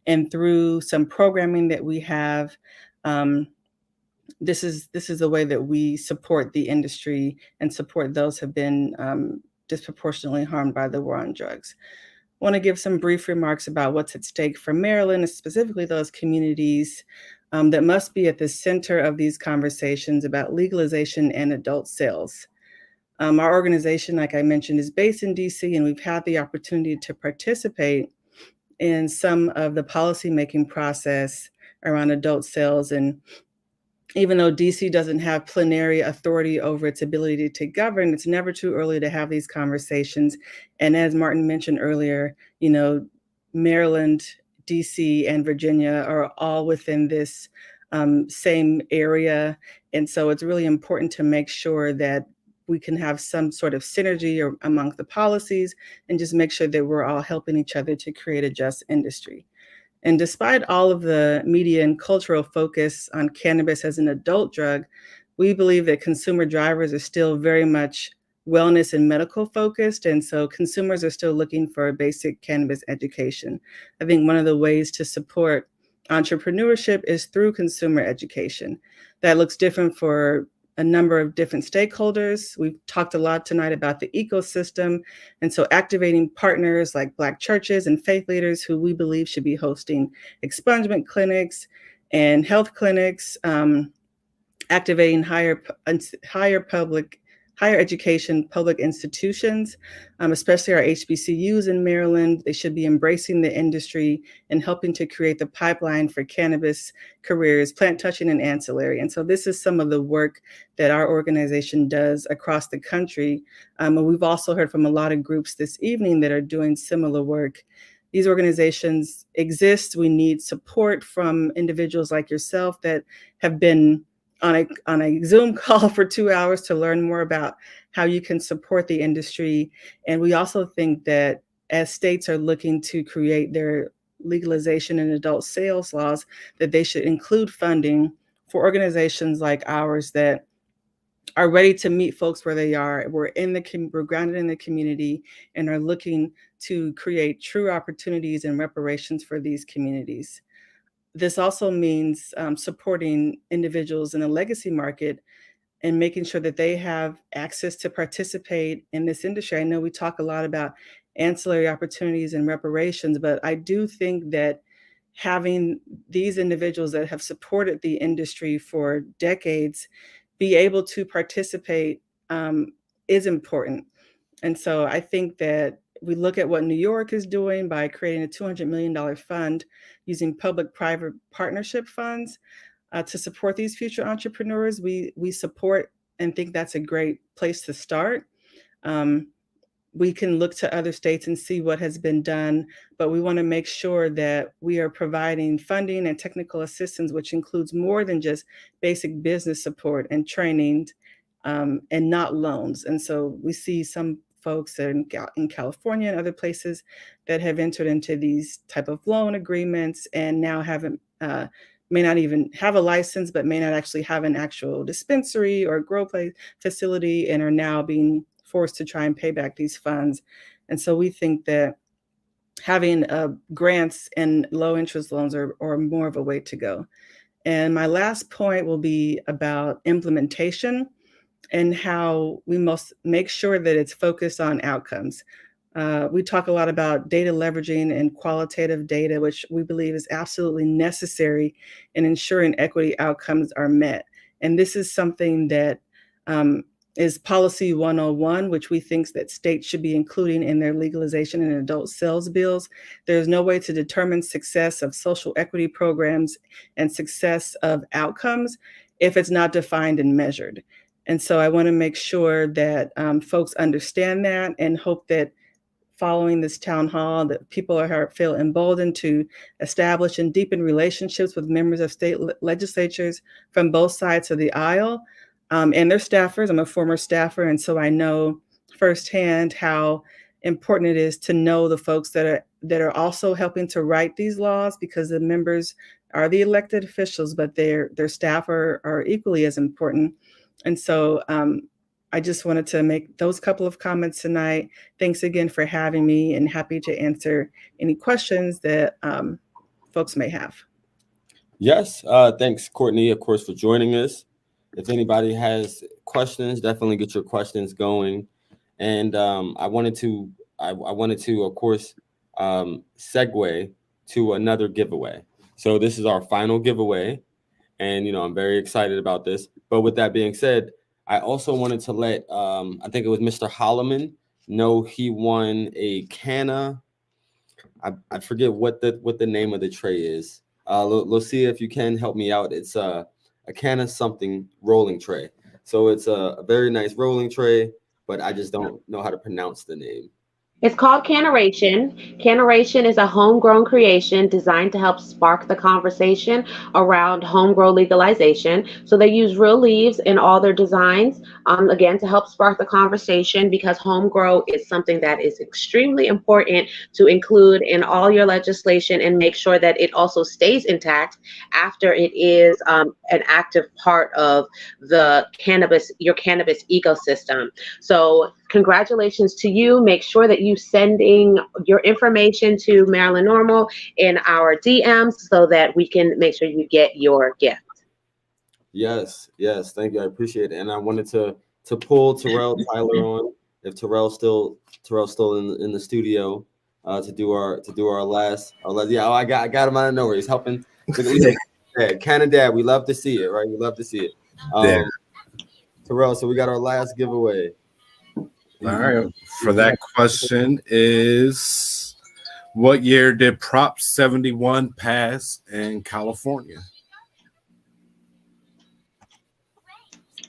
And through some programming that we have, this is the way that we support the industry and support those who have been disproportionately harmed by the war on drugs. I want to give some brief remarks about what's at stake for Maryland, and specifically those communities that must be at the center of these conversations about legalization and adult sales. Our organization, like I mentioned, is based in DC, and we've had the opportunity to participate in some of the policymaking process around adult sales. And even though DC doesn't have plenary authority over its ability to govern, it's never too early to have these conversations. And as Martin mentioned earlier, Maryland, DC, and Virginia are all within this same area. And so it's really important to make sure that we can have some sort of synergy among the policies and just make sure that we're all helping each other to create a just industry. And despite all of the media and cultural focus on cannabis as an adult drug, we believe that consumer drivers are still very much wellness and medical focused. And so consumers are still looking for a basic cannabis education. I think one of the ways to support entrepreneurship is through consumer education. That looks different for a number of different stakeholders. We've talked a lot tonight about the ecosystem. And so activating partners like Black churches and faith leaders who we believe should be hosting expungement clinics and health clinics, activating higher education public institutions, especially our HBCUs in Maryland. They should be embracing the industry and helping to create the pipeline for cannabis careers, plant touching and ancillary. And so this is some of the work that our organization does across the country. And we've also heard from a lot of groups this evening that are doing similar work. These organizations exist. We need support from individuals like yourself that have been on a Zoom call for 2 hours to learn more about how you can support the industry. And we also think that as states are looking to create their legalization and adult sales laws, that they should include funding for organizations like ours that are ready to meet folks where they are. We're grounded in the community and are looking to create true opportunities and reparations for these communities. This also means supporting individuals in the legacy market and making sure that they have access to participate in this industry. I know we talk a lot about ancillary opportunities and reparations, but I do think that having these individuals that have supported the industry for decades be able to participate is important. And so I think that we look at what New York is doing by creating a $200 million fund using public-private partnership funds to support these future entrepreneurs. We support and think that's a great place to start. We can look to other states and see what has been done, but we want to make sure that we are providing funding and technical assistance, which includes more than just basic business support and training, and not loans. And so we see some folks in California and other places that have entered into these type of loan agreements and now may not even have a license, but may not actually have an actual dispensary or grow play facility and are now being forced to try and pay back these funds. And so we think that having grants and low interest loans are more of a way to go. And my last point will be about implementation and how we must make sure that it's focused on outcomes. We talk a lot about data leveraging and qualitative data, which we believe is absolutely necessary in ensuring equity outcomes are met. And this is something that is Policy 101, which we think that states should be including in their legalization and adult sales bills. There's no way to determine success of social equity programs and success of outcomes if it's not defined and measured. And so I want to make sure that folks understand that and hope that following this town hall, that people feel emboldened to establish and deepen relationships with members of state legislatures from both sides of the aisle and their staffers. I'm a former staffer, and so I know firsthand how important it is to know the folks that are also helping to write these laws, because the members are the elected officials, but their staff are equally as important. And so I just wanted to make those couple of comments tonight. Thanks again for having me, and happy to answer any questions that folks may have. Yes, thanks, Courtney, of course, for joining us. If anybody has questions, definitely get your questions going. And I wanted to, of course, segue to another giveaway. So this is our final giveaway, and I'm very excited about this. But with that being said, I also wanted to let I think it was Mr. Holloman know he won a canna. I forget what the name of the tray is. Lucia, if you can help me out, it's a canna something rolling tray. So it's a very nice rolling tray, but I just don't know how to pronounce the name. It's called Canneration. Canneration is a homegrown creation designed to help spark the conversation around homegrown legalization. So they use real leaves in all their designs, again, to help spark the conversation, because homegrown is something that is extremely important to include in all your legislation and make sure that it also stays intact after it is an active part of your cannabis ecosystem. So congratulations to you. Make sure that you sending your information to Maryland Norml in our DMs so that we can make sure you get your gift. Yes, thank you. I appreciate it. And I wanted to pull Terrell Tyler on, if Terrell's still in the studio to do our last. Yeah, I got him out of nowhere. He's helping. Yeah, Canada, we love to see it, right? We love to see it. There. Terrell, so we got our last giveaway. All right. For that question is, what year did Prop 71 pass in California?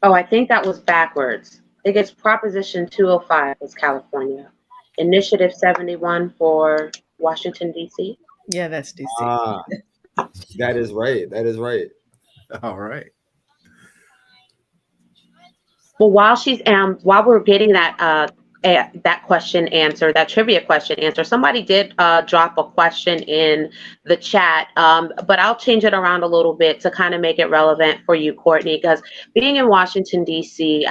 Oh, I think that was backwards. I think it's Proposition 205 was California. Initiative 71 for Washington, D.C. Yeah, that's DC. That is right. That is right. All right. Well, while we're getting that question answered, that trivia question answered, somebody did drop a question in the chat, but I'll change it around a little bit to kind of make it relevant for you, Courtney, because being in Washington, D.C.,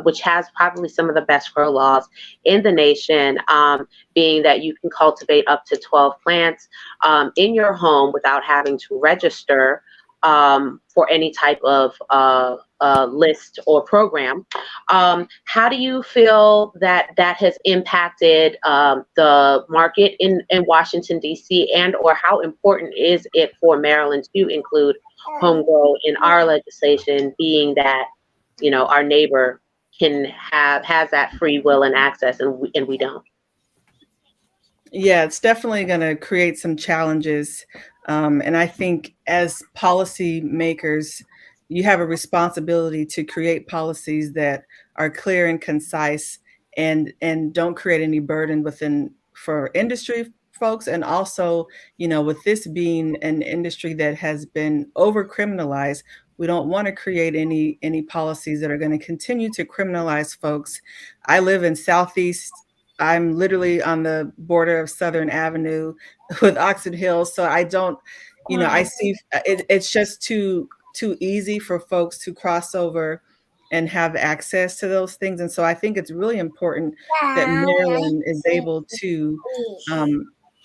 which has probably some of the best grow laws in the nation, being that you can cultivate up to 12 plants in your home without having to register for any type of list or program. How do you feel that has impacted the market in Washington, D.C., and or how important is it for Maryland to include home grow in our legislation, being that, you know, our neighbor has that free will and access and we don't? Yeah, it's definitely going to create some challenges. And I think as policy makers, you have a responsibility to create policies that are clear and concise and don't create any burden for industry folks. And also, you know, with this being an industry that has been over criminalized, we don't want to create any policies that are going to continue to criminalize folks. I live in Southeast. I'm literally on the border of Southern Avenue with Oxon Hill. So I don't, you know, I see it's just too easy for folks to cross over and have access to those things. And so I think it's really important that Maryland is able to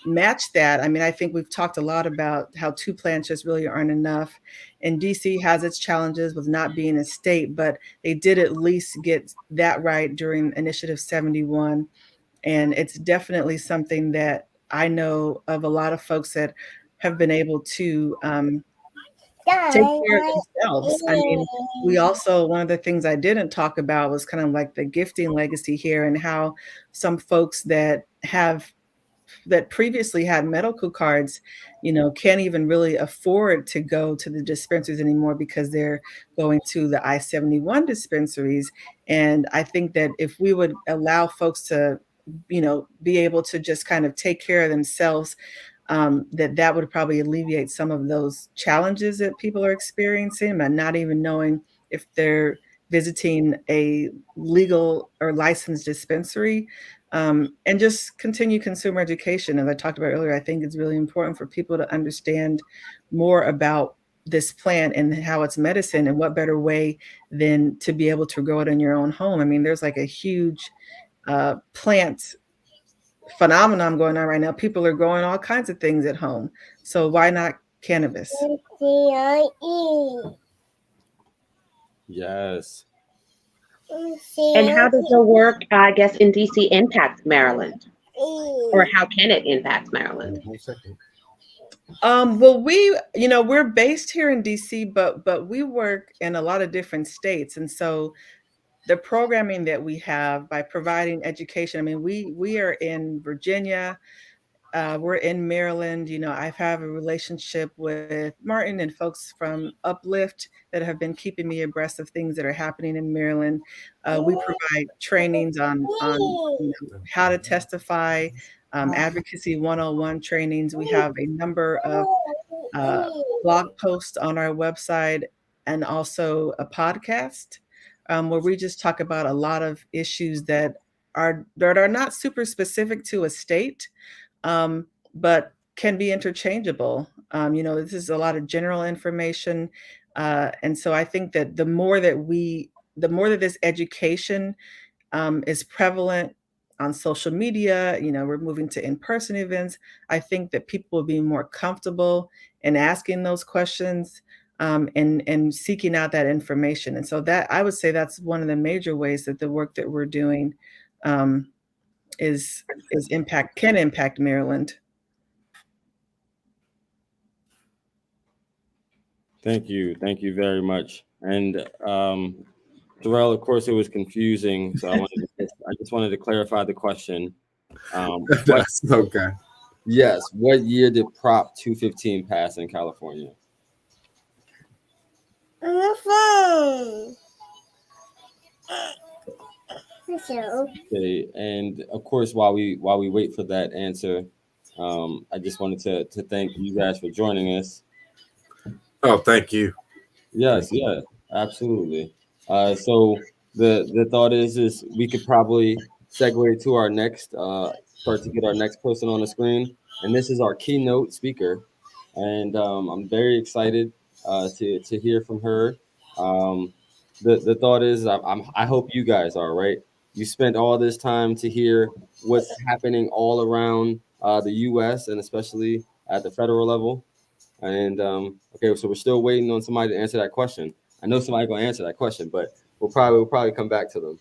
match that. I mean, I think we've talked a lot about how 2 plants just really aren't enough. And DC has its challenges with not being a state, but they did at least get that right during Initiative 71. And it's definitely something that I know of a lot of folks that have been able to take care of themselves. I mean, we also, one of the things I didn't talk about was kind of like the gifting legacy here and how some folks that previously had medical cards, you know, can't even really afford to go to the dispensaries anymore because they're going to the I-71 dispensaries. And I think that if we would allow folks to, you know, be able to just kind of take care of themselves, that would probably alleviate some of those challenges that people are experiencing, but not even knowing if they're visiting a legal or licensed dispensary. And just continue consumer education. As I talked about earlier, I think it's really important for people to understand more about this plant and how it's medicine, and what better way than to be able to grow it in your own home. I mean, there's like a huge plant phenomenon going on right now. People are growing all kinds of things at home. So why not cannabis? Yes. And how does the work, I guess, in DC impact Maryland? Or how can it impact Maryland? Well, we're based here in DC, but we work in a lot of different states. And so the programming that we have by providing education, I mean, we are in Virginia, we're in Maryland. You know, I have a relationship with Martin and folks from Uplift that have been keeping me abreast of things that are happening in Maryland. We provide trainings on you know, how to testify, advocacy 101 trainings. We have a number of blog posts on our website and also a podcast where we just talk about a lot of issues that are not super specific to a state, but can be interchangeable. You know, this is a lot of general information. And so I think that the more that this education is prevalent on social media, you know, we're moving to in-person events, I think that people will be more comfortable in asking those questions and seeking out that information. And so that, I would say that's one of the major ways that the work that we're doing can impact Maryland. Thank you very much. And Darrell, of course, it was confusing, so I just wanted to clarify the question. That's okay. Yes, what year did Prop 215 pass in California? Okay, and of course, while we wait for that answer, I just wanted to thank you guys for joining us. Oh, thank you. Yes, yeah, absolutely. So the thought is we could probably segue to our next start to get our next person on the screen, and this is our keynote speaker, and I'm very excited to hear from her. Um, the thought is I hope you guys are right. You spent all this time to hear what's happening all around the U.S. and especially at the federal level. And okay, so we're still waiting on somebody to answer that question. I know somebody's gonna answer that question, but we'll probably come back to them.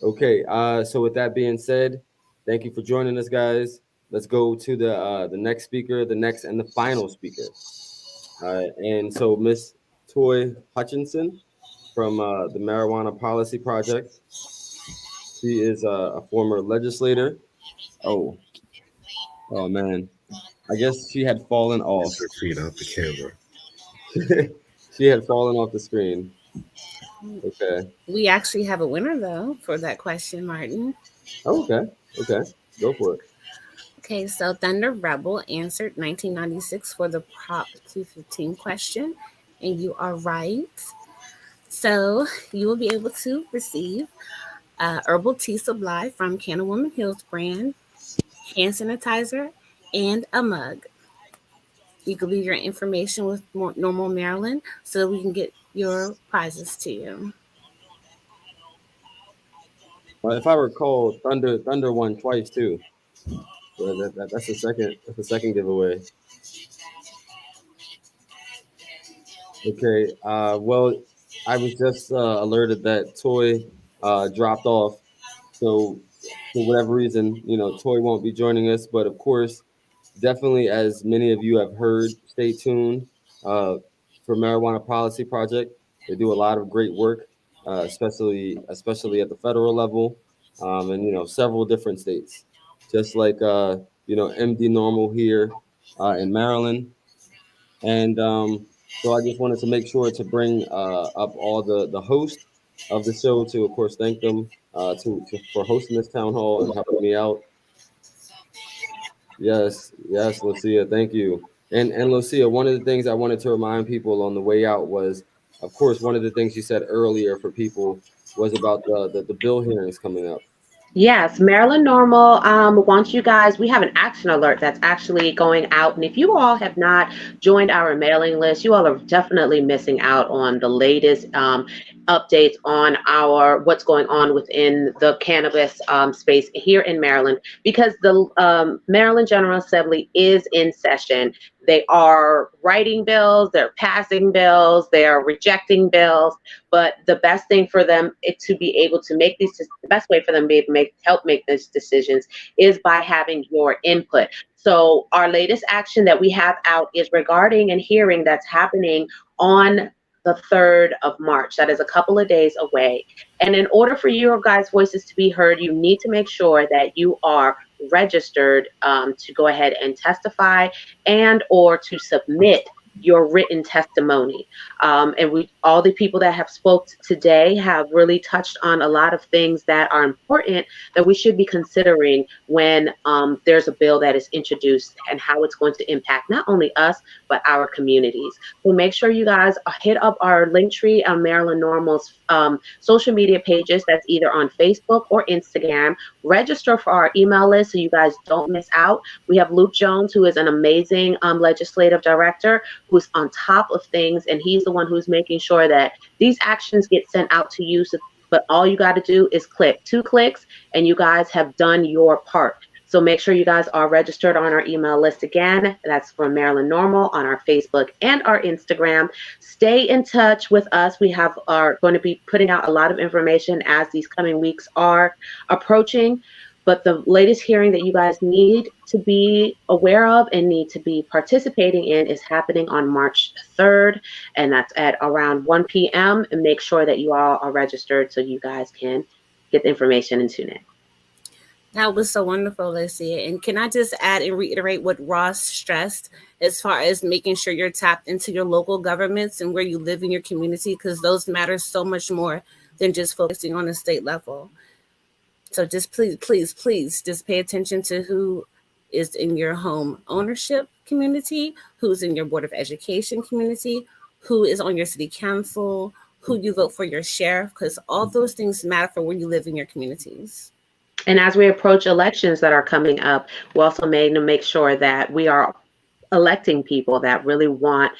Okay, so with that being said, thank you for joining us, guys. Let's go to the next speaker, the next and the final speaker. And so Miss Toy Hutchinson from the Marijuana Policy Project. She is a former legislator. Oh man, I guess she had fallen off. Her feet off the camera. She had fallen off the screen. Okay. We actually have a winner though for that question, Martin. Oh, okay. Go for it. Okay, so Thunder Rebel answered 1996 for the Prop 215 question, and you are right. So you will be able to receive herbal tea supply from Canna Woman Hills brand, hand sanitizer, and a mug. You can leave your information with Norml Maryland so that we can get your prizes to you. If I recall, Thunder won twice too. So that's the second giveaway. Okay. Well, I was just alerted that Toy dropped off. So for whatever reason, Toy won't be joining us. But of course, definitely, as many of you have heard, stay tuned for Marijuana Policy Project. They do a lot of great work, especially at the federal level, and several different states. Just like MD Norml here in Maryland, and so I just wanted to make sure to bring up all the hosts of the show to, of course, thank them for hosting this town hall and helping me out. Yes, Lucia, thank you. And Lucia, one of the things I wanted to remind people on the way out was, of course, one of the things you said earlier for people was about the bill hearings coming up. Yes, Maryland Norml wants you guys. We have an action alert that's actually going out. And if you all have not joined our mailing list, you all are definitely missing out on the latest updates on what's going on within the cannabis space here in Maryland, because the Maryland General Assembly is in session. They are writing bills, they're passing bills, they are rejecting bills, but the best thing for them to be able to make the best way for them to be able to help make these decisions is by having your input. So our latest action that we have out is regarding a hearing that's happening on the 3rd of March. That is a couple of days away. And in order for your guys' voices to be heard, you need to make sure that you are registered to go ahead and testify and or to submit your written testimony. And all the people that have spoke today have really touched on a lot of things that are important that we should be considering when there's a bill that is introduced and how it's going to impact not only us, but our communities. So make sure you guys hit up our link tree on Maryland Norml's social media pages. That's either on Facebook or Instagram. Register for our email list so you guys don't miss out. We have Luke Jones, who is an amazing legislative director who's on top of things, and he's the one who's making sure that these actions get sent out to you. But all you got to do is click 2 clicks, and you guys have done your part. So make sure you guys are registered on our email list again. That's from Maryland Norml on our Facebook and our Instagram. Stay in touch with us. We are going to be putting out a lot of information as these coming weeks are approaching. But the latest hearing that you guys need to be aware of and need to be participating in is happening on March 3rd, and that's at around 1 p.m. And make sure that you all are registered so you guys can get the information and tune in. That was so wonderful, Lucia. And can I just add and reiterate what Ross stressed as far as making sure you're tapped into your local governments and where you live in your community, because those matter so much more than just focusing on the state level. So just please just pay attention to who is in your home ownership community, who's in your Board of Education community, who is on your city council, who you vote for your sheriff, because all those things matter for where you live in your communities. And as we approach elections that are coming up, we also made to make sure that we are electing people that really want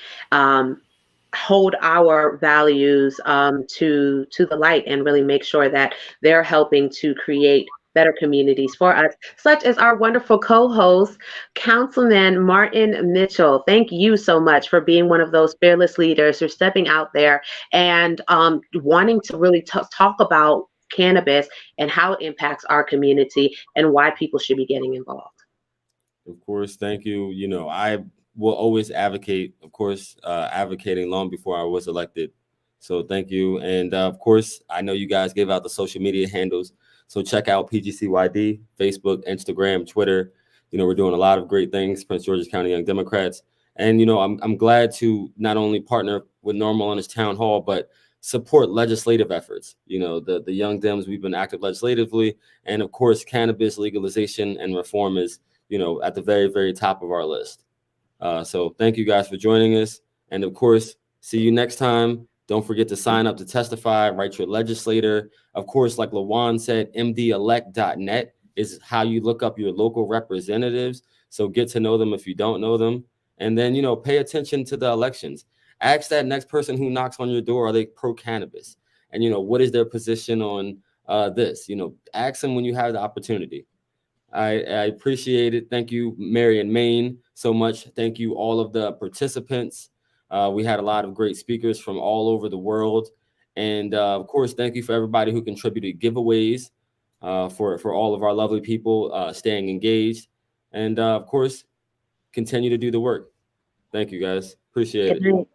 hold our values to the light, and really make sure that they're helping to create better communities for us, such as our wonderful co-host, Councilman Martin Mitchell. Thank you so much for being one of those fearless leaders who's stepping out there and wanting to really talk about cannabis and how it impacts our community and why people should be getting involved. Of course, thank you. You know, I will always advocate, of course, advocating long before I was elected. So thank you. And of course, I know you guys gave out the social media handles. So check out PGCYD, Facebook, Instagram, Twitter. You know, we're doing a lot of great things, Prince George's County Young Democrats. And, you know, I'm glad to not only partner with Norml on his town hall, but support legislative efforts. You know, the Young Dems, we've been active legislatively. And of course, cannabis legalization and reform is, you know, at the very, very top of our list. So thank you guys for joining us. And of course, see you next time. Don't forget to sign up to testify, write your legislator. Of course, like LaJuan said, mdelect.net is how you look up your local representatives. So get to know them if you don't know them. And then, you know, pay attention to the elections. Ask that next person who knocks on your door, are they pro-cannabis? And, you know, what is their position on this? You know, ask them when you have the opportunity. I appreciate it. Thank you, Mary and Maine, so much. Thank you, all of the participants. We had a lot of great speakers from all over the world. And of course, thank you for everybody who contributed giveaways for all of our lovely people staying engaged. And of course, continue to do the work. Thank you, guys. Appreciate it.